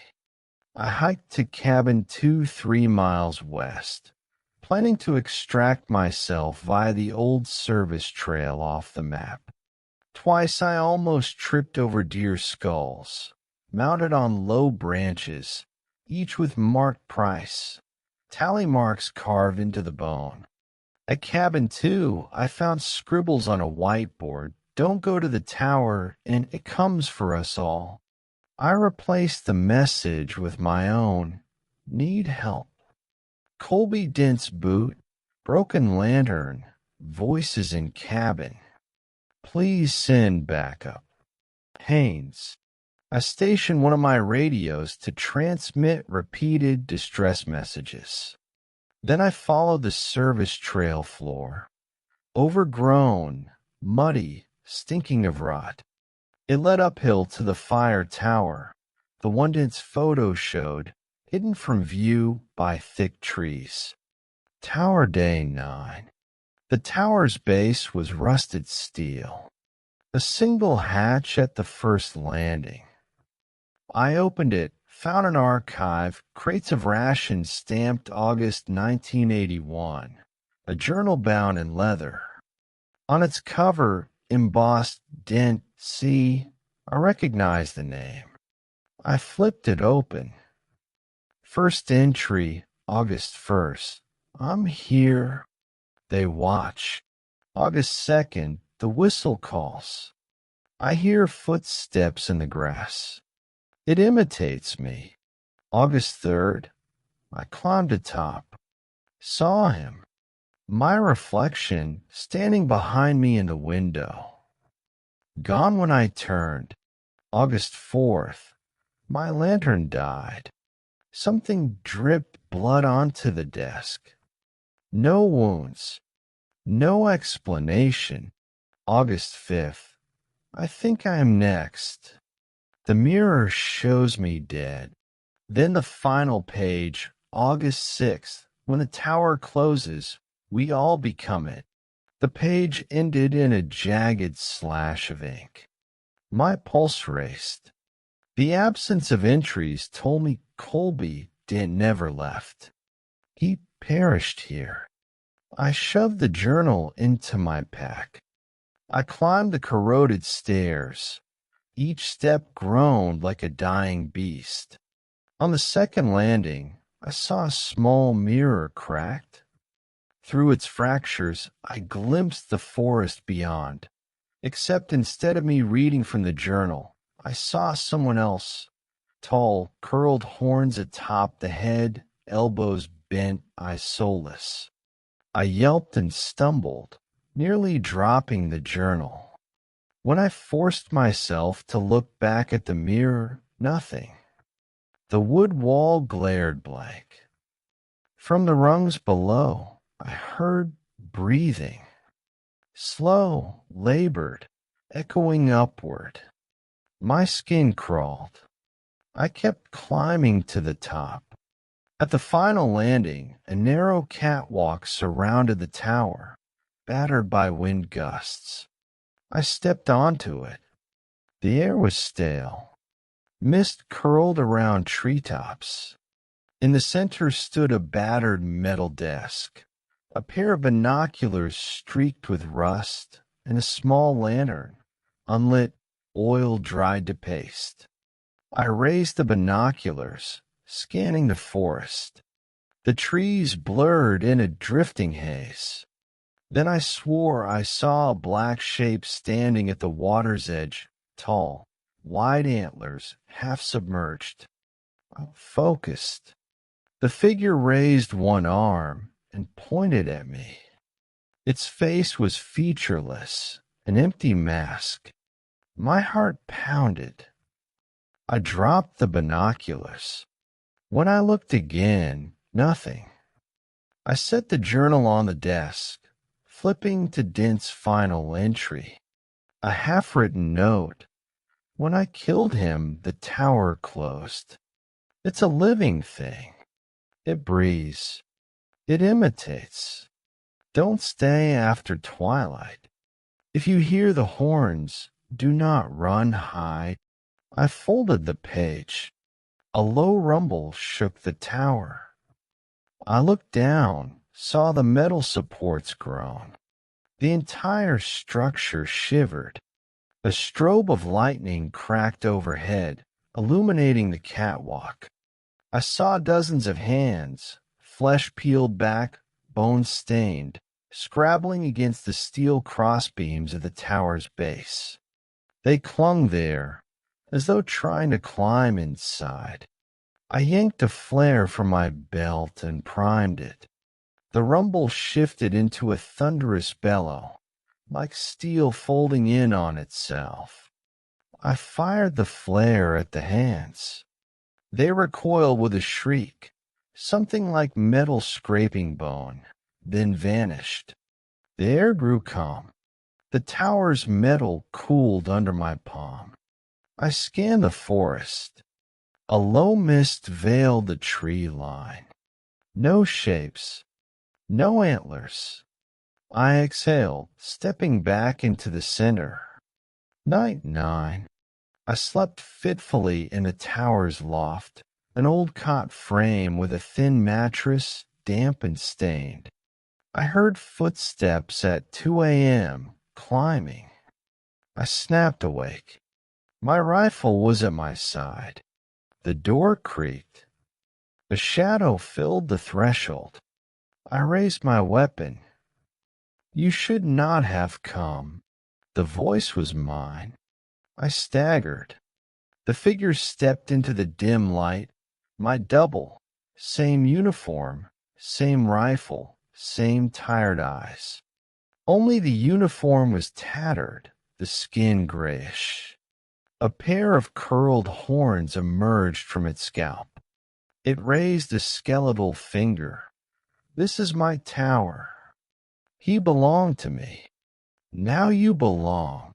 I hiked to cabin 2 3 miles west, planning to extract myself via the old service trail off the map. Twice I almost tripped over deer skulls, mounted on low branches, each with marked price, tally marks carved into the bone. At cabin 2, I found scribbles on a whiteboard. Don't go to the tower, and it comes for us all. I replaced the message with my own. Need help. Colby Dent's boot, broken lantern, voices in cabin. Please send backup. Haynes. I stationed one of my radios to transmit repeated distress messages. Then I followed the service trail floor. Overgrown, muddy, stinking of rot. It led uphill to the fire tower, the one Dent's photo showed, hidden from view by thick trees. Tower Day 9. The tower's base was rusted steel. A single hatch at the first landing. I opened it, found an archive, crates of rations stamped August 1981, a journal bound in leather. On its cover, embossed Dent C. I recognized the name. I flipped it open. First entry, August 1st. I'm here. They watch. August 2nd, the whistle calls. I hear footsteps in the grass. It imitates me. August 3rd, I climbed atop. Saw him. My reflection standing behind me in the window. Gone when I turned. August 4th, my lantern died. Something dripped blood onto the desk. No wounds. No explanation. August 5th, I think I am next. The mirror shows me dead. Then the final page, August 6th, when the tower closes, we all become it. The page ended in a jagged slash of ink. My pulse raced. The absence of entries told me Colby Dent never left. He perished here. I shoved the journal into my pack. I climbed the corroded stairs. Each step groaned like a dying beast. On the second landing, I saw a small mirror cracked. Through its fractures, I glimpsed the forest beyond. Except instead of me reading from the journal, I saw someone else. Tall, curled horns atop the head, elbows bent, eyes soulless. I yelped and stumbled, nearly dropping the journal. When I forced myself to look back at the mirror, nothing. The wood wall glared blank. From the rungs below, I heard breathing, slow, labored, echoing upward. My skin crawled. I kept climbing to the top. At the final landing, a narrow catwalk surrounded the tower, battered by wind gusts. I stepped onto it. The air was stale. Mist curled around treetops. In the center stood a battered metal desk, a pair of binoculars streaked with rust, and a small lantern, unlit, oil dried to paste. I raised the binoculars, scanning the forest. The trees blurred in a drifting haze. Then I swore I saw a black shape standing at the water's edge, tall, wide antlers, half submerged. Focused. The figure raised one arm and pointed at me. Its face was featureless, an empty mask. My heart pounded. I dropped the binoculars. When I looked again, nothing. I set the journal on the desk, flipping to Dent's final entry. A half-written note. When I killed him, the tower closed. It's a living thing. It breathes. It imitates. Don't stay after twilight. If you hear the horns, do not run, hide. I folded the page. A low rumble shook the tower. I looked down, saw the metal supports groan. The entire structure shivered. A strobe of lightning cracked overhead, illuminating the catwalk. I saw dozens of hands, flesh peeled back, bones stained, scrabbling against the steel crossbeams of the tower's base. They clung there, as though trying to climb inside. I yanked a flare from my belt and primed it. The rumble shifted into a thunderous bellow, like steel folding in on itself. I fired the flare at the hands. They recoiled with a shriek, something like metal scraping bone, then vanished. The air grew calm. The tower's metal cooled under my palm. I scanned the forest. A low mist veiled the tree line. No shapes, no antlers. I exhaled, stepping back into the center. Night 9. I slept fitfully in the tower's loft, an old cot frame with a thin mattress, damp and stained. I heard footsteps at 2 a.m., climbing. I snapped awake. My rifle was at my side. The door creaked. A shadow filled the threshold. I raised my weapon. You should not have come. The voice was mine. I staggered. The figure stepped into the dim light. My double. Same uniform, same rifle, same tired eyes. Only the uniform was tattered, the skin grayish. A pair of curled horns emerged from its scalp. It raised a skeletal finger. This is my tower. He belonged to me. Now you belong.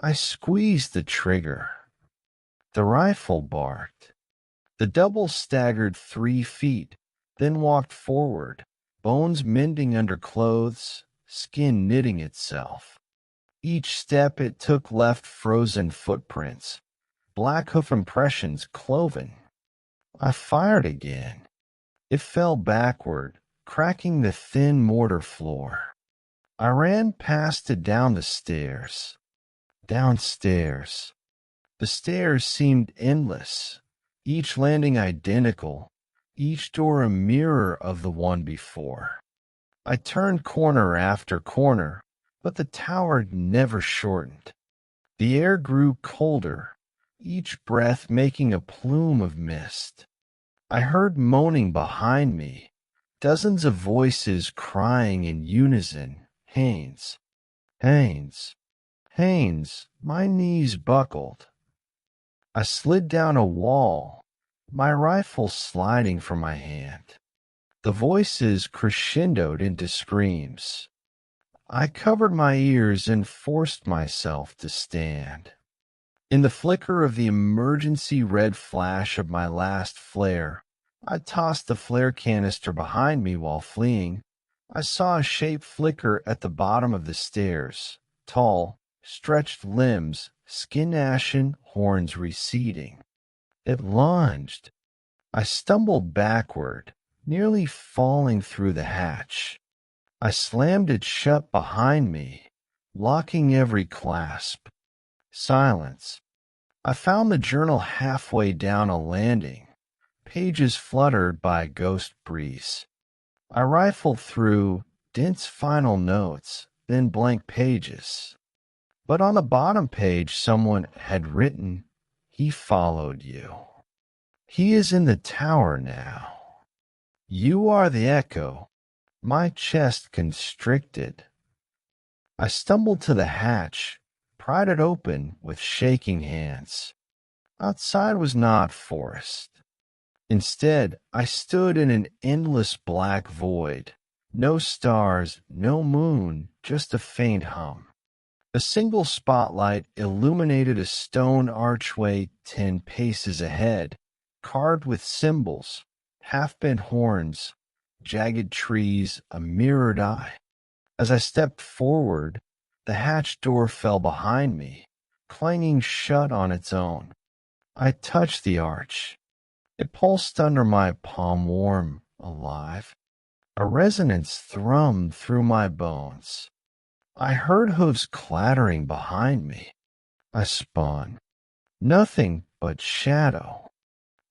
I squeezed the trigger. The rifle barked. The double staggered 3 feet, then walked forward, bones mending under clothes, skin knitting itself. Each step it took left frozen footprints, black hoof impressions cloven. I fired again. It fell backward, cracking the thin mortar floor. I ran past it down the stairs. Downstairs. The stairs seemed endless, each landing identical, each door a mirror of the one before. I turned corner after corner, but the tower never shortened. The air grew colder, each breath making a plume of mist. I heard moaning behind me, dozens of voices crying in unison, Haynes, Haynes. Haynes, my knees buckled. I slid down a wall, my rifle sliding from my hand. The voices crescendoed into screams. I covered my ears and forced myself to stand. In the flicker of the emergency red flash of my last flare, I tossed the flare canister behind me while fleeing. I saw a shape flicker at the bottom of the stairs, tall, stretched limbs, skin ashen, horns receding. It lunged. I stumbled backward, nearly falling through the hatch. I slammed it shut behind me, locking every clasp. Silence. I found the journal halfway down a landing, pages fluttered by a ghost breeze. I rifled through dense final notes, then blank pages. But on the bottom page, someone had written, "He followed you. He is in the tower now. You are the echo." My chest constricted. I stumbled to the hatch, pried it open with shaking hands. Outside was not forest. Instead, I stood in an endless black void. No stars, no moon, just a faint hum. A single spotlight illuminated a stone archway 10 paces ahead, carved with symbols, half-bent horns, jagged trees, a mirrored eye. As I stepped forward, the hatch door fell behind me, clanging shut on its own. I touched the arch. It pulsed under my palm, warm, alive. A resonance thrummed through my bones. I heard hooves clattering behind me. I spun. Nothing but shadow.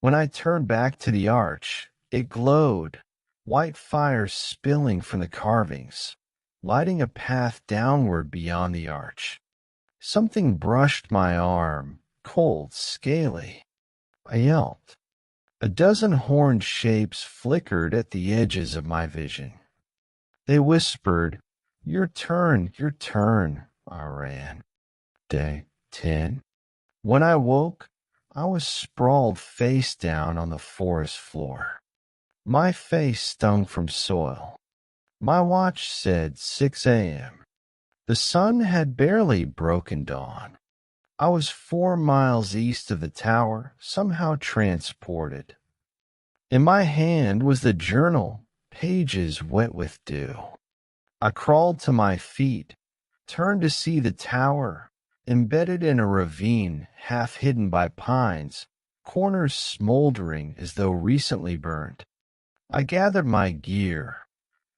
When I turned back to the arch, it glowed, white fire spilling from the carvings, lighting a path downward beyond the arch. Something brushed my arm, cold, scaly. I yelped. A dozen horned shapes flickered at the edges of my vision. They whispered, your turn, your turn." I ran. Day 10. When I woke, I was sprawled face down on the forest floor. My face stung from soil. My watch said 6 a.m. The sun had barely broken dawn. I was 4 miles east of the tower, somehow transported. In my hand was the journal, pages wet with dew. I crawled to my feet, turned to see the tower, embedded in a ravine half hidden by pines, corners smoldering as though recently burned. I gathered my gear,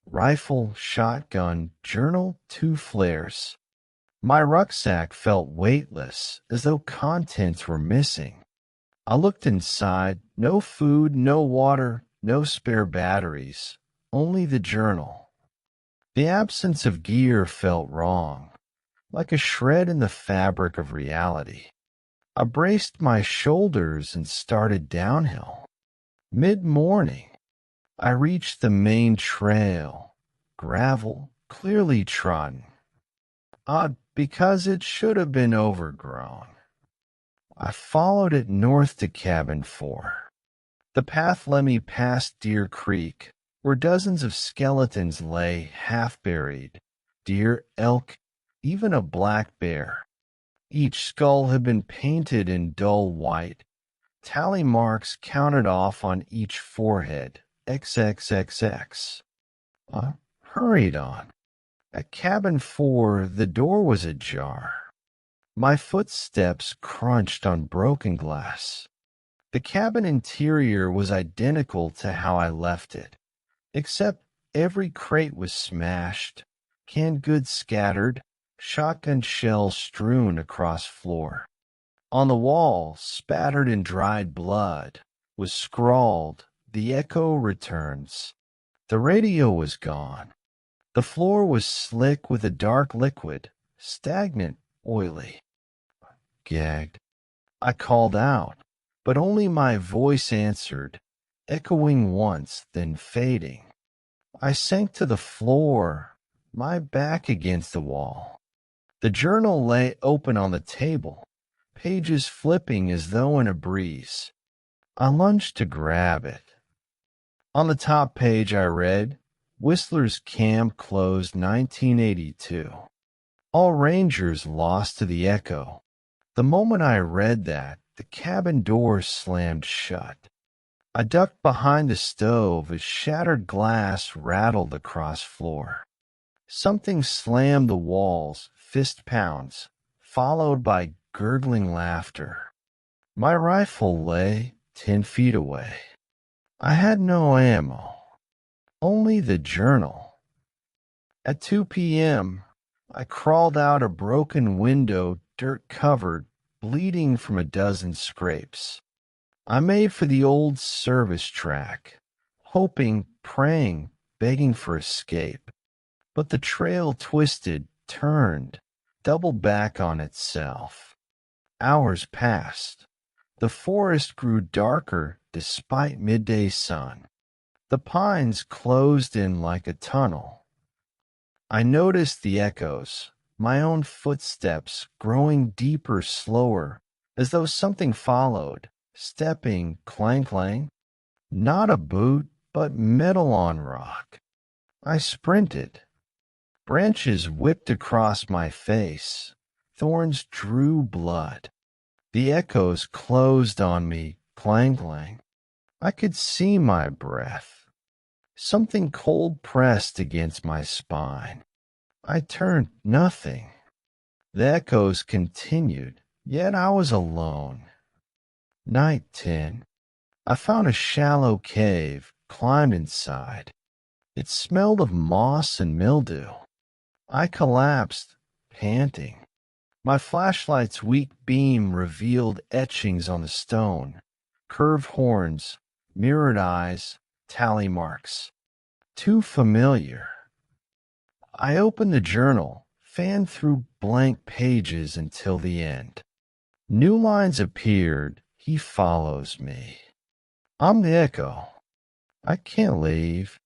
rifle, shotgun, journal, 2 flares. My rucksack felt weightless, as though contents were missing. I looked inside, no food, no water, no spare batteries, only the journal. The absence of gear felt wrong, like a shred in the fabric of reality. I braced my shoulders and started downhill. Mid-morning, I reached the main trail, gravel, clearly trodden. Odd, because it should have been overgrown. I followed it north to Cabin 4. The path led me past Deer Creek, where dozens of skeletons lay half-buried, deer, elk, even a black bear. Each skull had been painted in dull white, tally marks counted off on each forehead, XXXX. I hurried on. At Cabin 4, the door was ajar. My footsteps crunched on broken glass. The cabin interior was identical to how I left it, except every crate was smashed, canned goods scattered, shotgun shells strewn across floor. On the wall, spattered in dried blood, was scrawled, "The Echo returns." The radio was gone. The floor was slick with a dark liquid, stagnant, oily. Gagged. I called out, but only my voice answered, echoing once, then fading. I sank to the floor, my back against the wall. The journal lay open on the table, pages flipping as though in a breeze. I lunged to grab it. On the top page I read, Whistler's Camp closed 1982. All Rangers lost to the Echo. The moment I read that, the cabin door slammed shut. I ducked behind the stove as shattered glass rattled across floor. Something slammed the walls, fist pounds, followed by gurgling laughter. My rifle lay 10 feet away. I had no ammo, only the journal. At 2 p.m., I crawled out a broken window, dirt-covered, bleeding from a dozen scrapes. I made for the old service track, hoping, praying, begging for escape. But the trail twisted, turned, doubled back on itself. Hours passed. The forest grew darker despite midday sun. The pines closed in like a tunnel. I noticed the echoes, my own footsteps growing deeper, slower, as though something followed, stepping clang-clang. Not a boot, but metal on rock. I sprinted. Branches whipped across my face. Thorns drew blood. The echoes closed on me, clang-clang. I could see my breath. Something cold pressed against my spine. I turned, nothing. The echoes continued, yet I was alone. Night 10. I found a shallow cave, climbed inside. It smelled of moss and mildew. I collapsed, panting. My flashlight's weak beam revealed etchings on the stone, curved horns, mirrored eyes, tally marks. Too familiar. I opened the journal, fanned through blank pages until the end. New lines appeared. He follows me. I'm the echo. I can't leave.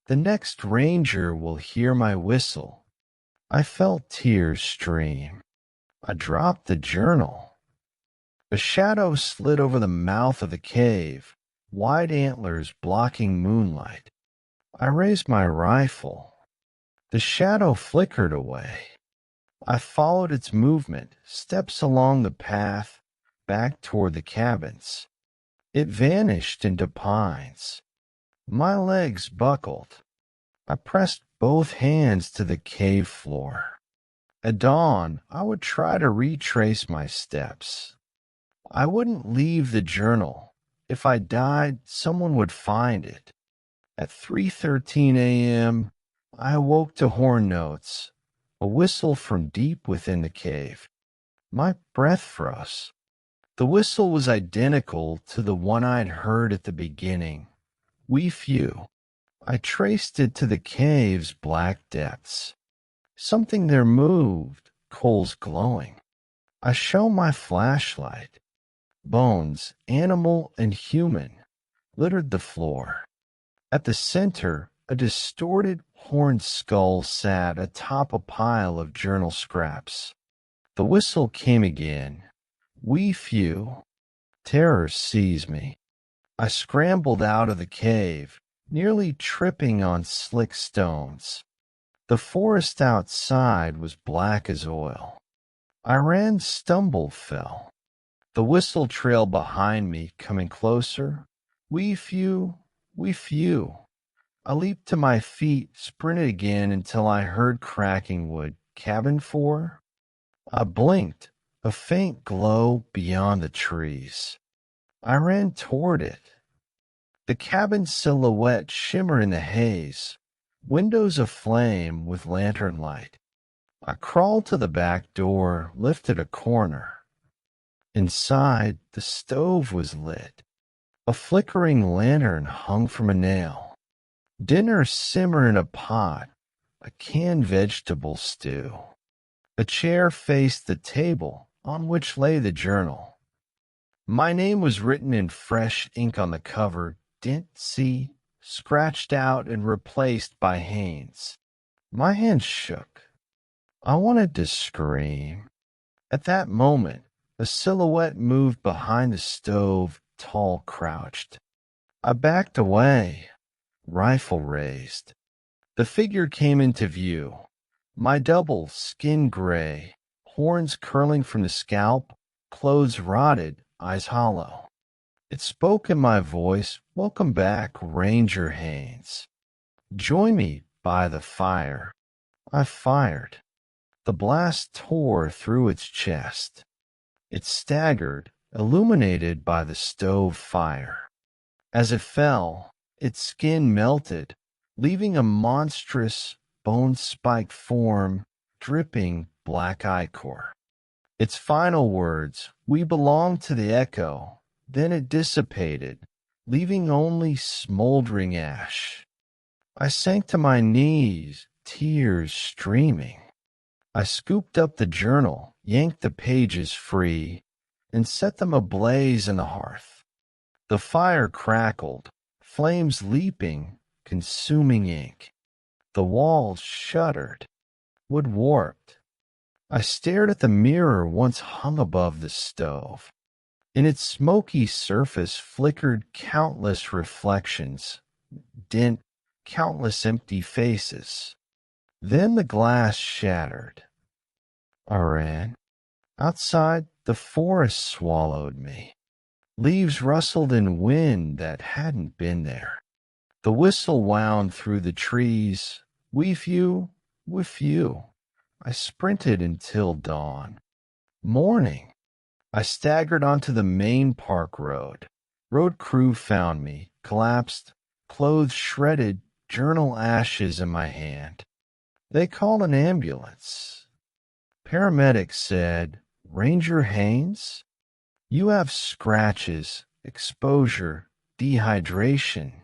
The next ranger will hear my whistle. I felt tears stream. I dropped the journal. A shadow slid over the mouth of the cave, wide antlers blocking moonlight. I raised my rifle. The shadow flickered away. I followed its movement, steps along the path, back toward the cabins. It vanished into pines. My legs buckled. I pressed both hands to the cave floor. At dawn, I would try to retrace my steps. I wouldn't leave the journal. If I died, someone would find it. At 3:13 a.m., I awoke to horn notes, a whistle from deep within the cave. My breath froze. The whistle was identical to the one I'd heard at the beginning. We few. I traced it to the cave's black depths. Something there moved, coals glowing. I shone my flashlight. Bones, animal and human, littered the floor. At the center, a distorted horned skull sat atop a pile of journal scraps. The whistle came again. We few. Terror seized me. I scrambled out of the cave, nearly tripping on slick stones. The forest outside was black as oil. I ran, stumbled, fell. The whistle trailed behind me, coming closer. We few, we few. I leaped to my feet, sprinted again until I heard cracking wood. Cabin 4? I blinked, a faint glow beyond the trees. I ran toward it. The cabin's silhouette shimmered in the haze, windows aflame with lantern light. I crawled to the back door, lifted a corner. Inside, the stove was lit. A flickering lantern hung from a nail. Dinner simmered in a pot, a canned vegetable stew. A chair faced the table on which lay the journal. My name was written in fresh ink on the cover, Dent C, scratched out and replaced by Haynes. My hand shook. I wanted to scream. At that moment, a silhouette moved behind the stove, tall crouched. I backed away, rifle raised. The figure came into view. My double, skin gray, horns curling from the scalp, clothes rotted, eyes hollow. It spoke in my voice, "Welcome back, Ranger Haynes. Join me by the fire." I fired. The blast tore through its chest. It staggered, illuminated by the stove fire. As it fell, its skin melted, leaving a monstrous, bone-spiked form dripping black ichor. Its final words, "We belong to the echo." Then it dissipated, leaving only smoldering ash. I sank to my knees, tears streaming. I scooped up the journal, yanked the pages free, and set them ablaze in the hearth. The fire crackled, flames leaping, consuming ink. The walls shuddered, wood warped. I stared at the mirror once hung above the stove. In its smoky surface flickered countless reflections, dent countless empty faces. Then the glass shattered. I ran. Outside, the forest swallowed me. Leaves rustled in wind that hadn't been there. The whistle wound through the trees. With you, with you. I sprinted until dawn. Morning. I staggered onto the main park road. Road crew found me, collapsed, clothes shredded, journal ashes in my hand. They called an ambulance. Paramedics said, "Ranger Haynes, you have scratches, exposure, dehydration.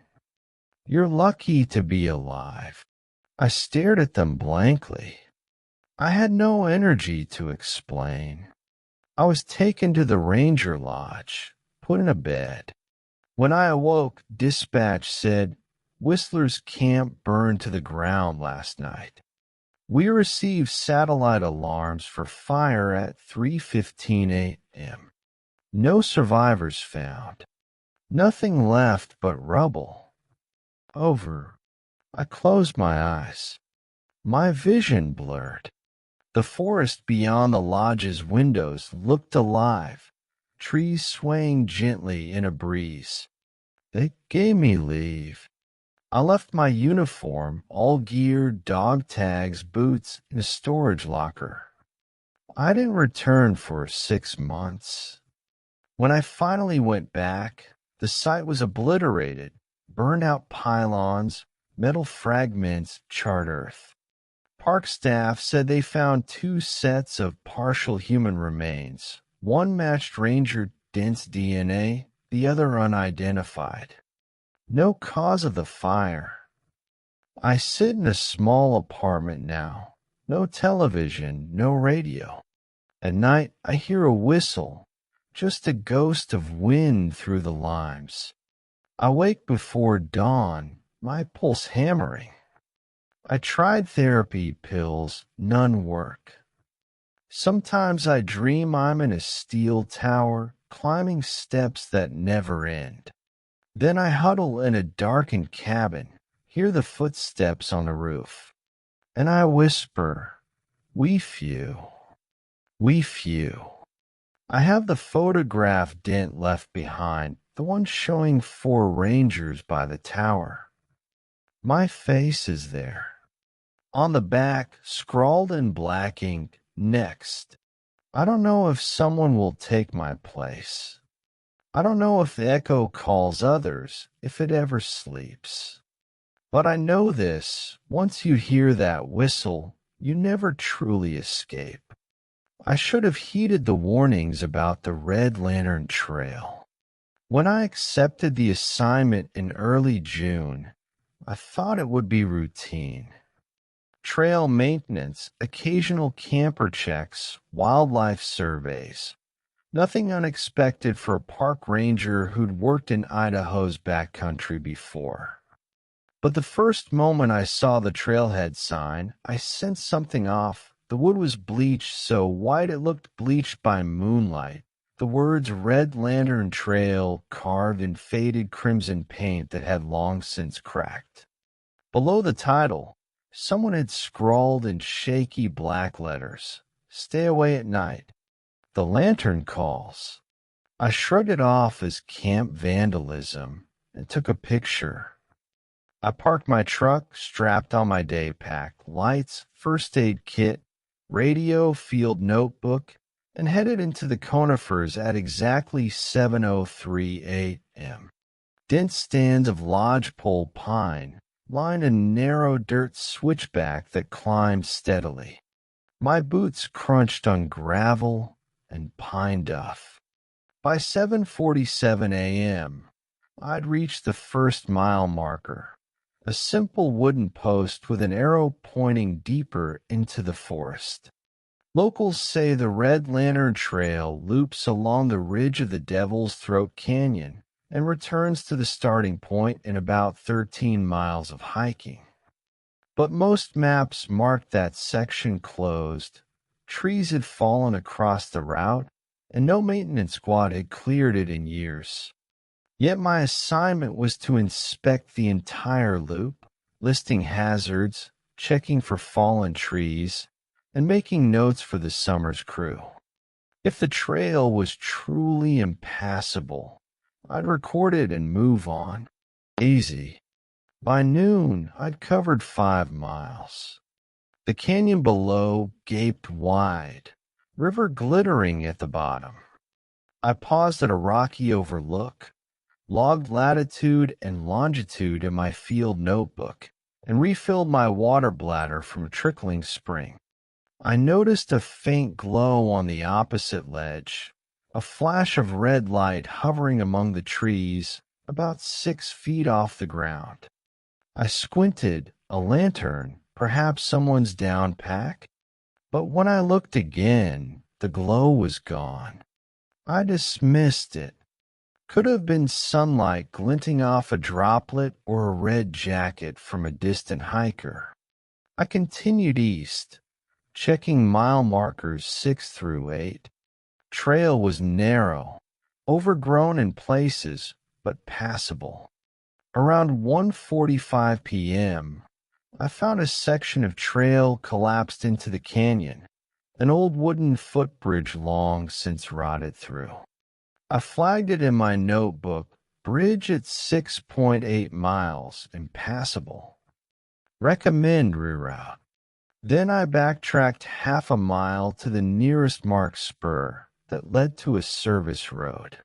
You're lucky to be alive." I stared at them blankly. I had no energy to explain. I was taken to the ranger lodge, put in a bed. When I awoke, dispatch said, "Whistler's camp burned to the ground last night. We received satellite alarms for fire at 3:15 a.m. No survivors found. Nothing left but rubble." Over. I closed my eyes. My vision blurred. The forest beyond the lodge's windows looked alive, trees swaying gently in a breeze. They gave me leave. I left my uniform, all gear, dog tags, boots, in a storage locker. I didn't return for 6 months. When I finally went back, the site was obliterated, burned out pylons, metal fragments, charred earth. Park staff said they found 2 sets of partial human remains. One matched ranger Dent's DNA, the other unidentified. No cause of the fire. I sit in a small apartment now. No television, no radio. At night, I hear a whistle, just a ghost of wind through the limes. I wake before dawn, my pulse hammering. I tried therapy pills, none work. Sometimes I dream I'm in a steel tower, climbing steps that never end. Then I huddle in a darkened cabin, hear the footsteps on the roof, and I whisper, "We few, we few." I have the photograph Dent left behind, the one showing 4 rangers by the tower. My face is there. On the back, scrawled in black ink, "Next." I don't know if someone will take my place. I don't know if the echo calls others, if it ever sleeps. But I know this, once you hear that whistle, you never truly escape. I should have heeded the warnings about the Red Lantern Trail. When I accepted the assignment in early June, I thought it would be routine. Trail maintenance, occasional camper checks, wildlife surveys. Nothing unexpected for a park ranger who'd worked in Idaho's backcountry before. But the first moment I saw the trailhead sign, I sensed something off, The wood was bleached so white it looked bleached by moonlight. The words Red Lantern Trail carved in faded crimson paint that had long since cracked. Below the title, someone had scrawled in shaky black letters, "Stay away at night. The lantern calls." I shrugged it off as camp vandalism and took a picture. I parked my truck, strapped on my day pack, lights, first aid kit, radio, field notebook, and headed into the conifers at exactly 7:03 a.m. Dense stands of lodgepole pine lined a narrow dirt switchback that climbed steadily. My boots crunched on gravel and pine duff. By 7:47 a.m., I'd reached the first mile marker, a simple wooden post with an arrow pointing deeper into the forest. Locals say the Red Lantern Trail loops along the ridge of the Devil's Throat Canyon and returns to the starting point in about 13 miles of hiking. But most maps marked that section closed. Trees had fallen across the route, and no maintenance squad had cleared it in years. Yet my assignment was to inspect the entire loop, listing hazards, checking for fallen trees, and making notes for the summer's crew. If the trail was truly impassable, I'd record it and move on. Easy. By noon, I'd covered 5 miles. The canyon below gaped wide, river glittering at the bottom. I paused at a rocky overlook, logged latitude and longitude in my field notebook, and refilled my water bladder from a trickling spring. I noticed a faint glow on the opposite ledge, a flash of red light hovering among the trees about 6 feet off the ground. I squinted, a lantern, perhaps someone's down pack, but when I looked again, the glow was gone. I dismissed it. Could have been sunlight glinting off a droplet or a red jacket from a distant hiker. I continued east, checking mile markers 6 through 8. Trail was narrow, overgrown in places, but passable. Around 1:45 p.m., I found a section of trail collapsed into the canyon, an old wooden footbridge long since rotted through. I flagged it in my notebook, bridge at 6.8 miles, impassable. Recommend reroute. Then I backtracked half a mile to the nearest marked spur that led to a service road.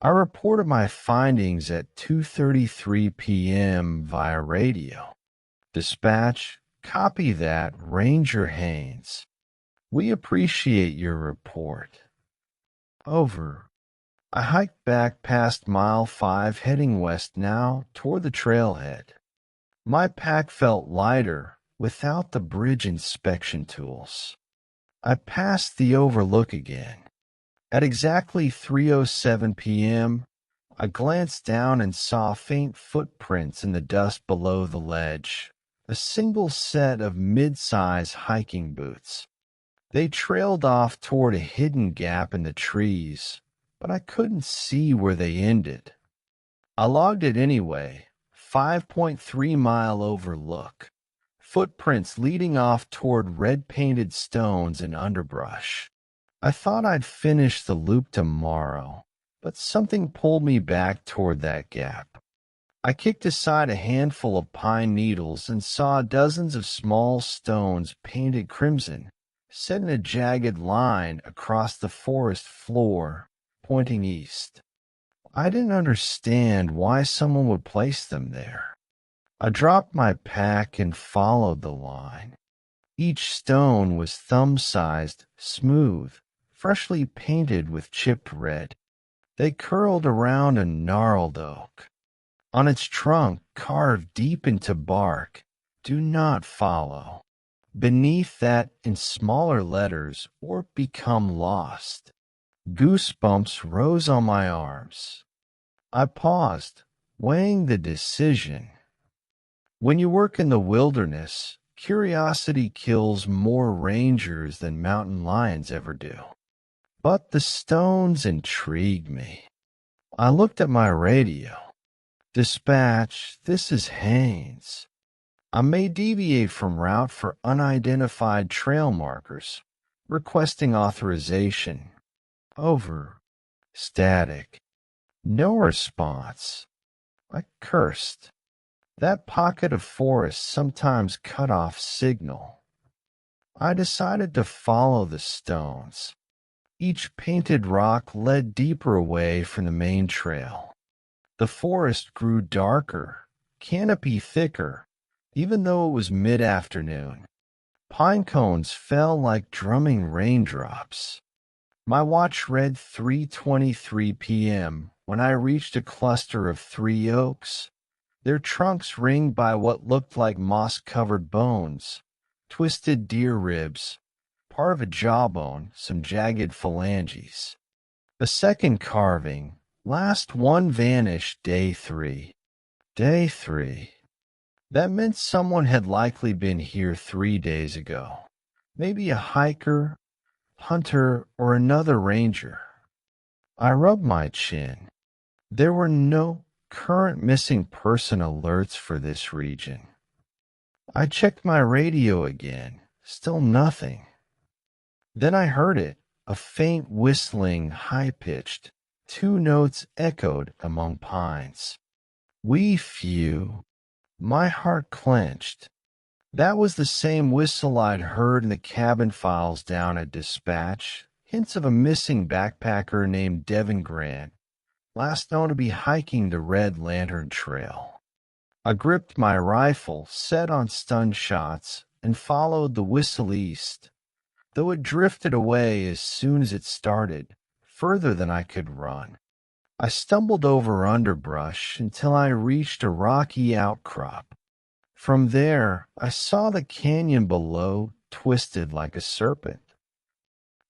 I reported my findings at 2:33 p.m. via radio. Dispatch, copy that, Ranger Haynes. We appreciate your report. Over. I hiked back past mile 5, heading west now toward the trailhead. My pack felt lighter without the bridge inspection tools. I passed the overlook again. At exactly 3:07 p.m., I glanced down and saw faint footprints in the dust below the ledge, a single set of mid-size hiking boots. They trailed off toward a hidden gap in the trees, but I couldn't see where they ended. I logged it anyway, 5.3-mile overlook, footprints leading off toward red-painted stones and underbrush. I thought I'd finish the loop tomorrow, but something pulled me back toward that gap. I kicked aside a handful of pine needles and saw dozens of small stones painted crimson, set in a jagged line across the forest floor, pointing east. I didn't understand why someone would place them there. I dropped my pack and followed the line. Each stone was thumb-sized, smooth, freshly painted with chipped red. They curled around a gnarled oak. On its trunk, carved deep into bark, "Do not follow." Beneath that, in smaller letters, "or become lost." Goosebumps rose on my arms. I paused, weighing the decision. When you work in the wilderness, Curiosity kills more rangers than mountain lions ever do. But the stones intrigued me. I looked at my radio. Dispatch, this is Haynes. I may deviate from route for unidentified trail markers. Requesting authorization. Over. Static. No response. I cursed. That pocket of forest sometimes cut off signal. I decided to follow the stones. Each painted rock led deeper away from the main trail. The forest grew darker, canopy thicker, even though it was mid-afternoon. Pine cones fell like drumming raindrops. My watch read 3:23 p.m. when I reached a cluster of 3 oaks, their trunks ringed by what looked like moss-covered bones, twisted deer ribs, part of a jawbone, some jagged phalanges. The second carving, last one vanished day 3. Day 3. That meant someone had likely been here 3 days ago. Maybe a hiker, hunter, or another ranger. I rubbed my chin. There were no current missing person alerts for this region. I checked my radio again. Still nothing. Then I heard it, a faint whistling, high-pitched. 2 notes echoed among pines. We few. My heart clenched. That was the same whistle I'd heard in the cabin files down at Dispatch. Hints of a missing backpacker named Devin Grant, last known to be hiking the Red Lantern Trail. I gripped my rifle, set on stun shots, and followed the whistle east, though it drifted away as soon as it started, further than I could run. I stumbled over underbrush until I reached a rocky outcrop. From there, I saw the canyon below twisted like a serpent.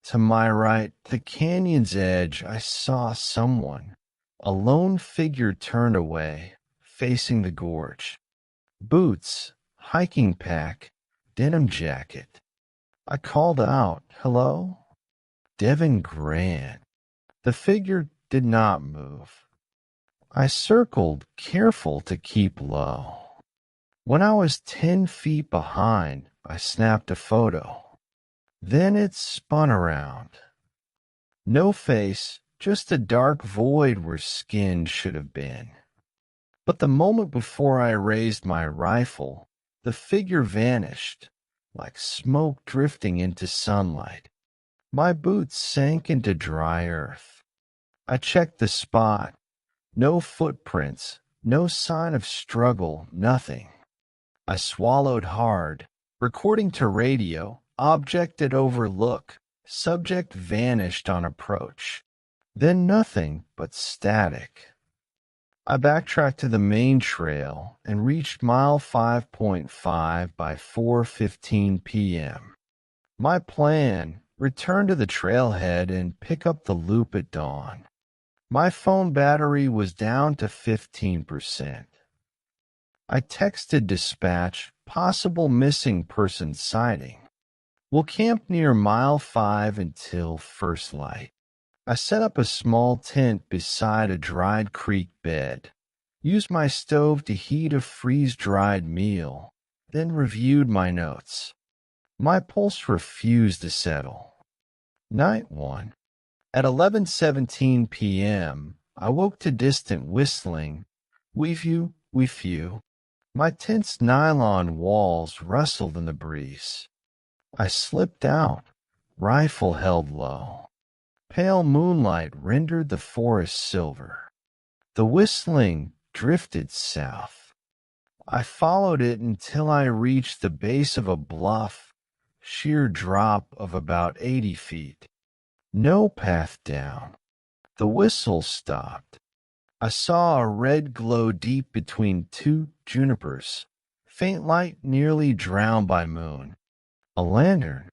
To my right, the canyon's edge, I saw someone. A lone figure turned away, facing the gorge. Boots, hiking pack, denim jacket. I called out, "Hello?" Devin Grant. The figure did not move. I circled, careful to keep low. When I was 10 feet behind, I snapped a photo. Then it spun around. No face, just a dark void where skin should have been. But the moment before I raised my rifle, the figure vanished, like smoke drifting into sunlight. My boots sank into dry earth. I checked the spot. No footprints, no sign of struggle, nothing. I swallowed hard. Recording to radio, object at overlook, subject vanished on approach. Then nothing but static. I backtracked to the main trail and reached mile 5.5 by 4:15 p.m. My plan, return to the trailhead and pick up the loop at dawn. My phone battery was down to 15%. I texted dispatch, possible missing person sighting. We'll camp near mile 5 until first light. I set up a small tent beside a dried creek bed, used my stove to heat a freeze-dried meal, then reviewed my notes. My pulse refused to settle. Night 1. At 11:17 p.m., I woke to distant whistling. We few. My tent's nylon walls rustled in the breeze. I slipped out, rifle held low. Pale moonlight rendered the forest silver. The whistling drifted south. I followed it until I reached the base of a bluff, sheer drop of about 80 feet. No path down. The whistle stopped. I saw a red glow deep between 2 junipers, faint light nearly drowned by moon. A lantern.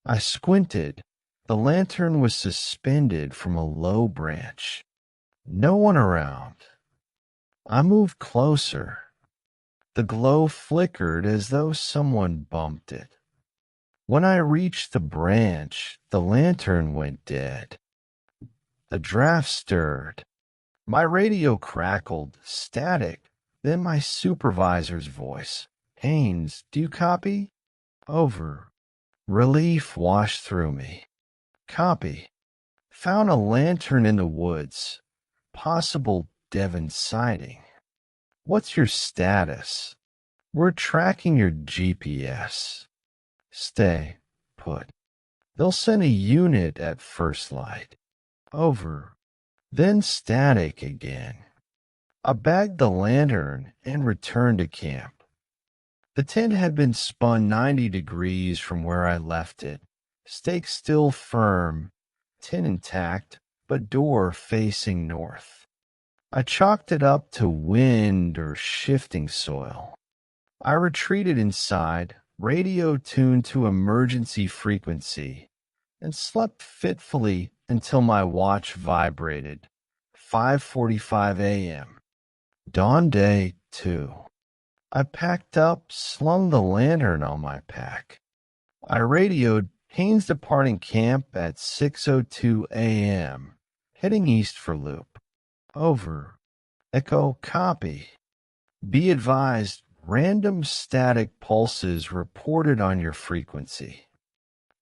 I squinted. The lantern was suspended from a low branch. No one around. I moved closer. The glow flickered as though someone bumped it. When I reached the branch, the lantern went dead. The draft stirred. My radio crackled, static. Then my supervisor's voice. "Haynes, do you copy?" Over. Relief washed through me. "Copy. Found a lantern in the woods. Possible Devon sighting. What's your status?" "We're tracking your GPS." "Stay put. They'll send a unit at first light." Over. Then static again. I bagged the lantern and returned to camp. The tent had been spun 90 degrees from where I left it, stake still firm, tent intact, but door facing north. I chalked it up to wind or shifting soil. I retreated inside, radio tuned to emergency frequency, and slept fitfully until my watch vibrated. 5:45 a.m. Dawn day 2. I packed up, slung the lantern on my pack. I radioed Haynes departing camp at 6:02 a.m., heading east for Loop. Over. Echo copy. Be advised, random static pulses reported on your frequency.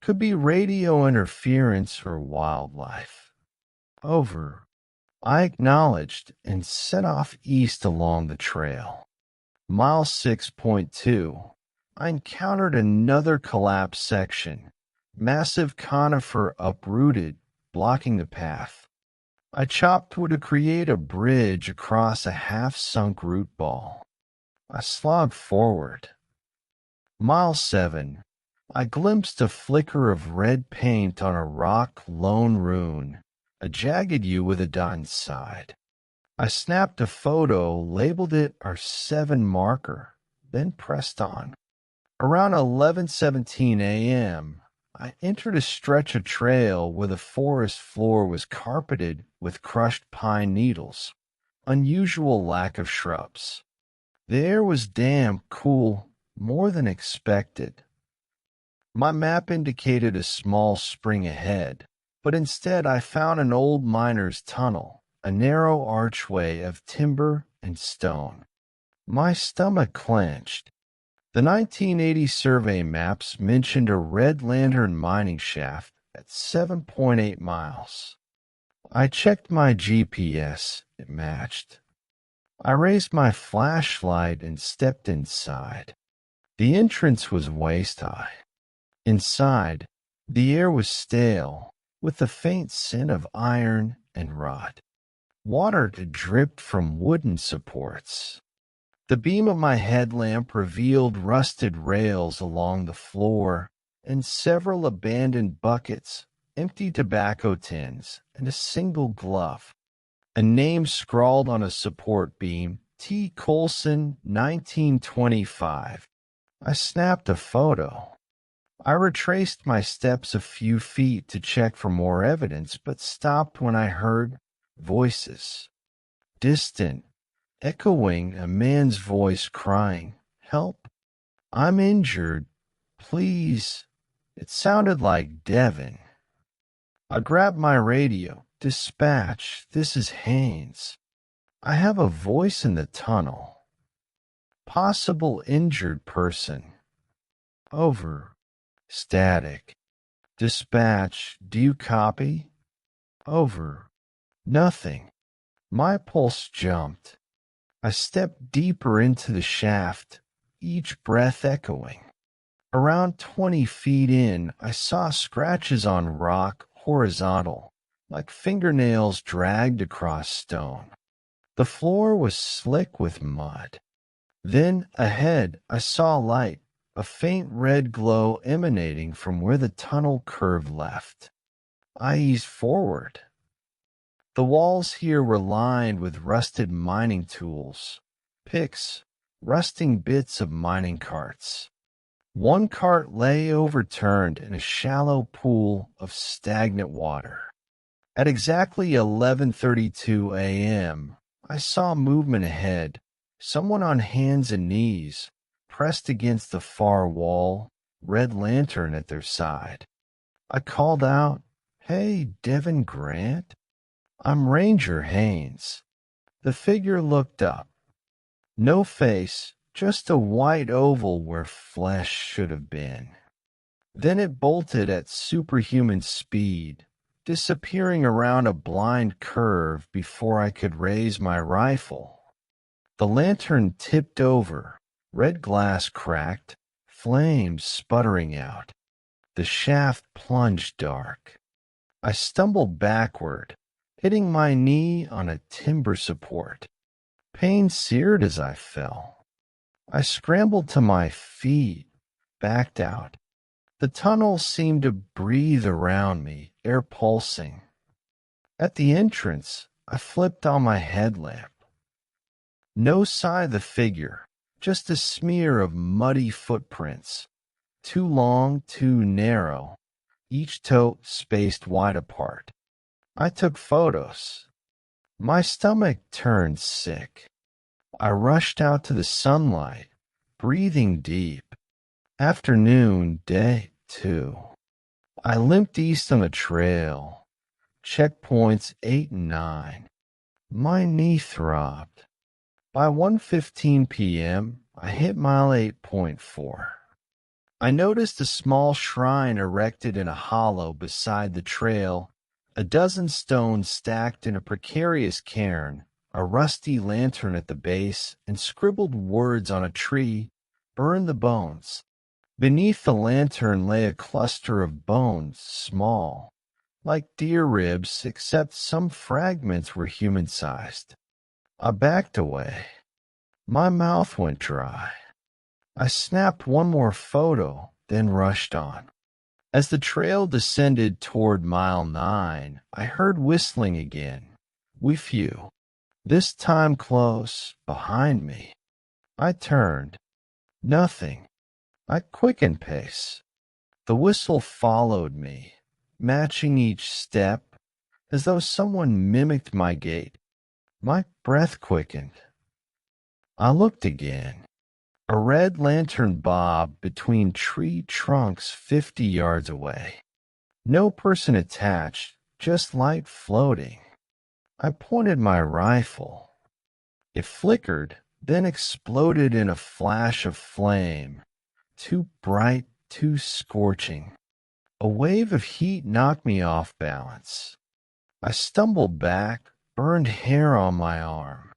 Could be radio interference or wildlife. Over. I acknowledged and set off east along the trail. Mile 6.2. I encountered another collapsed section. Massive conifer uprooted, blocking the path. I chopped wood to create a bridge across a half-sunk root ball. I slogged forward. Mile 7. I glimpsed a flicker of red paint on a rock lone rune, a jagged U with a dot inside. I snapped a photo, labeled it our 7 marker, then pressed on. Around 11:17 a.m., I entered a stretch of trail where the forest floor was carpeted with crushed pine needles. Unusual lack of shrubs. The air was damp, cool, more than expected. My map indicated a small spring ahead, but instead I found an old miner's tunnel, a narrow archway of timber and stone. My stomach clenched. The 1980 survey maps mentioned a Red Lantern mining shaft at 7.8 miles. I checked my GPS. It matched. I raised my flashlight and stepped inside. The entrance was waist-high. Inside, the air was stale, with the faint scent of iron and rot. Water dripped from wooden supports. The beam of my headlamp revealed rusted rails along the floor and several abandoned buckets, empty tobacco tins, and a single glove. A name scrawled on a support beam, T. Colson, 1925. I snapped a photo. I retraced my steps a few feet to check for more evidence, but stopped when I heard voices. Distant, echoing, a man's voice crying, "Help! I'm injured. Please." It sounded like Devon. I grabbed my radio. "Dispatch, this is Haynes. I have a voice in the tunnel. Possible injured person." Over. Static. "Dispatch, do you copy?" Over. Nothing. My pulse jumped. I stepped deeper into the shaft, each breath echoing. Around 20 feet in, I saw scratches on rock, horizontal, like fingernails dragged across stone. The floor was slick with mud. Then, ahead, I saw light, a faint red glow emanating from where the tunnel curved left. I eased forward. The walls here were lined with rusted mining tools, picks, rusting bits of mining carts. One cart lay overturned in a shallow pool of stagnant water. At exactly 11:32 a.m., I saw movement ahead, Someone on hands and knees, pressed against the far wall, red lantern at their side. I called out, "Hey, Devin Grant? I'm Ranger Haynes." The figure looked up. No face, just a white oval where flesh should have been. Then it bolted at superhuman speed, disappearing around a blind curve before I could raise my rifle. The lantern tipped over, red glass cracked, flames sputtering out. The shaft plunged dark. I stumbled backward, hitting my knee on a timber support. Pain seared as I fell. I scrambled to my feet, backed out. The tunnel seemed to breathe around me, air pulsing. At the entrance, I flipped on my headlamp. No sign of the figure, just a smear of muddy footprints. Too long, too narrow, each toe spaced wide apart. I took photos. My stomach turned sick. I rushed out to the sunlight, breathing deep. Afternoon, day 2. I limped east on the trail. Checkpoints 8 and 9. My knee throbbed. By 1:15 p.m., I hit mile 8.4. I noticed a small shrine erected in a hollow beside the trail, a dozen stones stacked in a precarious cairn, a rusty lantern at the base, and scribbled words on a tree, "Burn the bones." Beneath the lantern lay a cluster of bones, small, like deer ribs, except some fragments were human-sized. I backed away. My mouth went dry. I snapped one more photo, then rushed on. As the trail descended toward mile 9, I heard whistling again. We few. This time close, behind me. I turned. Nothing. I quickened pace. The whistle followed me, matching each step, as though someone mimicked my gait. My breath quickened. I looked again. A red lantern bobbed between tree trunks 50 yards away. No person attached, just light floating. I pointed my rifle. It flickered, then exploded in a flash of flame. Too bright, too scorching. A wave of heat knocked me off balance. I stumbled back, burned hair on my arm.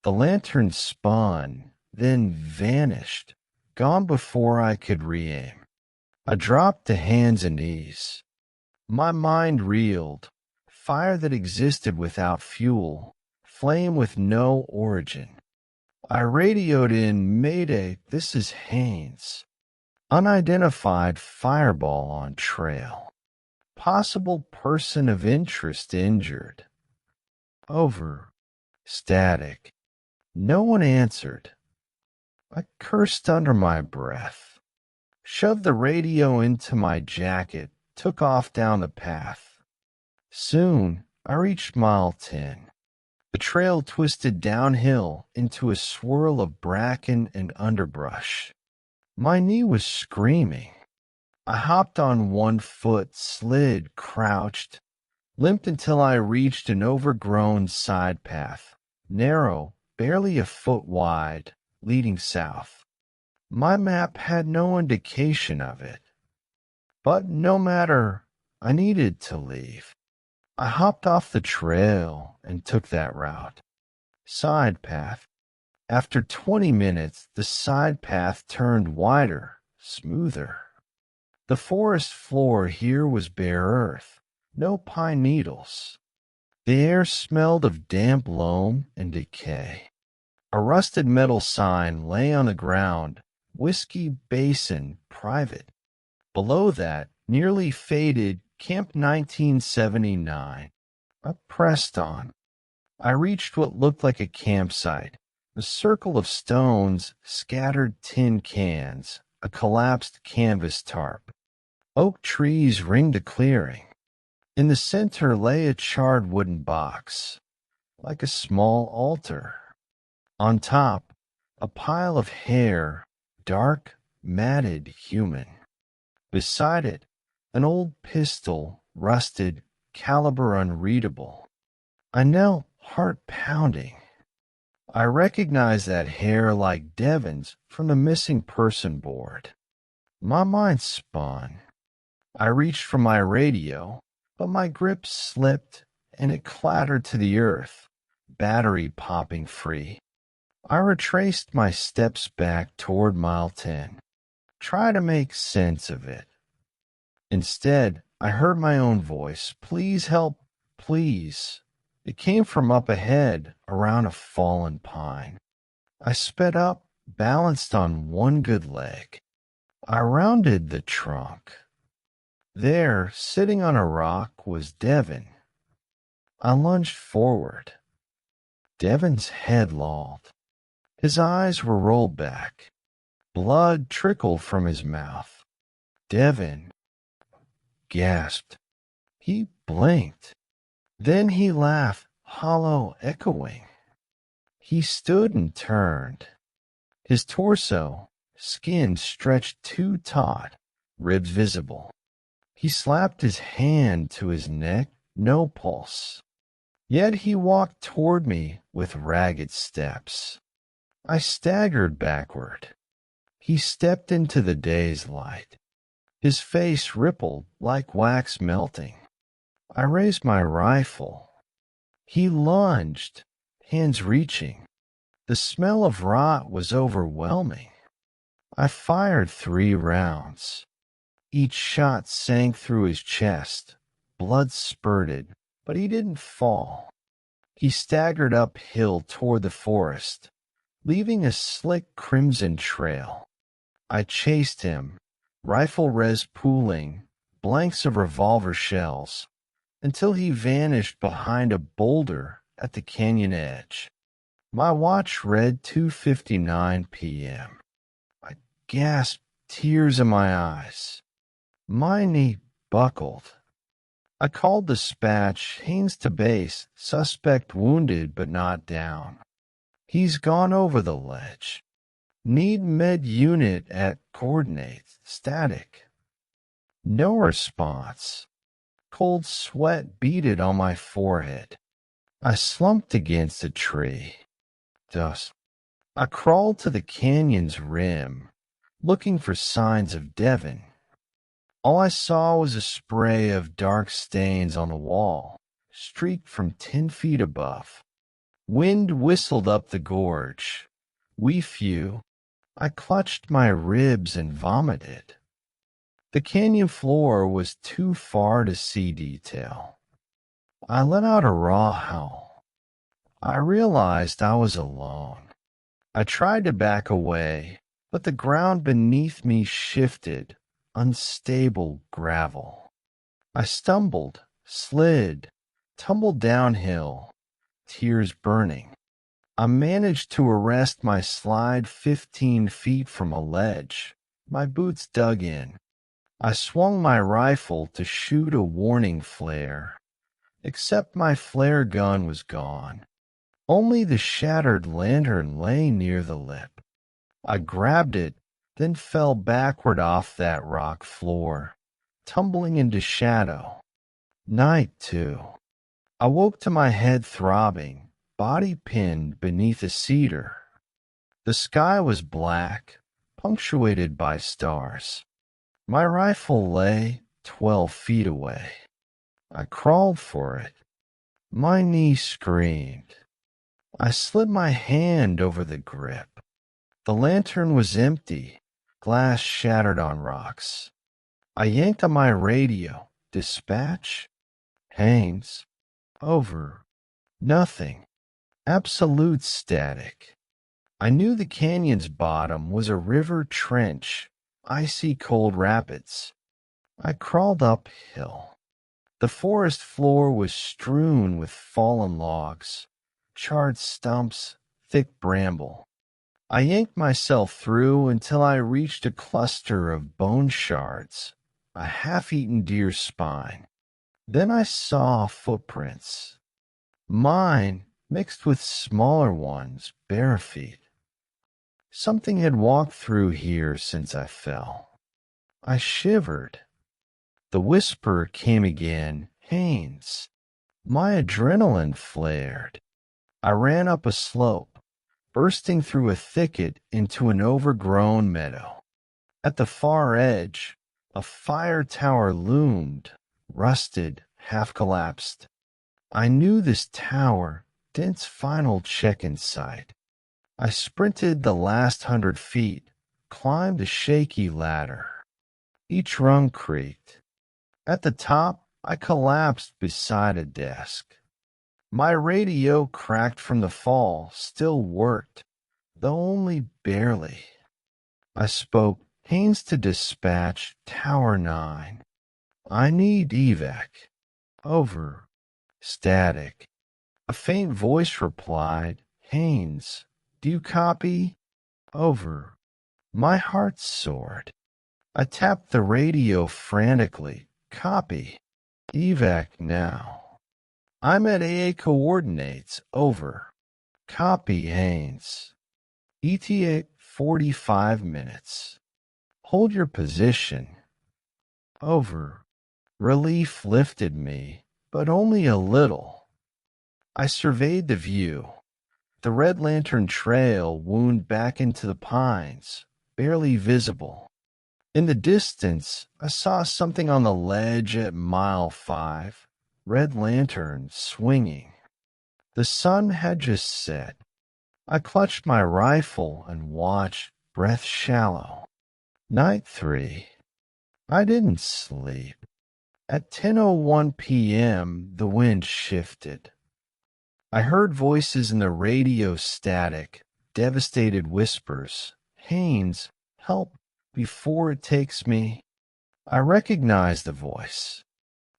The lantern spun, then vanished, gone before I could re-aim. I dropped to hands and knees. My mind reeled. Fire that existed without fuel, flame with no origin. I radioed in, "Mayday, this is Haynes. Unidentified fireball on trail. Possible person of interest injured." Over. Static. No one answered. I cursed under my breath, shoved the radio into my jacket, took off down the path. Soon, I reached mile 10. The trail twisted downhill into a swirl of bracken and underbrush. My knee was screaming. I hopped on one foot, slid, crouched, limped until I reached an overgrown side path, narrow, barely a foot wide, leading south. My map had no indication of it. But no matter, I needed to leave. I hopped off the trail and took that route. Side path. After 20 minutes, the side path turned wider, smoother. The forest floor here was bare earth, no pine needles. The air smelled of damp loam and decay. A rusted metal sign lay on the ground, Whiskey Basin Private. Below that, nearly faded, Camp 1979. I pressed on. I reached what looked like a campsite, a circle of stones, scattered tin cans, a collapsed canvas tarp. Oak trees ringed a clearing. In the center lay a charred wooden box, like a small altar. On top, a pile of hair, dark, matted human. Beside it, an old pistol, rusted, caliber unreadable. I knelt, heart pounding. I recognized that hair like Devin's from the missing person board. My mind spun. I reached for my radio, but my grip slipped and it clattered to the earth, battery popping free. I retraced my steps back toward mile 10, try to make sense of it. Instead, I heard my own voice, "Please help, please." It came from up ahead, around a fallen pine. I sped up, balanced on one good leg. I rounded the trunk. There, sitting on a rock, was Devin. I lunged forward. Devin's head lolled. His eyes were rolled back. Blood trickled from his mouth. Devin gasped. He blinked. Then he laughed, hollow, echoing. He stood and turned. His torso, skin stretched too taut, ribs visible. He slapped his hand to his neck, no pulse. Yet he walked toward me with ragged steps. I staggered backward. He stepped into the day's light. His face rippled like wax melting. I raised my rifle. He lunged, hands reaching. The smell of rot was overwhelming. I fired 3 rounds. Each shot sank through his chest. Blood spurted, but he didn't fall. He staggered uphill toward the forest, leaving a slick crimson trail. I chased him, rifle res pooling, blanks of revolver shells, until he vanished behind a boulder at the canyon edge. My watch read 2:59 p.m. I gasped, tears in my eyes. My knee buckled. I called dispatch, Haines to base, suspect wounded but not down. He's gone over the ledge. Need med unit at coordinates, static. No response. Cold sweat beaded on my forehead. I slumped against a tree. Dust. I crawled to the canyon's rim, looking for signs of Devin. All I saw was a spray of dark stains on the wall, streaked from 10 feet above. Wind whistled up the gorge. We few. I clutched my ribs and vomited. The canyon floor was too far to see detail. I let out a raw howl. I realized I was alone. I tried to back away, but the ground beneath me shifted, unstable gravel. I stumbled, slid, tumbled downhill, tears burning. I managed to arrest my slide 15 feet from a ledge. My boots dug in. I swung my rifle to shoot a warning flare, except my flare gun was gone. Only the shattered lantern lay near the lip. I grabbed it, then fell backward off that rock floor, tumbling into shadow. Night, too. I woke to my head throbbing, body pinned beneath a cedar. The sky was black, punctuated by stars. My rifle lay 12 feet away. I crawled for it. My knee screamed. I slid my hand over the grip. The lantern was empty, glass shattered on rocks. I yanked on my radio. Dispatch? Haines. Over. Nothing. Absolute static. I knew the canyon's bottom was a river trench, icy cold rapids. I crawled uphill. The forest floor was strewn with fallen logs, charred stumps, thick bramble. I yanked myself through until I reached a cluster of bone shards, a half-eaten deer's spine. Then I saw footprints. Mine mixed with smaller ones, bare feet. Something had walked through here since I fell. I shivered. The whisper came again. Haynes. My adrenaline flared. I ran up a slope, bursting through a thicket into an overgrown meadow. At the far edge, a fire tower loomed, rusted, half collapsed. I knew this tower, Dent's final check-in site. I sprinted the last 100 feet, climbed a shaky ladder. Each rung creaked. At the top, I collapsed beside a desk. My radio, cracked from the fall, still worked, though only barely. I spoke. Haynes to dispatch, Tower 9. I need evac. Over. Static. A faint voice replied. Haynes, do you copy? Over. My heart soared. I tapped the radio frantically. Copy. Evac now. I'm at AA coordinates. Over. Copy, Haynes. ETA 45 minutes. Hold your position. Over. Relief lifted me, but only a little. I surveyed the view. The Red Lantern Trail wound back into the pines, barely visible. In the distance, I saw something on the ledge at mile 5. Red lantern swinging. The sun had just set. I clutched my rifle and watched, breath shallow. Night 3. I didn't sleep. At 10:01 p.m., the wind shifted. I heard voices in the radio static, devastated whispers. Haynes, help before it takes me. I recognized the voice.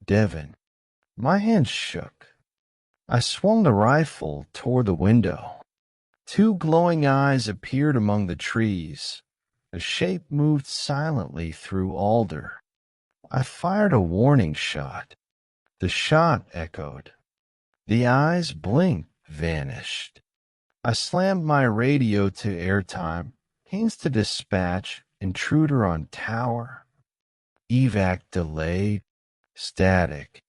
Devin. My hands shook. I swung the rifle toward the window. 2 glowing eyes appeared among the trees. A shape moved silently through alder. I fired a warning shot. The shot echoed. The eyes blinked, vanished. I slammed my radio to airtime. Haynes to dispatch. Intruder on tower. Evac delayed. Static.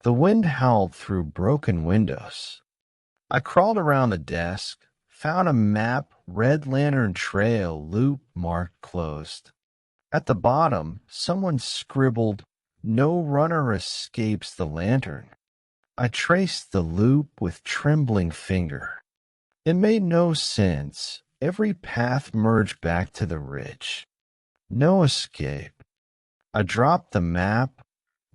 The wind howled through broken windows. I crawled around the desk, found a map, Red Lantern Trail, loop marked closed. At the bottom, someone scribbled, "No runner escapes the lantern." I traced the loop with trembling finger. It made no sense. Every path merged back to the ridge. No escape. I dropped the map,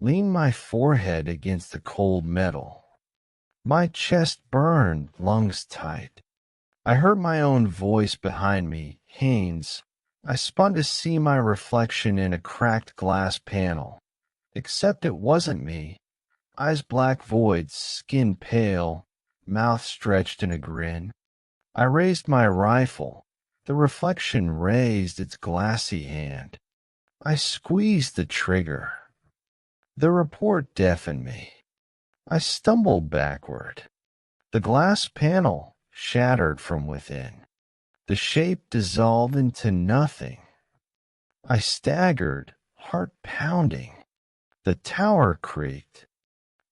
leaned my forehead against the cold metal. My chest burned, lungs tight. I heard my own voice behind me. Haynes. I spun to see my reflection in a cracked glass panel. Except it wasn't me. Eyes black voids, skin pale, mouth stretched in a grin. I raised my rifle. The reflection raised its glassy hand. I squeezed the trigger. The report deafened me. I stumbled backward. The glass panel shattered from within. The shape dissolved into nothing. I staggered, heart pounding. The tower creaked.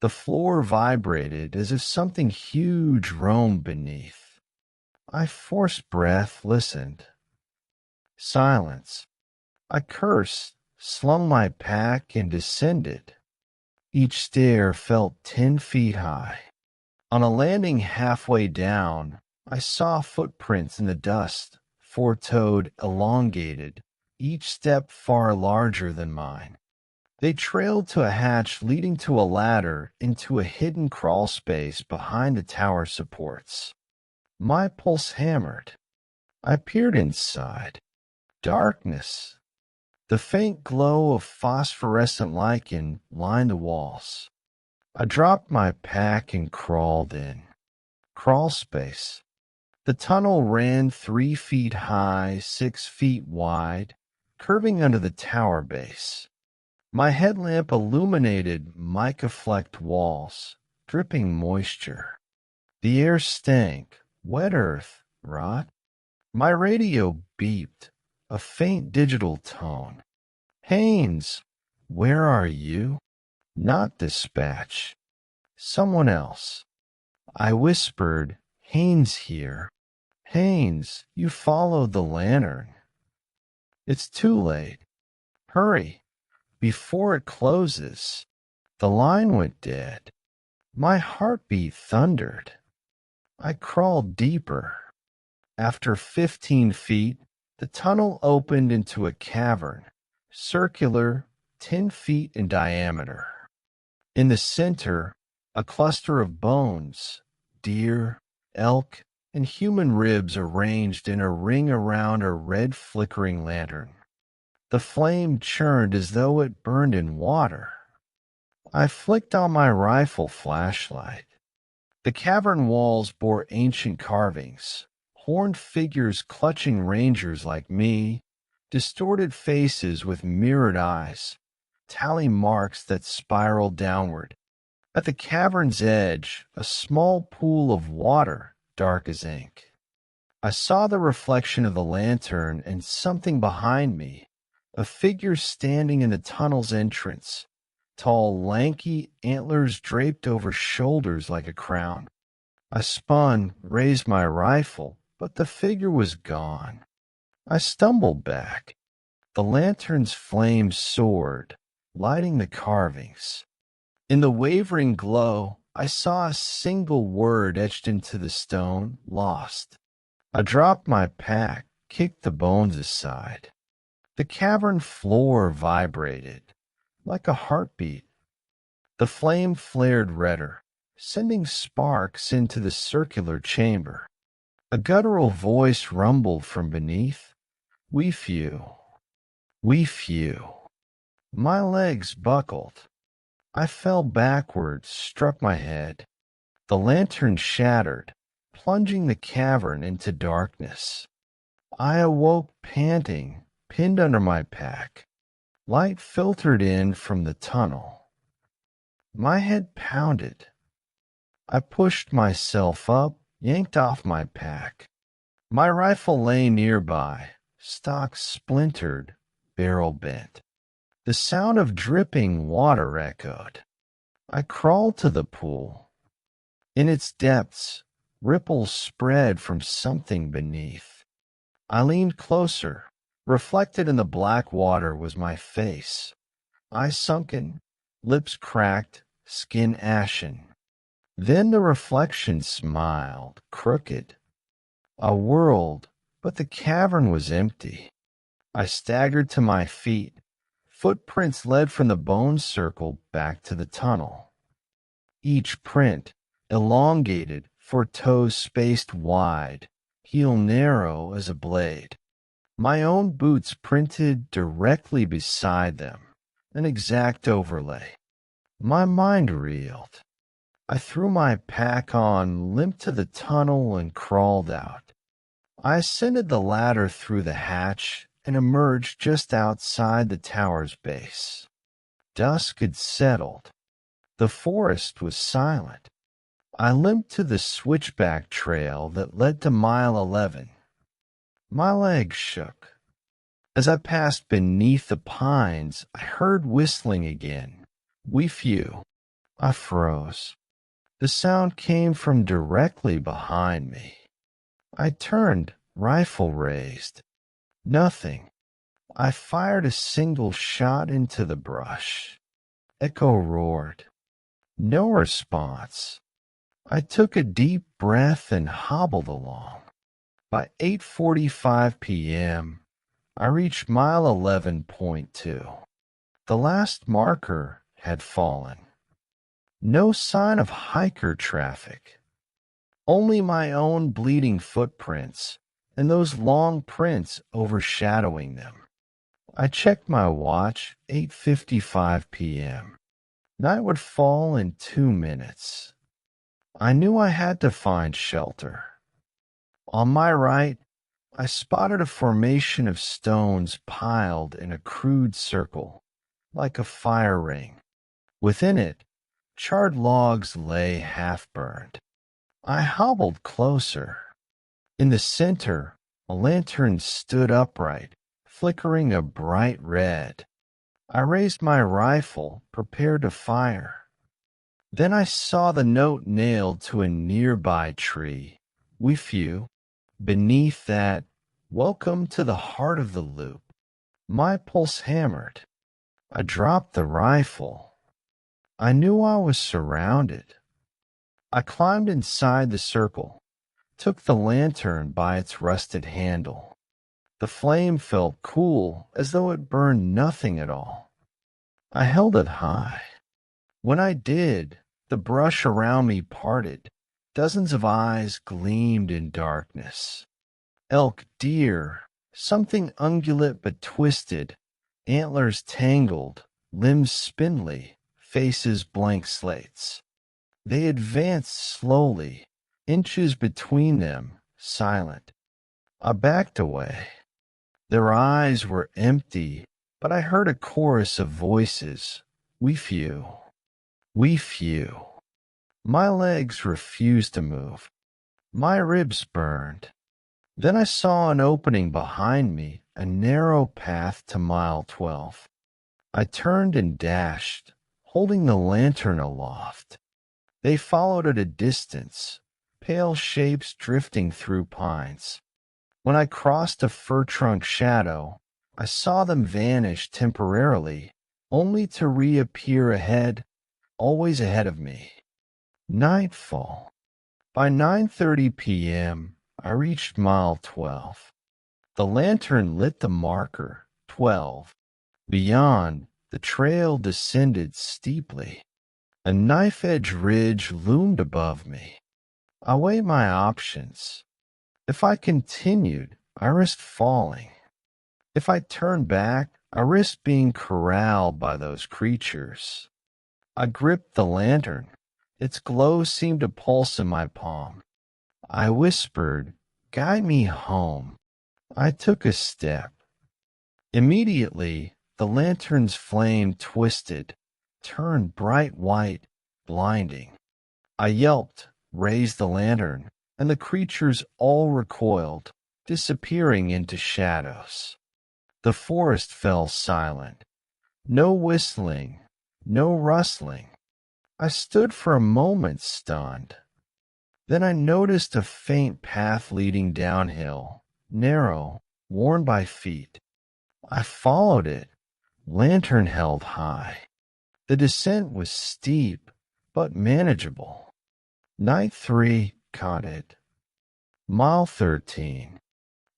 The floor vibrated as if something huge roamed beneath. I forced breath, listened. Silence. I cursed, slung my pack, and descended. Each stair felt 10 feet high. On a landing halfway down, I saw footprints in the dust, four-toed, elongated, each step far larger than mine. They trailed to a hatch leading to a ladder into a hidden crawl space behind the tower supports. My pulse hammered. I peered inside. Darkness. The faint glow of phosphorescent lichen lined the walls. I dropped my pack and crawled in. Crawl space. The tunnel ran 3 feet high, 6 feet wide, curving under the tower base. My headlamp illuminated mica-flecked walls, dripping moisture. The air stank, wet earth, rot. My radio beeped, a faint digital tone. Haynes, where are you? Not dispatch. Someone else. I whispered, Haynes here. Haynes, you followed the lantern. It's too late. Hurry, before it closes. The line went dead. My heartbeat thundered. I crawled deeper. After 15 feet, the tunnel opened into a cavern, circular, 10 feet in diameter. In the center, a cluster of bones, deer, elk, and human ribs arranged in a ring around a red flickering lantern. The flame churned as though it burned in water. I flicked on my rifle flashlight. The cavern walls bore ancient carvings, horned figures clutching rangers like me, distorted faces with mirrored eyes, tally marks that spiraled downward. At the cavern's edge, a small pool of water, dark as ink. I saw the reflection of the lantern and something behind me, a figure standing in the tunnel's entrance, tall, lanky, antlers draped over shoulders like a crown. I spun, raised my rifle, but the figure was gone. I stumbled back. The lantern's flame soared, lighting the carvings. In the wavering glow, I saw a single word etched into the stone, lost. I dropped my pack, kicked the bones aside. The cavern floor vibrated, like a heartbeat. The flame flared redder, sending sparks into the circular chamber. A guttural voice rumbled from beneath. We few. We few. My legs buckled. I fell backwards, struck my head. The lantern shattered, plunging the cavern into darkness. I awoke panting, pinned under my pack. Light filtered in from the tunnel. My head pounded. I pushed myself up, yanked off my pack. My rifle lay nearby, stock splintered, barrel bent. The sound of dripping water echoed. I crawled to the pool. In its depths, ripples spread from something beneath. I leaned closer. Reflected in the black water was my face. Eyes sunken, lips cracked, skin ashen. Then the reflection smiled, crooked. I whirled, but the cavern was empty. I staggered to my feet. Footprints led from the bone circle back to the tunnel. Each print, elongated for toes spaced wide, heel narrow as a blade. My own boots printed directly beside them, an exact overlay. My mind reeled. I threw my pack on, limped to the tunnel, and crawled out. I ascended the ladder through the hatch and emerged just outside the tower's base. Dusk had settled. The forest was silent. I limped to the switchback trail that led to mile 11. My legs shook. As I passed beneath the pines, I heard whistling again. We few. I froze. The sound came from directly behind me. I turned, rifle raised. Nothing. I fired a single shot into the brush. Echo roared. No response. I took a deep breath and hobbled along. By 8:45 p.m., I reached mile 11.2. The last marker had fallen. No sign of hiker traffic. Only my own bleeding footprints and those long prints overshadowing them. I checked my watch, 8:55 p.m. Night would fall in 2 minutes. I knew I had to find shelter. On my right, I spotted a formation of stones piled in a crude circle, like a fire ring. Within it, charred logs lay half-burned. I hobbled closer. In the center, A lantern stood upright, flickering a bright red. I raised my rifle, prepared to fire. Then I saw the note nailed to a nearby tree. We few. Beneath that, "Welcome to the heart of the loop." My pulse hammered. I dropped the rifle. I knew I was surrounded. I climbed inside the circle, took the lantern by its rusted handle. The flame felt cool, as though it burned nothing at all. I held it high. When I did, the brush around me parted. Dozens of eyes gleamed in darkness. Elk, deer, something ungulate but twisted, antlers tangled, limbs spindly, faces blank slates. They advanced slowly, inches between them, silent. I backed away. Their eyes were empty, but I heard a chorus of voices. We few. We few. My legs refused to move. My ribs burned. Then I saw an opening behind me, a narrow path to mile 12. I turned and dashed, holding the lantern aloft. They followed at a distance, pale shapes drifting through pines. When I crossed a fir-trunk shadow, I saw them vanish temporarily, only to reappear ahead, always ahead of me. Nightfall. By 9:30 p.m., I reached mile 12. The lantern lit the marker, 12. Beyond, the trail descended steeply. A knife-edge ridge loomed above me. I weighed my options. If I continued, I risked falling. If I turned back, I risked being corralled by those creatures. I gripped the lantern. Its glow seemed to pulse in my palm. I whispered, "Guide me home." I took a step. Immediately, the lantern's flame twisted, turned bright white, blinding. I yelped, raised the lantern, and the creatures all recoiled, disappearing into shadows. The forest fell silent. No whistling, no rustling. I stood for a moment stunned. Then I noticed a faint path leading downhill, narrow, worn by feet. I followed it, lantern held high. The descent was steep, but manageable. Night 3 caught it. Mile 13.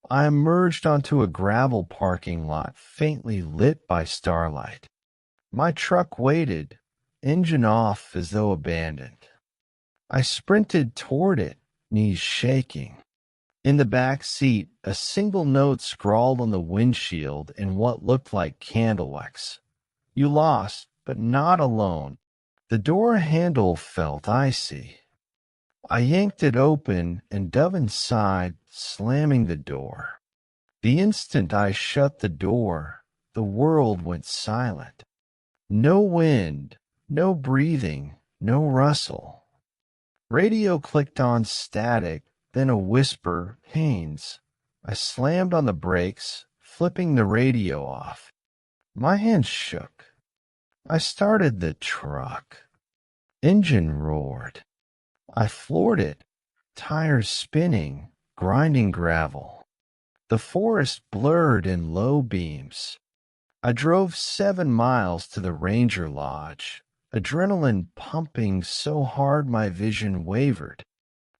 I emerged onto a gravel parking lot faintly lit by starlight. My truck waited, engine off as though abandoned. I sprinted toward it, knees shaking. In the back seat, a single note scrawled on the windshield in what looked like candle wax. "You lost, but not alone." The door handle felt icy. I yanked it open and dove inside, slamming the door. The instant I shut the door, the world went silent. No wind, no breathing, no rustle. Radio clicked on static, then a whisper, "Haynes." I slammed on the brakes, flipping the radio off. My hands shook. I started the truck. Engine roared. I floored it, tires spinning, grinding gravel. The forest blurred in low beams. I drove 7 miles to the ranger lodge, adrenaline pumping so hard my vision wavered.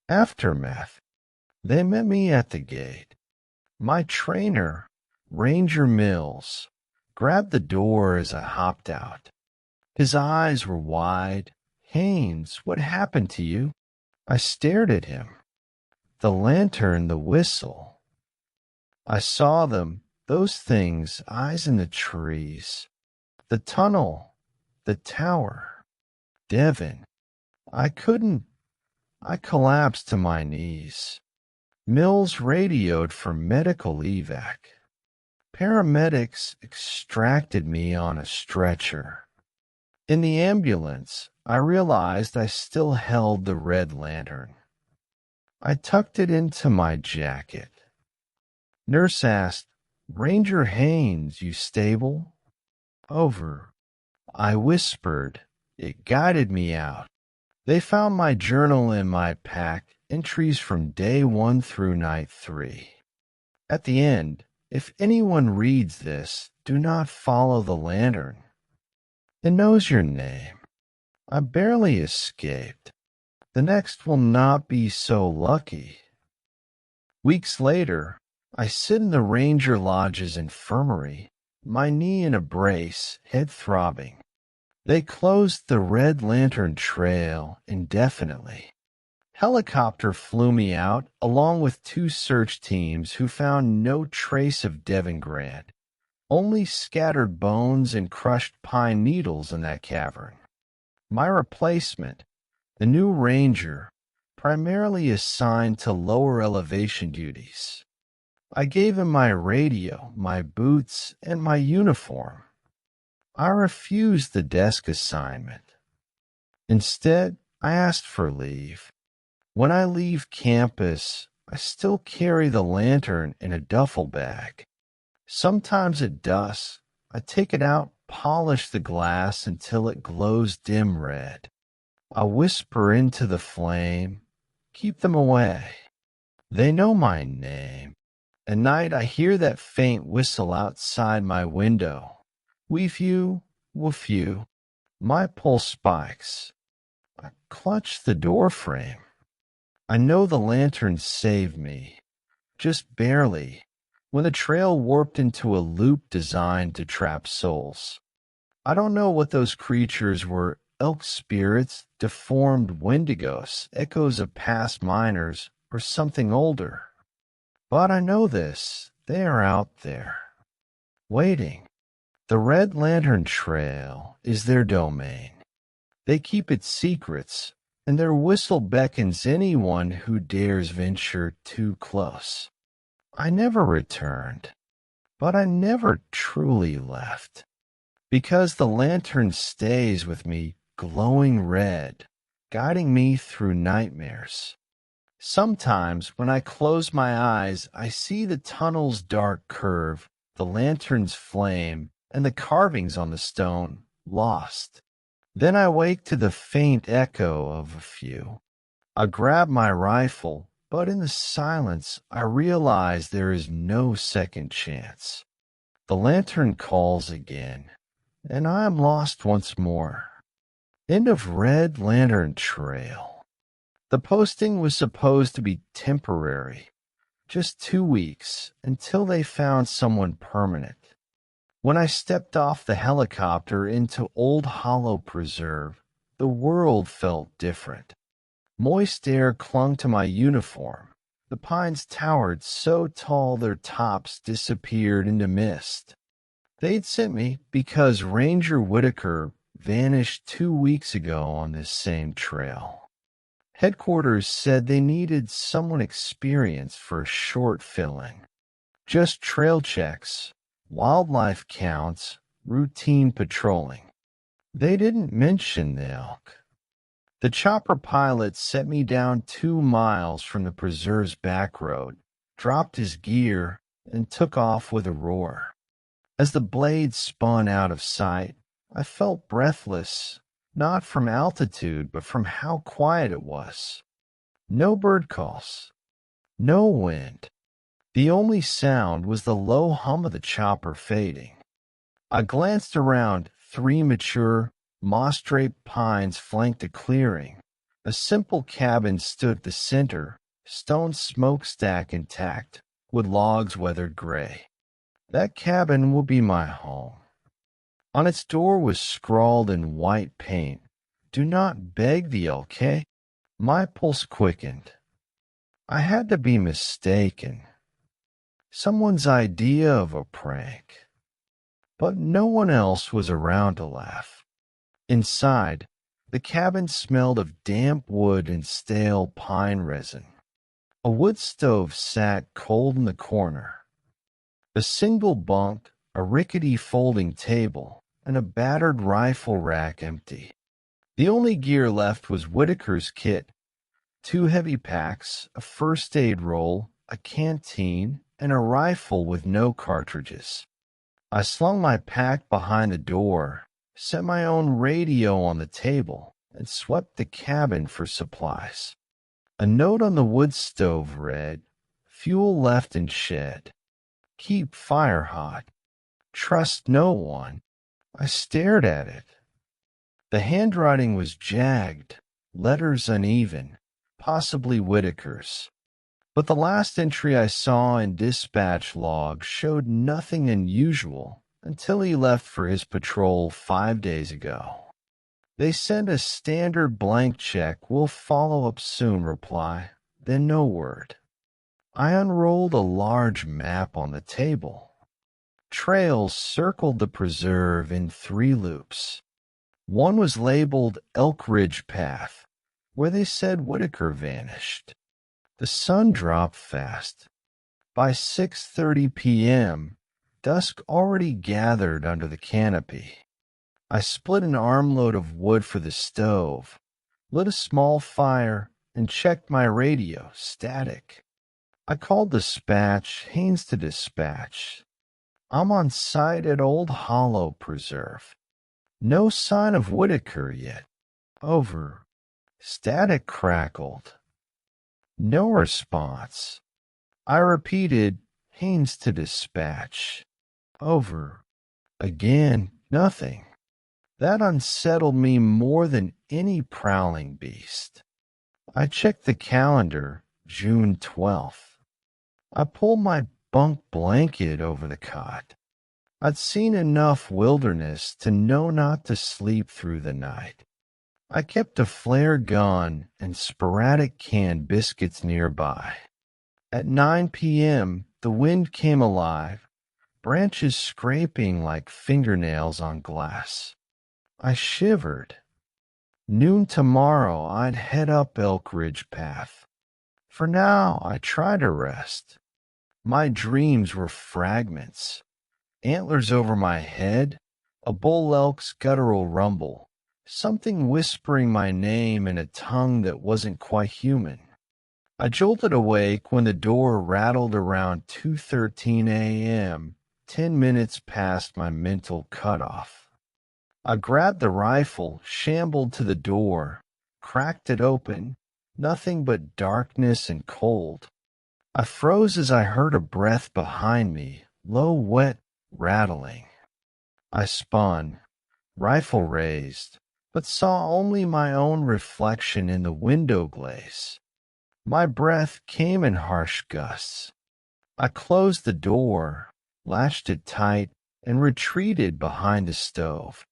Aftermath. They met me at the gate. My trainer, Ranger Mills, grabbed the door as I hopped out. His eyes were wide. "Haynes, what happened to you?" I stared at him. The lantern, the whistle. I saw them, those things, eyes in the trees. The tunnel, the tower. Devin. I couldn't. I collapsed to my knees. Mills radioed for medical evac. Paramedics extracted me on a stretcher. In the ambulance, I realized I still held the red lantern. I tucked it into my jacket. Nurse asked, "Ranger Haynes, you stable?" "Over." I whispered. It guided me out. They found my journal in my pack, entries from day 1 through night 3. At the end, if anyone reads this, do not follow the lantern. It knows your name. I barely escaped. The next will not be so lucky. Weeks later, I sit in the Ranger Lodge's infirmary, my knee in a brace, head throbbing. They closed the Red Lantern Trail indefinitely. Helicopter flew me out along with 2 search teams who found no trace of Devin Grant, only scattered bones and crushed pine needles in that cavern. My replacement, the new ranger, primarily assigned to lower elevation duties. I gave him my radio, my boots, and my uniform. I refused the desk assignment. Instead, I asked for leave. When I leave campus, I still carry the lantern in a duffel bag. Sometimes at dusk, I take it out, polish the glass until it glows dim red. I whisper into the flame, "Keep them away." They know my name. At night, I hear that faint whistle outside my window. Weefew, woofew. My pulse spikes. I clutch the door frame. I know the lantern saved me, just barely, when the trail warped into a loop designed to trap souls. I don't know what those creatures were: elk spirits, deformed wendigos, echoes of past miners, or something older. But I know this: they are out there, waiting. The Red Lantern Trail is their domain. They keep its secrets, and their whistle beckons anyone who dares venture too close. I never returned, but I never truly left, because the lantern stays with me, glowing red, guiding me through nightmares. Sometimes, when I close my eyes, I see the tunnel's dark curve, the lantern's flame, and the carvings on the stone, lost. Then I wake to the faint echo of a few. I grab my rifle, but in the silence, I realize there is no second chance. The lantern calls again, and I am lost once more. End of Red Lantern Trail. The posting was supposed to be temporary, just 2 weeks, until they found someone permanent. When I stepped off the helicopter into Old Hollow Preserve, the world felt different. Moist air clung to my uniform. The pines towered so tall their tops disappeared into mist. They'd sent me because Ranger Whitaker vanished 2 weeks ago on this same trail. Headquarters said they needed someone experienced for a short fill-in. Just trail checks, wildlife counts, routine patrolling. They didn't mention the elk. The chopper pilot set me down 2 miles from the preserve's back road, dropped his gear, and took off with a roar. As the blade spun out of sight, I felt breathless, not from altitude, but from how quiet it was. No bird calls, no wind. The only sound was the low hum of the chopper fading. I glanced around. 3 mature, moss-draped pines flanked a clearing. A simple cabin stood at the center, stone smokestack intact, with logs weathered gray. That cabin will be my home. On its door was scrawled in white paint, "Do not beg the LK." My pulse quickened. I had to be mistaken. Someone's idea of a prank. But no one else was around to laugh. Inside, the cabin smelled of damp wood and stale pine resin. A wood stove sat cold in the corner. A single bunk, a rickety folding table, and a battered rifle rack empty. The only gear left was Whitaker's kit: 2 heavy packs, a first aid roll, a canteen, and a rifle with no cartridges. I slung my pack behind the door, set my own radio on the table, and swept the cabin for supplies. A note on the wood stove read, "Fuel left in shed. Keep fire hot. Trust no one." I stared at it. The handwriting was jagged, letters uneven, possibly Whitaker's. But the last entry I saw in dispatch log showed nothing unusual until he left for his patrol 5 days ago. They sent a standard blank check, "We'll follow up soon" reply, then no word. I unrolled a large map on the table. Trails circled the preserve in 3 loops. One was labeled Elk Ridge Path, where they said Whitaker vanished. The sun dropped fast. By 6:30 p.m., dusk already gathered under the canopy. I split an armload of wood for the stove, lit a small fire, and checked my radio, static. I called dispatch, Haynes to dispatch. "I'm on site at Old Hollow Preserve. No sign of Whitaker yet. Over." Static crackled. No response. I repeated, "Haynes to dispatch. Over." Again, nothing. That unsettled me more than any prowling beast. I checked the calendar, June 12th. I pulled my bunk blanket over the cot. I'd seen enough wilderness to know not to sleep through the night. I kept a flare gun and sporadic canned biscuits nearby. At 9 p.m., the wind came alive, branches scraping like fingernails on glass. I shivered. Noon tomorrow, I'd head up Elk Ridge Path. For now, I tried to rest. My dreams were fragments. Antlers over my head, a bull elk's guttural rumble, something whispering my name in a tongue that wasn't quite human. I jolted awake when the door rattled around 2:13 a.m., 10 minutes past my mental cutoff. I grabbed the rifle, shambled to the door, cracked it open, nothing but darkness and cold. I froze as I heard a breath behind me, low, wet, rattling. I spun, rifle raised, but saw only my own reflection in the window glaze. My breath came in harsh gusts. I closed the door, latched it tight, and retreated behind the stove.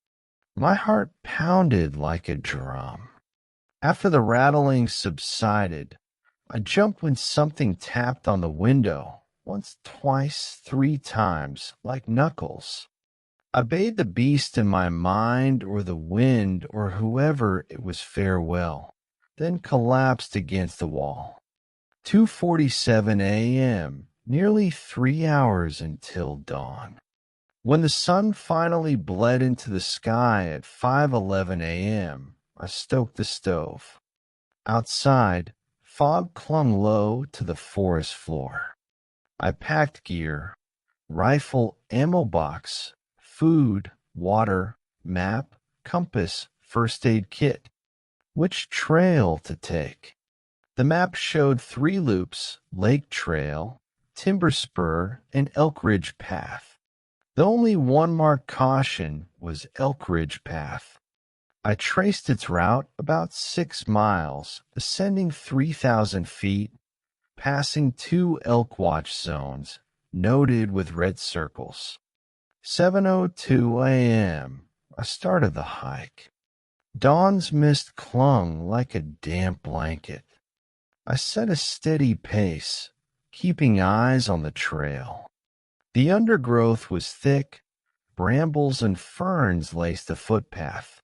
My heart pounded like a drum. After the rattling subsided, I jumped when something tapped on the window, once, twice, 3 times, like knuckles. I bade the beast in my mind or the wind or whoever it was farewell, then collapsed against the wall. 2:47 a.m., nearly 3 hours until dawn. When the sun finally bled into the sky at 5:11 a.m., I stoked the stove. Outside, fog clung low to the forest floor. I packed gear, rifle, ammo box, food, water, map, compass, first aid kit. Which trail to take? The map showed 3 loops, Lake Trail, Timber Spur, and Elk Ridge Path. The only one marked caution was Elk Ridge Path. I traced its route about 6 miles, ascending 3,000 feet, passing 2 elk watch zones, noted with red circles. 7:02 a.m., I started the hike. Dawn's mist clung like a damp blanket. I set a steady pace, keeping eyes on the trail. The undergrowth was thick, brambles and ferns laced the footpath.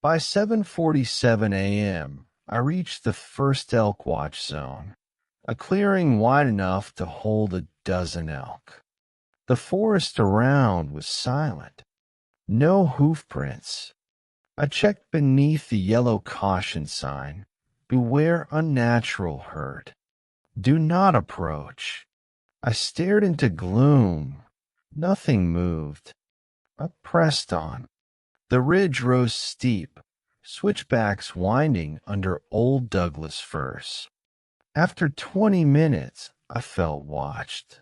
By 7:47 a.m., I reached the first elk watch zone, a clearing wide enough to hold a dozen elk. The forest around was silent. No hoof prints. I checked beneath the yellow caution sign. Beware unnatural herd. Do not approach. I stared into gloom. Nothing moved. I pressed on. The ridge rose steep, switchbacks winding under old Douglas firs. After 20 minutes, I felt watched.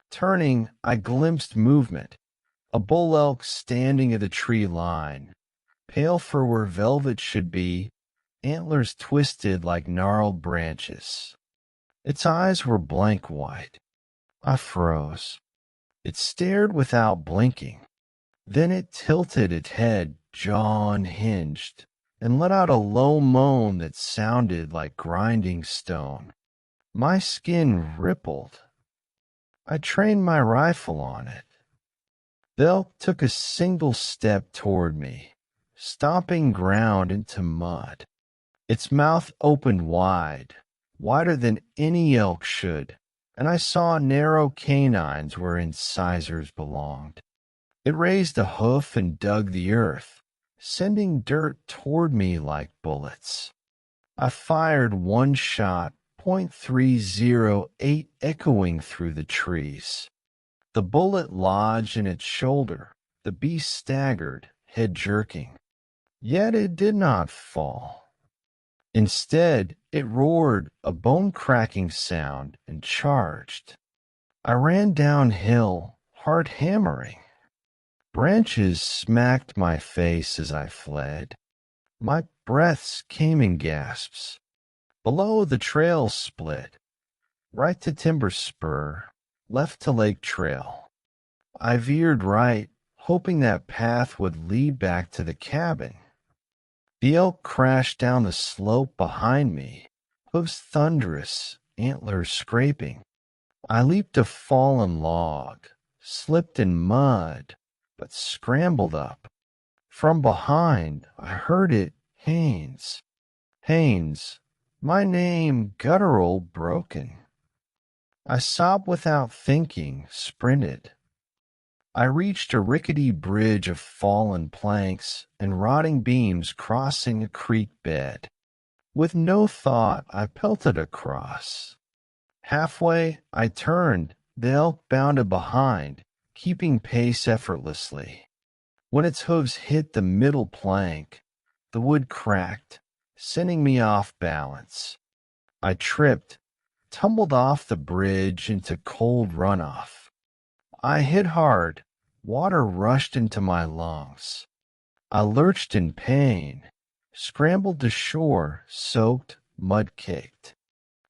Turning, I glimpsed movement. A bull elk standing at the tree line, pale for where velvet should be, antlers twisted like gnarled branches. Its eyes were blank white. I froze. It stared without blinking. Then it tilted its head, jaw unhinged, and let out a low moan that sounded like grinding stone. My skin rippled. I trained my rifle on it. The elk took a single step toward me, stomping ground into mud. Its mouth opened wide, wider than any elk should, and I saw narrow canines where incisors belonged. It raised a hoof and dug the earth, sending dirt toward me like bullets. I fired one shot, .308 echoing through the trees. The bullet lodged in its shoulder. The beast staggered, head jerking. Yet it did not fall. Instead, it roared a bone-cracking sound and charged. I ran downhill, heart hammering. Branches smacked my face as I fled. My breaths came in gasps. Below, the trail split. Right to Timber Spur, left to Lake Trail. I veered right, hoping that path would lead back to the cabin. The elk crashed down the slope behind me, hooves thunderous, antlers scraping. I leaped a fallen log, slipped in mud, but scrambled up. From behind, I heard it, Haines. Haines, my name guttural broken. I sobbed without thinking, sprinted. I reached a rickety bridge of fallen planks and rotting beams crossing a creek bed. With no thought, I pelted across. Halfway, I turned. The elk bounded behind, keeping pace effortlessly. When its hooves hit the middle plank, the wood cracked, sending me off balance. I tripped, tumbled off the bridge into cold runoff. I hit hard. Water rushed into my lungs. I lurched in pain, scrambled to shore, soaked, mud-caked.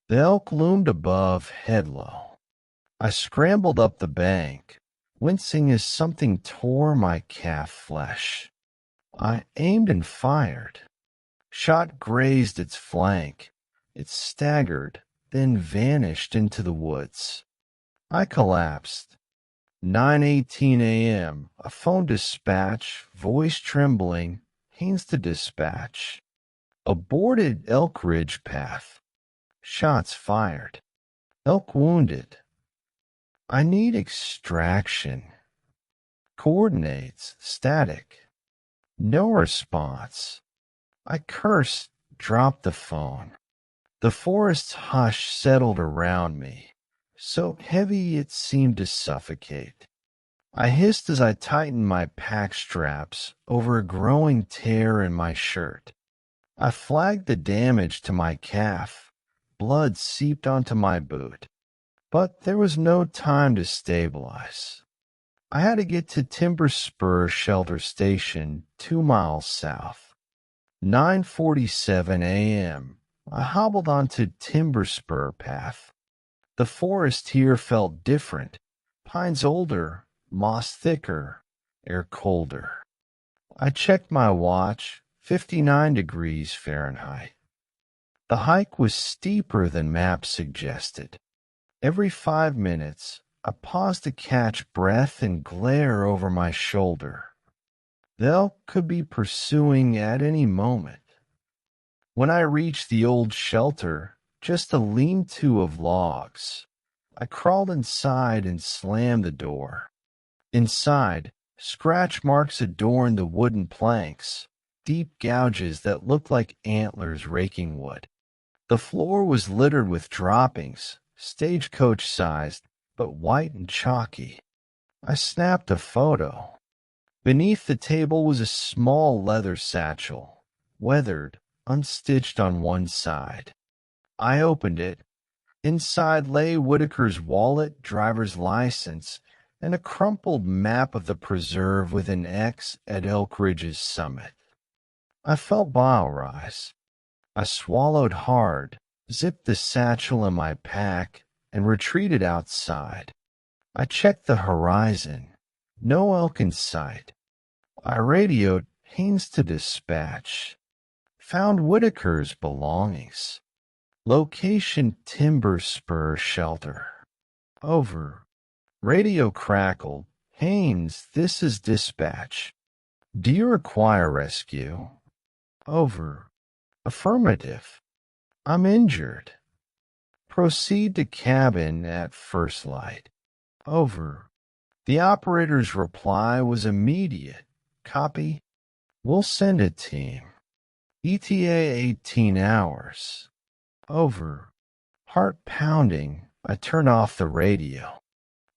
The elk loomed above, head low. I scrambled up the bank, wincing as something tore my calf flesh. I aimed and fired. Shot grazed its flank. It staggered, then vanished into the woods. I collapsed. 9:18 a.m. A phone dispatch, voice trembling, Haines to dispatch. Aborted Elk Ridge path. Shots fired. Elk wounded. I need extraction. Coordinates static. No response. I cursed, dropped the phone. The forest's hush settled around me, so heavy it seemed to suffocate. I hissed as I tightened my pack straps over a growing tear in my shirt. I flagged the damage to my calf. Blood seeped onto my boot. But there was no time to stabilize. I had to get to Timber Spur Shelter Station, 2 miles south. 9:47 a.m. I hobbled onto Timber Spur path. The forest here felt different. Pines older, moss thicker, air colder. I checked my watch, 59 degrees Fahrenheit. The hike was steeper than maps suggested. Every 5 minutes, I paused to catch breath and glare over my shoulder. The elk could be pursuing at any moment. When I reached the old shelter, just a lean-to of logs, I crawled inside and slammed the door. Inside, scratch marks adorned the wooden planks, deep gouges that looked like antlers raking wood. The floor was littered with droppings, stagecoach-sized, but white and chalky. I snapped a photo. Beneath the table was a small leather satchel, weathered, unstitched on one side. I opened it. Inside lay Whitaker's wallet, driver's license, and a crumpled map of the preserve with an X at Elk Ridge's summit. I felt bile rise. I swallowed hard, zipped the satchel in my pack, and retreated outside. I checked the horizon. No elk in sight. I radioed Haynes to dispatch. Found Whitaker's belongings. Location Timber Spur Shelter. Over. Radio crackled. Haynes, this is dispatch. Do you require rescue? Over. Affirmative. I'm injured. Proceed to cabin at first light. Over. The operator's reply was immediate. Copy. We'll send a team. ETA 18 hours. Over. Heart pounding, I turn off the radio.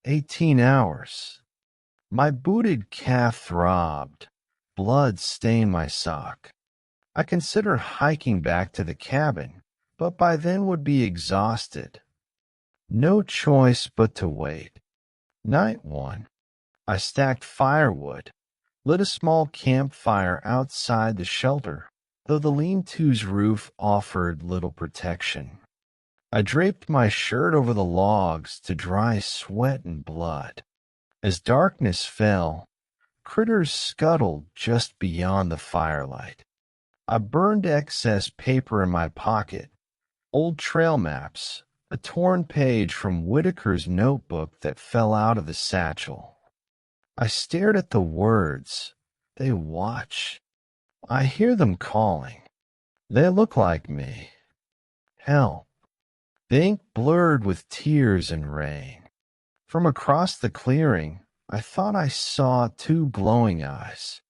18 hours. My booted calf throbbed. Blood stained my sock. I considered hiking back to the cabin, but by then would be exhausted. No choice but to wait. Night one. I stacked firewood, lit a small campfire outside the shelter, though the lean-to's roof offered little protection. I draped my shirt over the logs to dry sweat and blood. As darkness fell, critters scuttled just beyond the firelight. I burned excess paper in my pocket, old trail maps, a torn page from Whitaker's notebook that fell out of the satchel. I stared at the words. They watch. I hear them calling. They look like me. Help. The ink blurred with tears and rain. From across the clearing, I thought I saw two glowing eyes.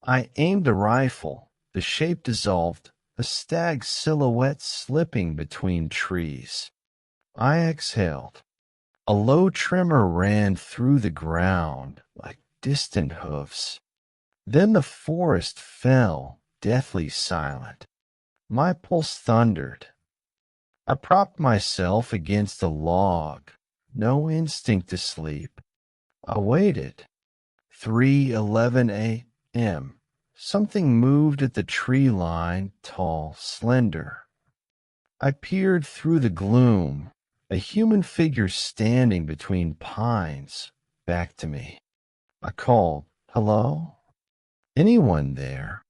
I aimed a rifle. The shape dissolved, a stag silhouette slipping between trees. I exhaled. A low tremor ran through the ground like distant hoofs. Then the forest fell, deathly silent. My pulse thundered. I propped myself against a log, no instinct to sleep. I waited. 3:11 a.m. Something moved at the tree line, tall, slender. I peered through the gloom, a human figure standing between pines, back to me. I called, "Hello? Anyone there?"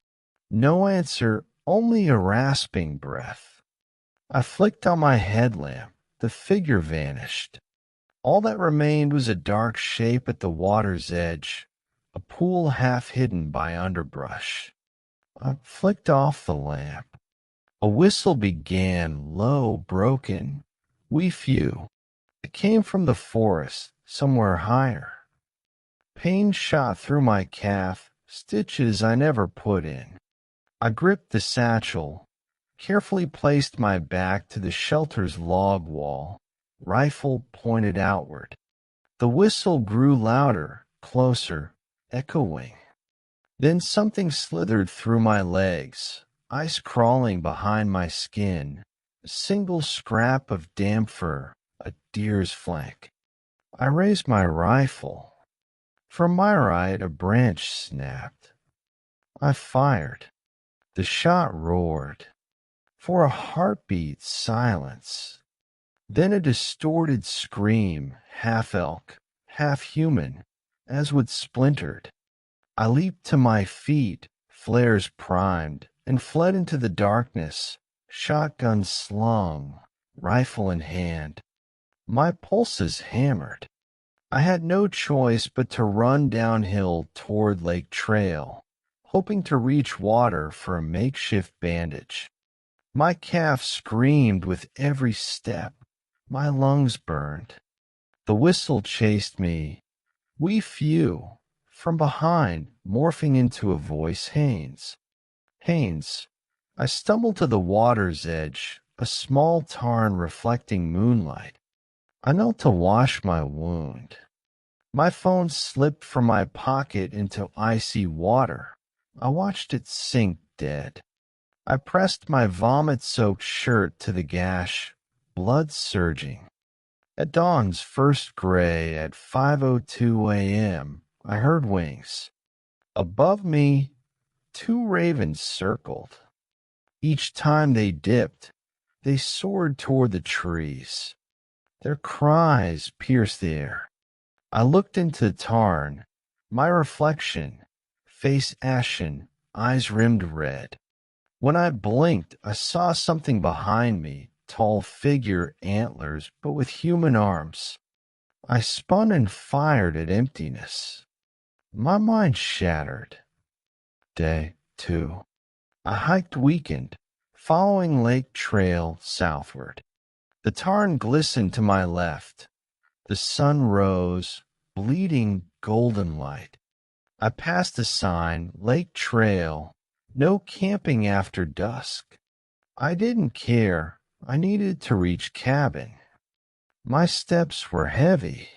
No answer, only a rasping breath. I flicked on my headlamp. The figure vanished. All that remained was a dark shape at the water's edge, a pool half hidden by underbrush. I flicked off the lamp. A whistle began, low, broken. We few. It came from the forest, somewhere higher. Pain shot through my calf, stitches I never put in. I gripped the satchel, carefully placed my back to the shelter's log wall, rifle pointed outward. The whistle grew louder, closer, echoing. Then something slithered through my legs, ice crawling behind my skin, a single scrap of damp fur, a deer's flank. I raised my rifle. From my right, a branch snapped. I fired. The shot roared. For a heartbeat, silence. Then a distorted scream, half elk, half human, as would splintered. I leaped to my feet, flares primed, and fled into the darkness, shotgun slung, rifle in hand. My pulses hammered. I had no choice but to run downhill toward Lake Trail, hoping to reach water for a makeshift bandage. My calf screamed with every step. My lungs burned. The whistle chased me. We few. From behind, morphing into a voice, Haynes. Haynes. I stumbled to the water's edge, a small tarn reflecting moonlight. I knelt to wash my wound. My phone slipped from my pocket into icy water. I watched it sink dead. I pressed my vomit-soaked shirt to the gash, blood surging. At dawn's first gray at 5:02 a.m., I heard wings. Above me, two ravens circled. Each time they dipped, they soared toward the trees. Their cries pierced the air. I looked into the tarn, my reflection, face ashen, eyes rimmed red. When I blinked, I saw something behind me, tall figure, antlers, but with human arms. I spun and fired at emptiness. My mind shattered. Day 2. I hiked weakened, following Lake Trail southward. The tarn glistened to my left. The sun rose, bleeding golden light. I passed a sign, Lake Trail, no camping after dusk. I didn't care. I needed to reach cabin. My steps were heavy.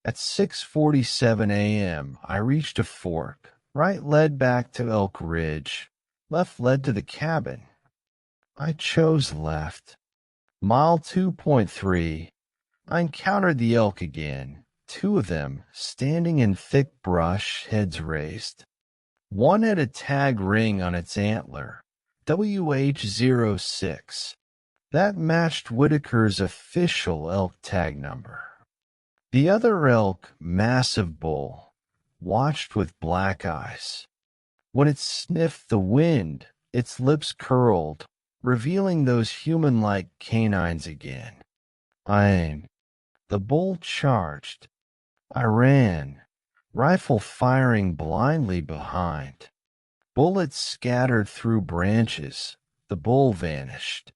At 6:47 a.m., I reached a fork. Right led back to Elk Ridge. Left led to the cabin. I chose left. Mile 2.3. I encountered the elk again. Two of them, standing in thick brush, heads raised. One had a tag ring on its antler, WH06. That matched Whitaker's official elk tag number. The other elk, massive bull, watched with black eyes. When it sniffed the wind, its lips curled, revealing those human-like canines again. I aimed. The bull charged. I ran, rifle firing blindly behind. Bullets scattered through branches. The bull vanished.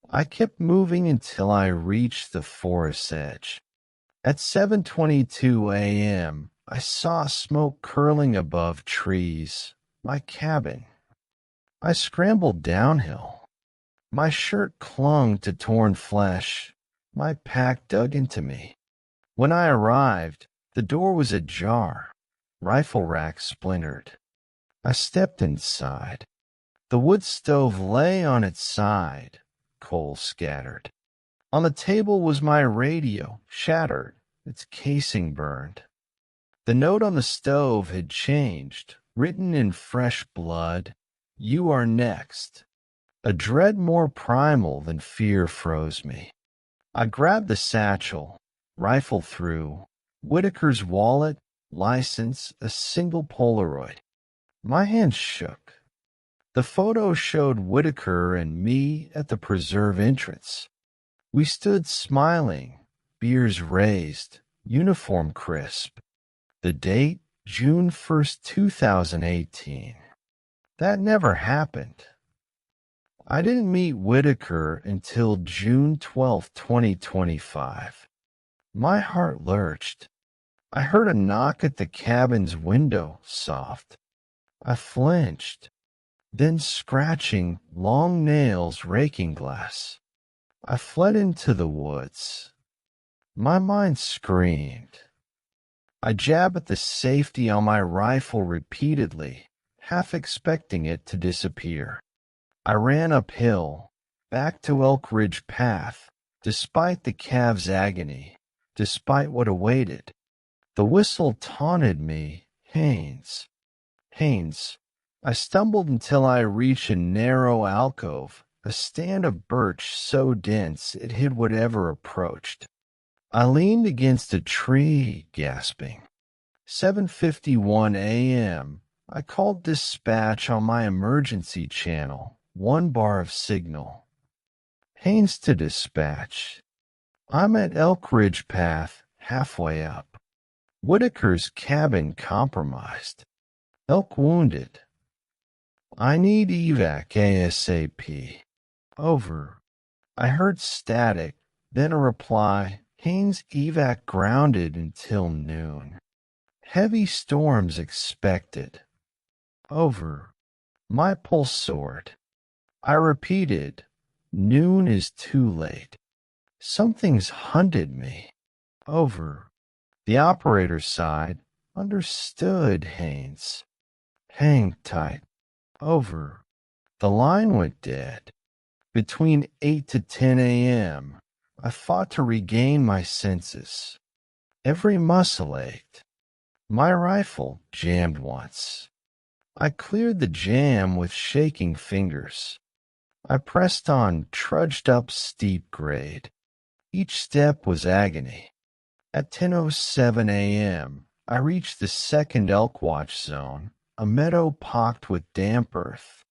I kept moving until I reached the forest edge. At 7:22 a.m., I saw smoke curling above trees. My cabin. I scrambled downhill. My shirt clung to torn flesh. My pack dug into me. When I arrived, the door was ajar. Rifle rack splintered. I stepped inside. The wood stove lay on its side, coal scattered. On the table was my radio, shattered, its casing burned. The note on the stove had changed, written in fresh blood, "You are next." A dread more primal than fear froze me. I grabbed the satchel, rifle through, Whitaker's wallet, license, a single Polaroid. My hands shook. The photo showed Whitaker and me at the preserve entrance. We stood smiling, beers raised, uniform crisp. The date, June 1st, 2018. That never happened. I didn't meet Whitaker until June 12th, 2025. My heart lurched. I heard a knock at the cabin's window, soft. I flinched, then scratching, long nails raking glass. I fled into the woods. My mind screamed. I jabbed at the safety on my rifle repeatedly, half expecting it to disappear. I ran uphill, back to Elk Ridge Path, despite the calf's agony, despite what awaited. The whistle taunted me, Haynes. Haynes. I stumbled until I reached a narrow alcove, a stand of birch so dense it hid whatever approached. I leaned against a tree, gasping. 7:51 a.m. I called dispatch on my emergency channel, 1 bar of signal. Haynes to dispatch. I'm at Elk Ridge Path, halfway up. Whitaker's cabin compromised. Elk wounded. I need evac ASAP. Over. I heard static, then a reply. Haynes evac grounded until noon. Heavy storms expected. Over. My pulse soared. I repeated, noon is too late. Something's hunted me. Over. The operator sighed. Understood, Haynes. Hang tight. Over. The line went dead. Between 8 to 10 a.m., I fought to regain my senses. Every muscle ached. My rifle jammed once. I cleared the jam with shaking fingers. I pressed on, trudged up steep grade. Each step was agony. At 10:07 a.m., I reached the second elk watch zone, a meadow pocked with damp earth.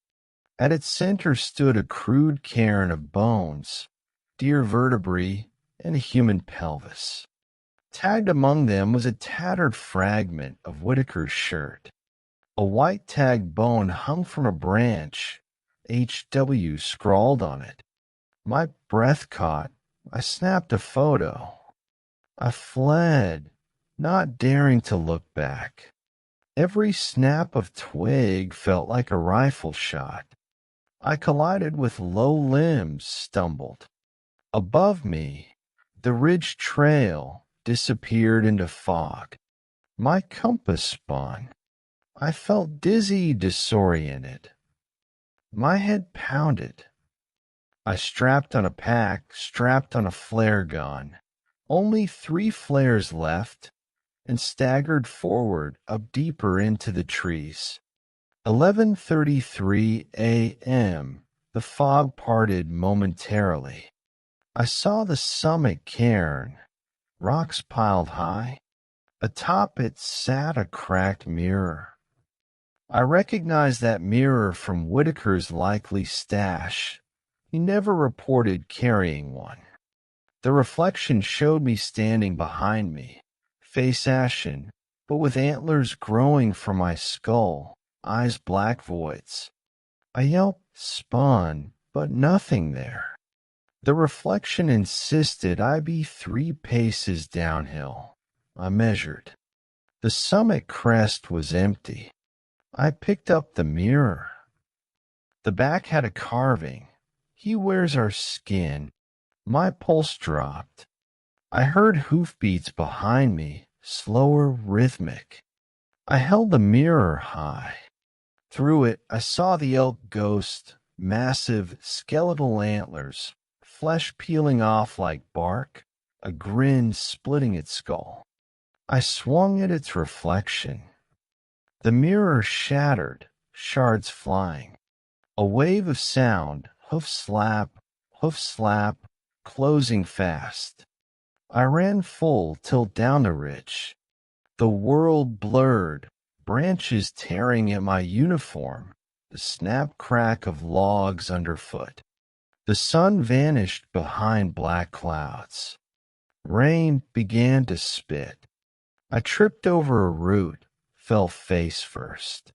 At its center stood a crude cairn of bones, deer vertebrae, and a human pelvis. Tagged among them was a tattered fragment of Whitaker's shirt. A white tagged bone hung from a branch, HW scrawled on it. My breath caught. I snapped a photo. I fled, not daring to look back. Every snap of twig felt like a rifle shot. I collided with low limbs, stumbled. Above me, the ridge trail disappeared into fog. My compass spun. I felt dizzy, disoriented. My head pounded. I strapped on a pack, strapped on a flare gun. Only 3 flares left, and staggered forward up deeper into the trees. 11:33 a.m. The fog parted momentarily. I saw the summit cairn, rocks piled high. Atop it sat a cracked mirror. I recognized that mirror from Whitaker's likely stash. He never reported carrying one. The reflection showed me standing behind me, face ashen, but with antlers growing from my skull, eyes black voids. I yelped, spun, but nothing there. The reflection insisted I be 3 paces downhill. I measured. The summit crest was empty. I picked up the mirror. The back had a carving. He wears our skin. My pulse dropped. I heard hoofbeats behind me, slower, rhythmic. I held the mirror high. Through it, I saw the elk ghost, massive, skeletal antlers, flesh peeling off like bark, a grin splitting its skull. I swung at its reflection. The mirror shattered, shards flying. A wave of sound, hoof slap, closing fast. I ran full tilt down the ridge. The world blurred, branches tearing at my uniform, the snap crack of logs underfoot. The sun vanished behind black clouds. Rain began to spit. I tripped over a root, fell face first.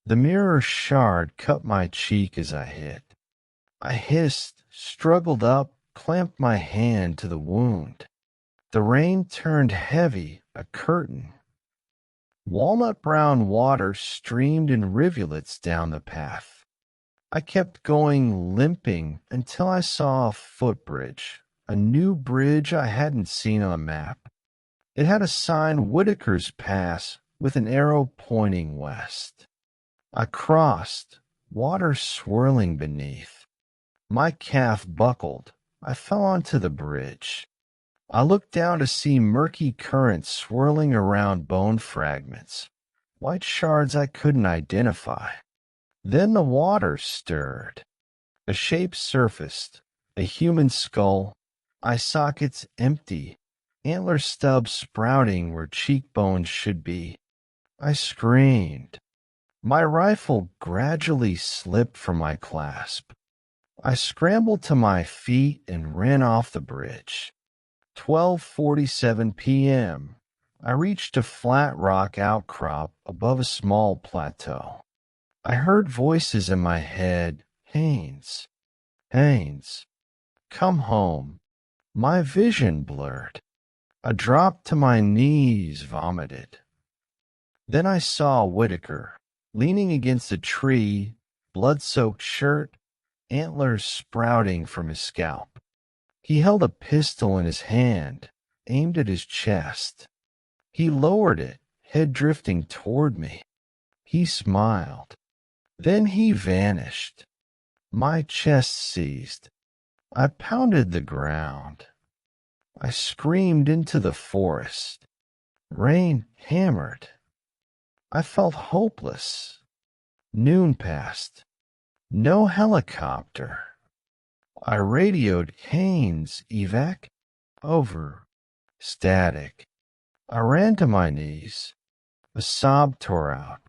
The mirror shard cut my cheek as I hit. I hissed, struggled up, clamped my hand to the wound. The rain turned heavy, a curtain. Walnut brown water streamed in rivulets down the path. I kept going, limping, until I saw a footbridge, a new bridge I hadn't seen on a map. It had a sign Whitaker's Pass with an arrow pointing west. I crossed, water swirling beneath. My calf buckled. I fell onto the bridge. I looked down to see murky currents swirling around bone fragments, white shards I couldn't identify. Then the water stirred. A shape surfaced, a human skull, eye sockets empty, antler stubs sprouting where cheekbones should be. I screamed. My rifle gradually slipped from my clasp. I scrambled to my feet and ran off the bridge. 12:47 p.m. I reached a flat rock outcrop above a small plateau. I heard voices in my head. Haynes, Haynes, come home. My vision blurred. I dropped to my knees, vomited. Then I saw Whitaker, leaning against a tree, blood-soaked shirt, antlers sprouting from his scalp. He held a pistol in his hand, aimed at his chest. He lowered it, head drifting toward me. He smiled. Then he vanished. My chest seized. I pounded the ground. I screamed into the forest. Rain hammered. I felt hopeless. Noon passed. No helicopter. I radioed Haynes, evac. Over. Static. I ran to my knees. A sob tore out.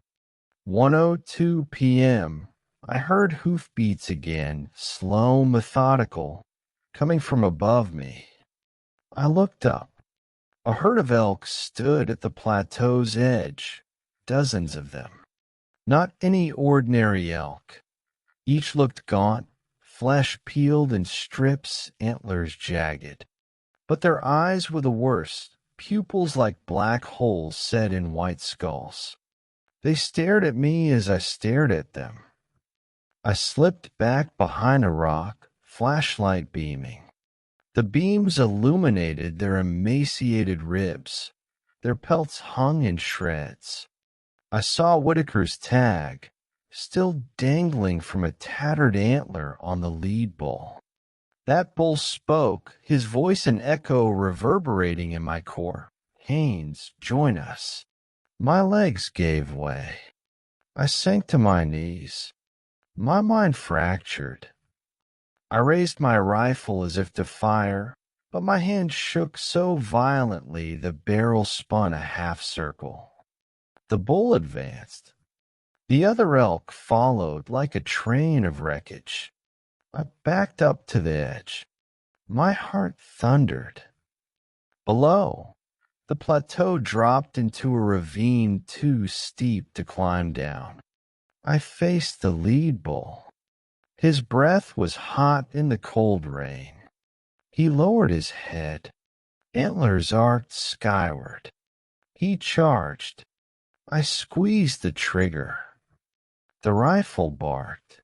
1:02 p.m. I heard hoofbeats again, slow, methodical, coming from above me. I looked up. A herd of elk stood at the plateau's edge, dozens of them. Not any ordinary elk. Each looked gaunt, flesh peeled in strips, antlers jagged. But their eyes were the worst, pupils like black holes set in white skulls. They stared at me as I stared at them. I slipped back behind a rock, flashlight beaming. The beams illuminated their emaciated ribs. Their pelts hung in shreds. I saw Whitaker's tag, still dangling from a tattered antler on the lead bull. That bull spoke, his voice an echo reverberating in my core. Haynes, join us. My legs gave way. I sank to my knees. My mind fractured. I raised my rifle as if to fire, but my hand shook so violently the barrel spun a half circle. The bull advanced. The other elk followed like a train of wreckage. I backed up to the edge. My heart thundered. Below, the plateau dropped into a ravine too steep to climb down. I faced the lead bull. His breath was hot in the cold rain. He lowered his head. Antlers arched skyward. He charged. I squeezed the trigger. The rifle barked.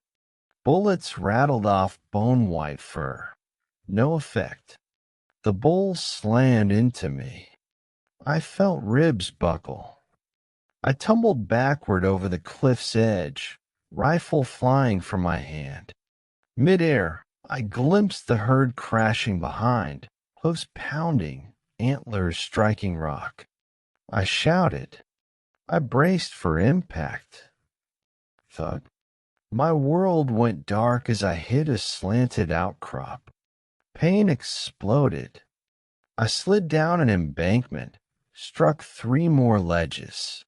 Bullets rattled off bone-white fur. No effect. The bull slammed into me. I felt ribs buckle. I tumbled backward over the cliff's edge, rifle flying from my hand. Mid-air, I glimpsed the herd crashing behind, hoofs pounding, antlers striking rock. I shouted. I braced for impact. Thud. My world went dark as I hit a slanted outcrop. Pain exploded. I slid down an embankment, struck 3 more ledges.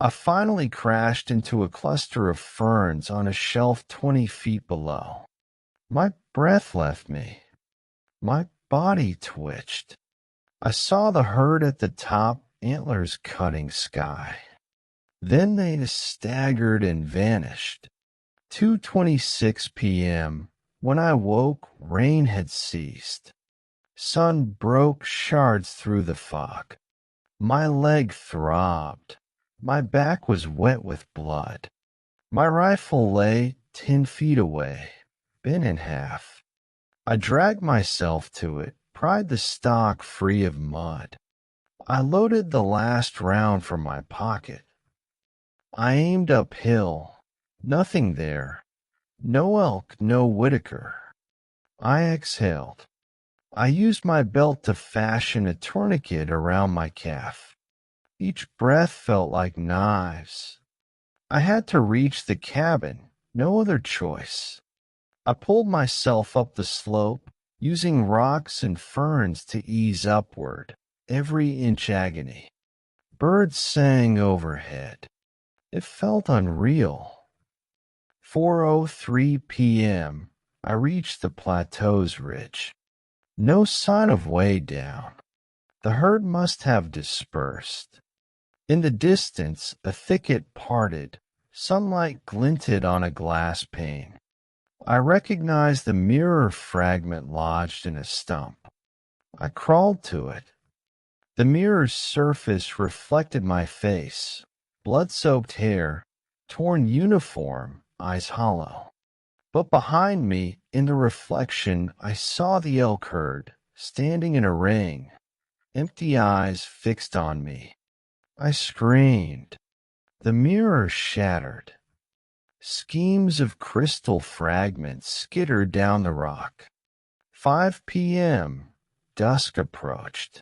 I finally crashed into a cluster of ferns on a shelf 20 feet below. My breath left me. My body twitched. I saw the herd at the top, antlers cutting sky. Then they staggered and vanished. 2:26 p.m. When I woke, rain had ceased. Sun broke shards through the fog. My leg throbbed. My back was wet with blood. My rifle lay 10 feet away, bent in half. I dragged myself to it, pried the stock free of mud. I loaded the last round from my pocket. I aimed uphill. Nothing there. No elk, no Whitaker. I exhaled. I used my belt to fashion a tourniquet around my calf. Each breath felt like knives. I had to reach the cabin, no other choice. I pulled myself up the slope, using rocks and ferns to ease upward, every inch agony. Birds sang overhead. It felt unreal. 4:03 p.m. I reached the plateau's ridge. No sign of way down. The herd must have dispersed. In the distance, a thicket parted. Sunlight glinted on a glass pane. I recognized the mirror fragment lodged in a stump. I crawled to it. The mirror's surface reflected my face, blood-soaked hair, torn uniform, eyes hollow. But behind me, in the reflection, I saw the elk herd, standing in a ring, empty eyes fixed on me. I screamed. The mirror shattered. Schemes of crystal fragments skittered down the rock. 5 p.m. Dusk approached.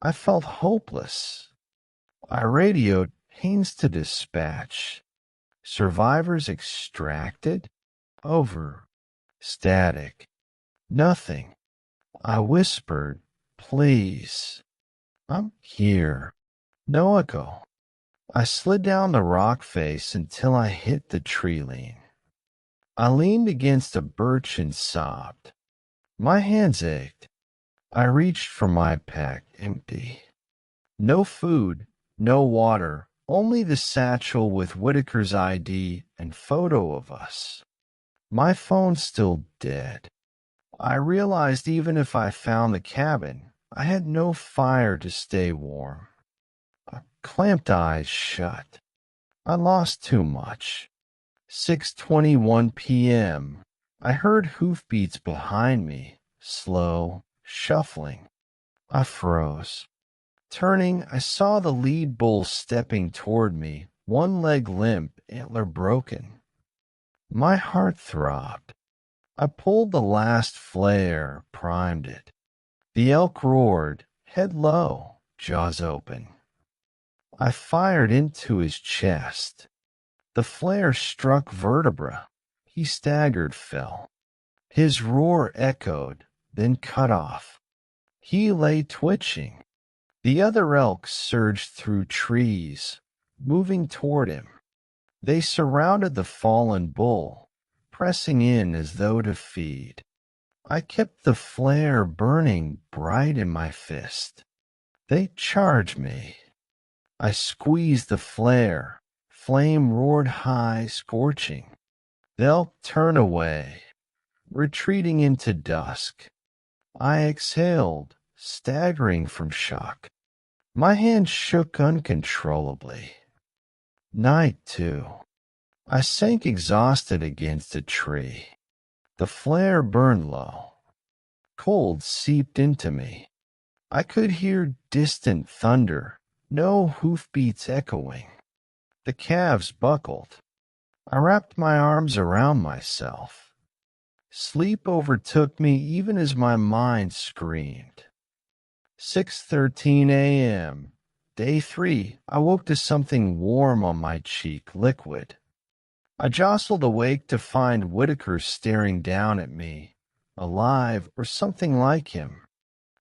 I felt hopeless. I radioed Haines to dispatch. Survivors extracted? Over. Static. Nothing. I whispered, please. I'm here. No echo. I slid down the rock face until I hit the tree lean. I leaned against a birch and sobbed. My hands ached. I reached for my pack, empty. No food, no water, only the satchel with Whitaker's ID and photo of us. My phone still dead. I realized even if I found the cabin, I had no fire to stay warm. I clamped eyes shut. I lost too much. 6:21 p.m. I heard hoofbeats behind me, slow, shuffling. I froze. Turning, I saw the lead bull stepping toward me, one leg limp, antler broken. My heart throbbed. I pulled the last flare, primed it. The elk roared, head low, jaws open. I fired into his chest. The flare struck vertebra. He staggered, fell. His roar echoed, then cut off. He lay twitching. The other elk surged through trees, moving toward him. They surrounded the fallen bull, pressing in as though to feed. I kept the flare burning bright in my fist. They charged me. I squeezed the flare. Flame roared high, scorching. The elk turned away, retreating into dusk. I exhaled, staggering from shock. My hand shook uncontrollably. Night, too. I sank exhausted against a tree. The flare burned low. Cold seeped into me. I could hear distant thunder, no hoofbeats echoing. The calves buckled. I wrapped my arms around myself. Sleep overtook me even as my mind screamed. 6:13 a.m. Day 3. I woke to something warm on my cheek, liquid. I jostled awake to find Whitaker staring down at me, alive or something like him.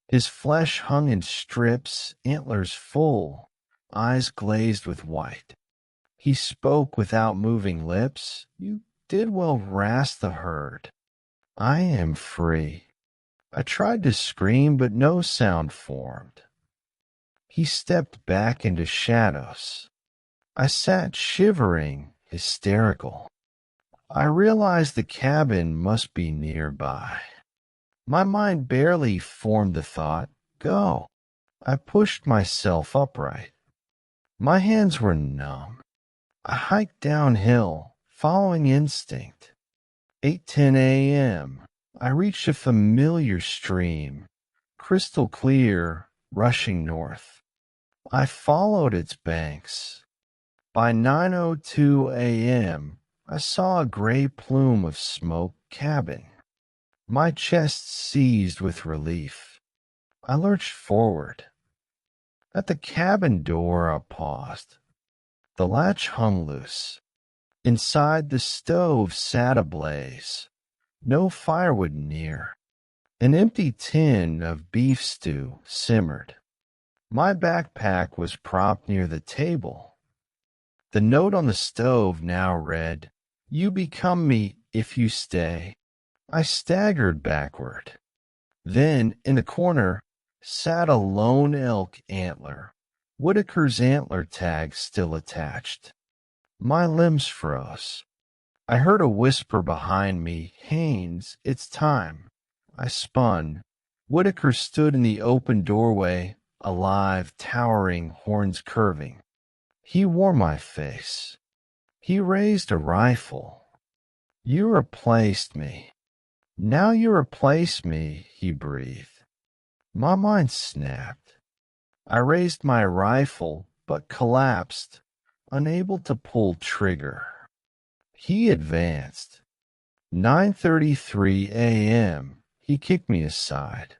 His flesh hung in strips, antlers full, eyes glazed with white. He spoke without moving lips. You did well, wrast the herd. I am free. I tried to scream, but no sound formed. He stepped back into shadows. I sat shivering, hysterical. I realized the cabin must be nearby. My mind barely formed the thought, go. I pushed myself upright. My hands were numb. I hiked downhill, following instinct. 8:10 a.m. I reached a familiar stream, crystal clear, rushing north. I followed its banks. By 9:02 a.m., I saw a gray plume of smoke cabin. My chest seized with relief. I lurched forward. At the cabin door, I paused. The latch hung loose. Inside, the stove sat ablaze. No firewood near. An empty tin of beef stew simmered. My backpack was propped near the table. The note on the stove now read, "You become me if you stay." I staggered backward. Then, in the corner, sat a lone elk antler, Whitaker's antler tag still attached. My limbs froze. I heard a whisper behind me, "Haines, it's time." I spun. Whitaker stood in the open doorway, alive, towering, horns curving. He wore my face. He raised a rifle. You replaced me. Now you replace me, he breathed. My mind snapped. I raised my rifle, but collapsed, unable to pull trigger. He advanced. 9:33 a.m. He kicked me aside.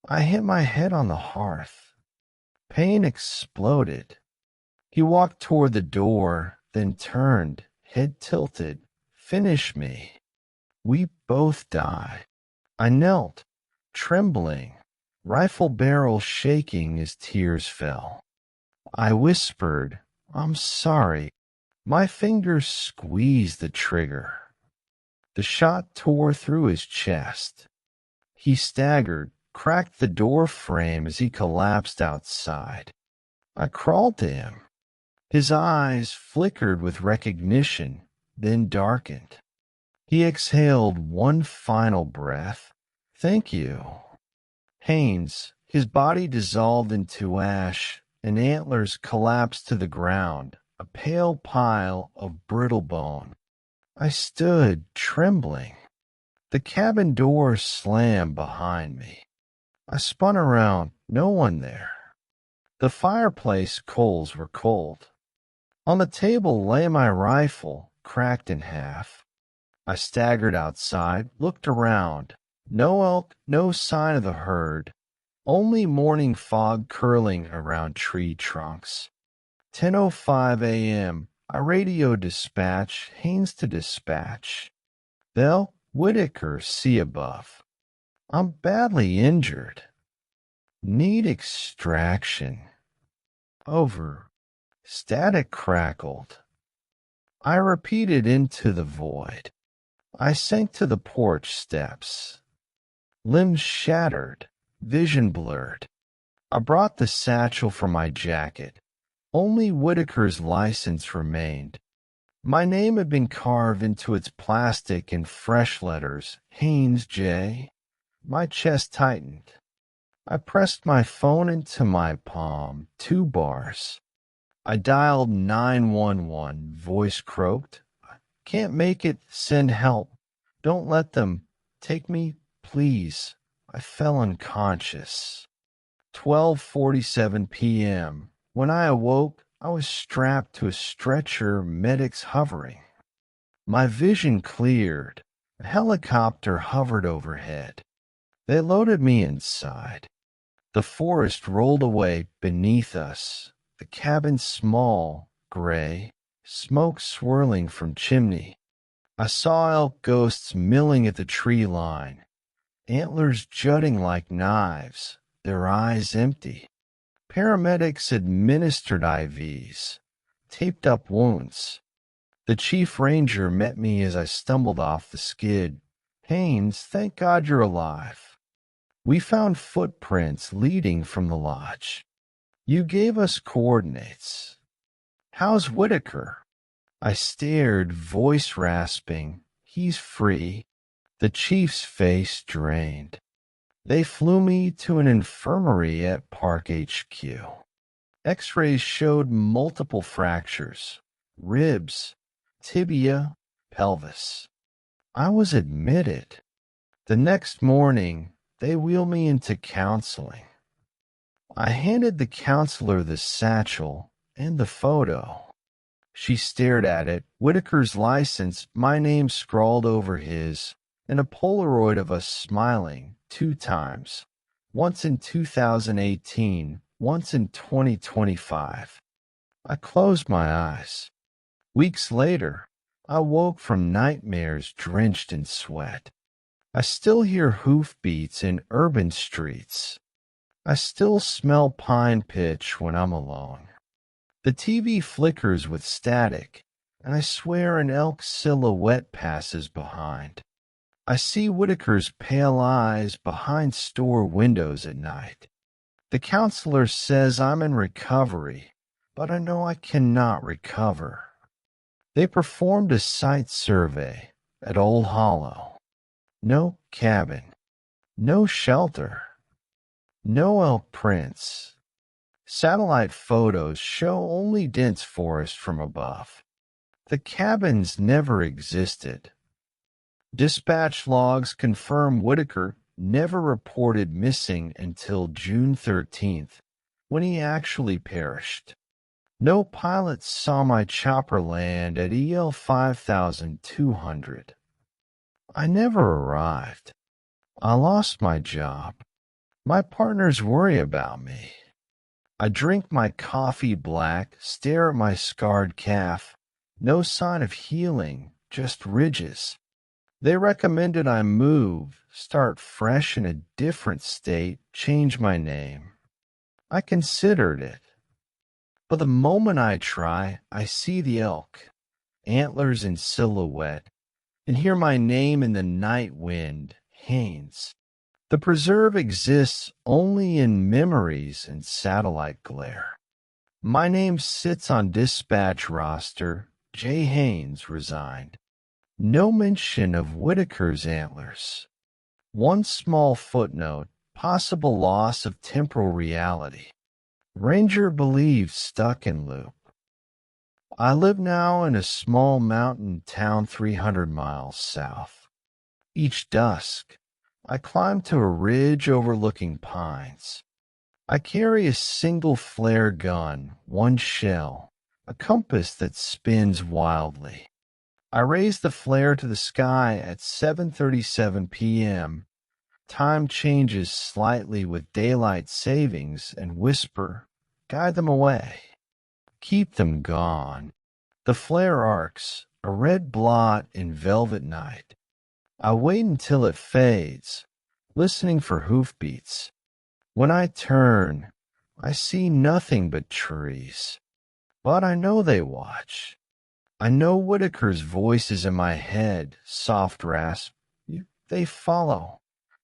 I hit my head on the hearth. Pain exploded. He walked toward the door, then turned, head tilted. Finish me. We both die. I knelt, trembling, rifle barrel shaking as tears fell. I whispered, I'm sorry. My fingers squeezed the trigger. The shot tore through his chest. He staggered, cracked the door frame as he collapsed outside. I crawled to him. His eyes flickered with recognition, then darkened. He exhaled one final breath. Thank you. Haynes, his body dissolved into ash, and antlers collapsed to the ground, a pale pile of brittle bone. I stood, trembling. The cabin door slammed behind me. I spun around, no one there. The fireplace coals were cold. On the table lay my rifle, cracked in half. I staggered outside, looked around. No elk, no sign of the herd. Only morning fog curling around tree trunks. 10:05 a.m. I radioed dispatch, Haynes to dispatch. Bell, Whitaker, see above. I'm badly injured. Need extraction. Over. Static crackled. I repeated into the void. I sank to the porch steps. Limbs shattered, vision blurred. I brought the satchel from my jacket. Only Whitaker's license remained. My name had been carved into its plastic in fresh letters, Haynes J. My chest tightened. I pressed my phone into my palm, 2 bars. I dialed 911, voice croaked. Can't make it, send help. Don't let them. Take me, please. I fell unconscious. 12:47 p.m. When I awoke, I was strapped to a stretcher, medics hovering. My vision cleared. A helicopter hovered overhead. They loaded me inside. The forest rolled away beneath us. The cabin small, gray, smoke swirling from chimney. I saw elk ghosts milling at the tree line, antlers jutting like knives, their eyes empty. Paramedics administered IVs, taped up wounds. The chief ranger met me as I stumbled off the skid. Haynes, thank God you're alive. We found footprints leading from the lodge. You gave us coordinates. How's Whitaker? I stared, voice rasping. He's free. The chief's face drained. They flew me to an infirmary at Park HQ. X-rays showed multiple fractures, ribs, tibia, pelvis. I was admitted. The next morning, they wheeled me into counseling. I handed the counselor the satchel and the photo. She stared at it, Whitaker's license, my name scrawled over his, and a Polaroid of us smiling 2 times, once in 2018, once in 2025. I closed my eyes. Weeks later, I woke from nightmares drenched in sweat. I still hear hoofbeats in urban streets. I still smell pine pitch when I'm alone. The TV flickers with static, and I swear an elk silhouette passes behind. I see Whitaker's pale eyes behind store windows at night. The counselor says I'm in recovery, but I know I cannot recover. They performed a site survey at Old Hollow. No cabin, no shelter, no elk prints. Satellite photos show only dense forest from above. The cabins never existed. Dispatch logs confirm Whitaker never reported missing until June 13th, when he actually perished. No pilots saw my chopper land at EL 5200. I never arrived. I lost my job. My partners worry about me. I drink my coffee black, stare at my scarred calf. No sign of healing, just ridges. They recommended I move, start fresh in a different state, change my name. I considered it. But the moment I try, I see the elk, antlers in silhouette, and hear my name in the night wind, Haynes. The preserve exists only in memories and satellite glare. My name sits on dispatch roster, J. Haynes resigned. No mention of Whitaker's antlers. One small footnote, possible loss of temporal reality. Ranger believes stuck in loop. I live now in a small mountain town 300 miles south. Each dusk, I climb to a ridge overlooking pines. I carry a single flare gun, one shell, a compass that spins wildly. I raise the flare to the sky at 7:37 p.m. Time changes slightly with daylight savings and whisper, guide them away. Keep them gone. The flare arcs, a red blot in velvet night. I wait until it fades, listening for hoofbeats. When I turn, I see nothing but trees. But I know they watch. I know Whitaker's voice is in my head, soft rasp. They follow.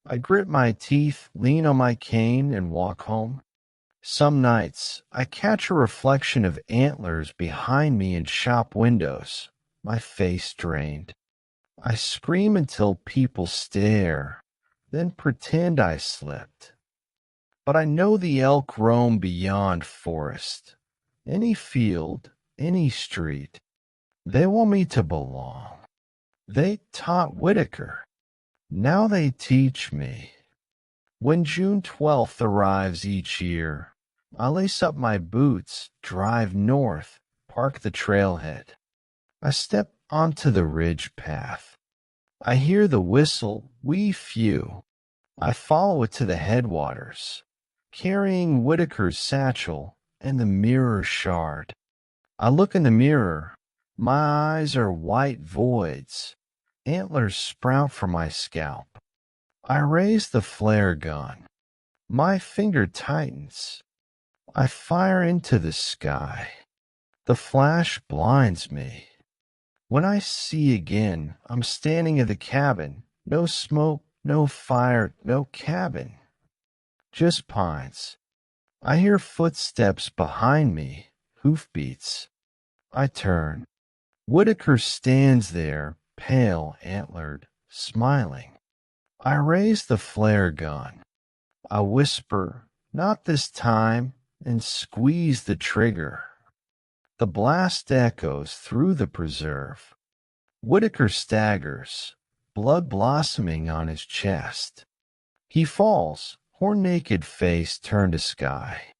I grit my teeth, lean on my cane, and walk home. Some nights, I catch a reflection of antlers behind me in shop windows, my face drained. I scream until people stare, then pretend I slipped. But I know the elk roam beyond forest. Any field, any street. They want me to belong. They taught Whitaker. Now they teach me. When June 12th arrives each year, I lace up my boots, drive north, park the trailhead. I step onto the ridge path. I hear the whistle, we few. I follow it to the headwaters, carrying Whitaker's satchel and the mirror shard. I look in the mirror. My eyes are white voids. Antlers sprout from my scalp. I raise the flare gun. My finger tightens. I fire into the sky. The flash blinds me. When I see again, I'm standing at the cabin. No smoke, no fire, no cabin. Just pines. I hear footsteps behind me, hoofbeats. I turn. Whitaker stands there, pale, antlered, smiling. I raise the flare gun. I whisper, not this time, and squeeze the trigger. The blast echoes through the preserve. Whitaker staggers, blood blossoming on his chest. He falls, horn-naked face turned to sky.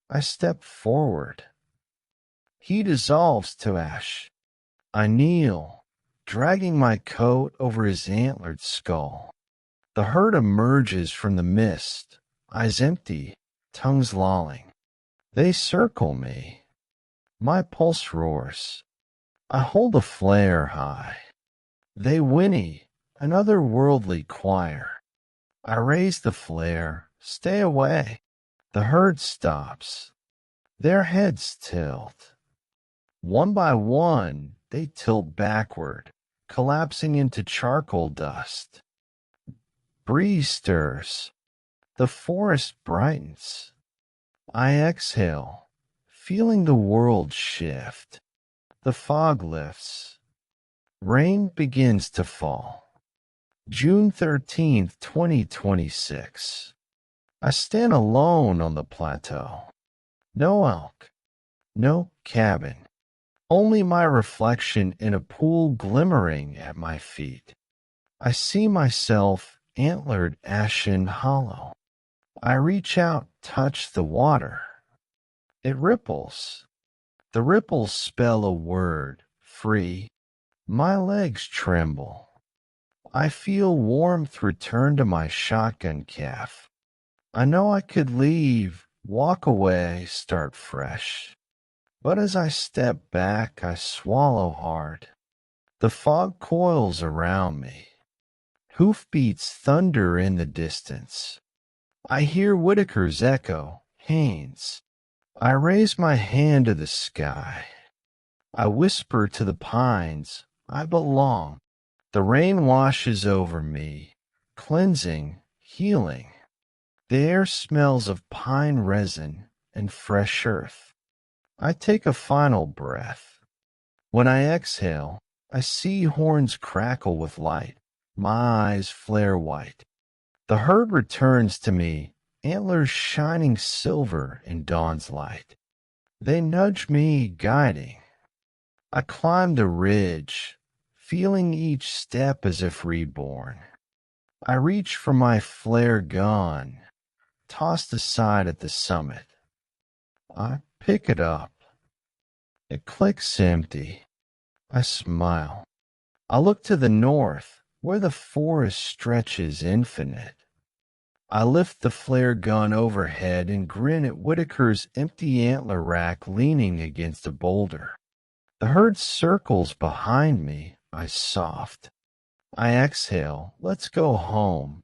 I step forward. He dissolves to ash. I kneel, dragging my coat over his antlered skull. The herd emerges from the mist, eyes empty, tongues lolling. They circle me. My pulse roars. I hold a flare high. They whinny, an otherworldly choir. I raise the flare, stay away. The herd stops. Their heads tilt. One by one, they tilt backward, collapsing into charcoal dust. Breeze stirs. The forest brightens. I exhale, feeling the world shift. The fog lifts. Rain begins to fall. June 13th, 2026. I stand alone on the plateau. No elk. No cabin. Only my reflection in a pool glimmering at my feet. I see myself antlered ashen hollow. I reach out, touch the water. It ripples. The ripples spell a word, free. My legs tremble. I feel warmth return to my shotgun calf. I know I could leave, walk away, start fresh. But as I step back, I swallow hard. The fog coils around me. Hoofbeats thunder in the distance. I hear Whitaker's echo, Haynes. I raise my hand to the sky. I whisper to the pines, I belong. The rain washes over me, cleansing, healing. The air smells of pine resin and fresh earth. I take a final breath. When I exhale, I see horns crackle with light. My eyes flare white. The herd returns to me, antlers shining silver in dawn's light. They nudge me, guiding. I climb the ridge, feeling each step as if reborn. I reach for my flare gun, tossed aside at the summit. I pick it up. It clicks empty. I smile. I look to the north, where the forest stretches infinite. I lift the flare gun overhead and grin at Whitaker's empty antler rack leaning against a boulder. The herd circles behind me. I soft. I exhale. Let's go home.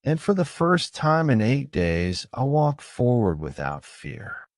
And for the first time in 8 days, I walk forward without fear.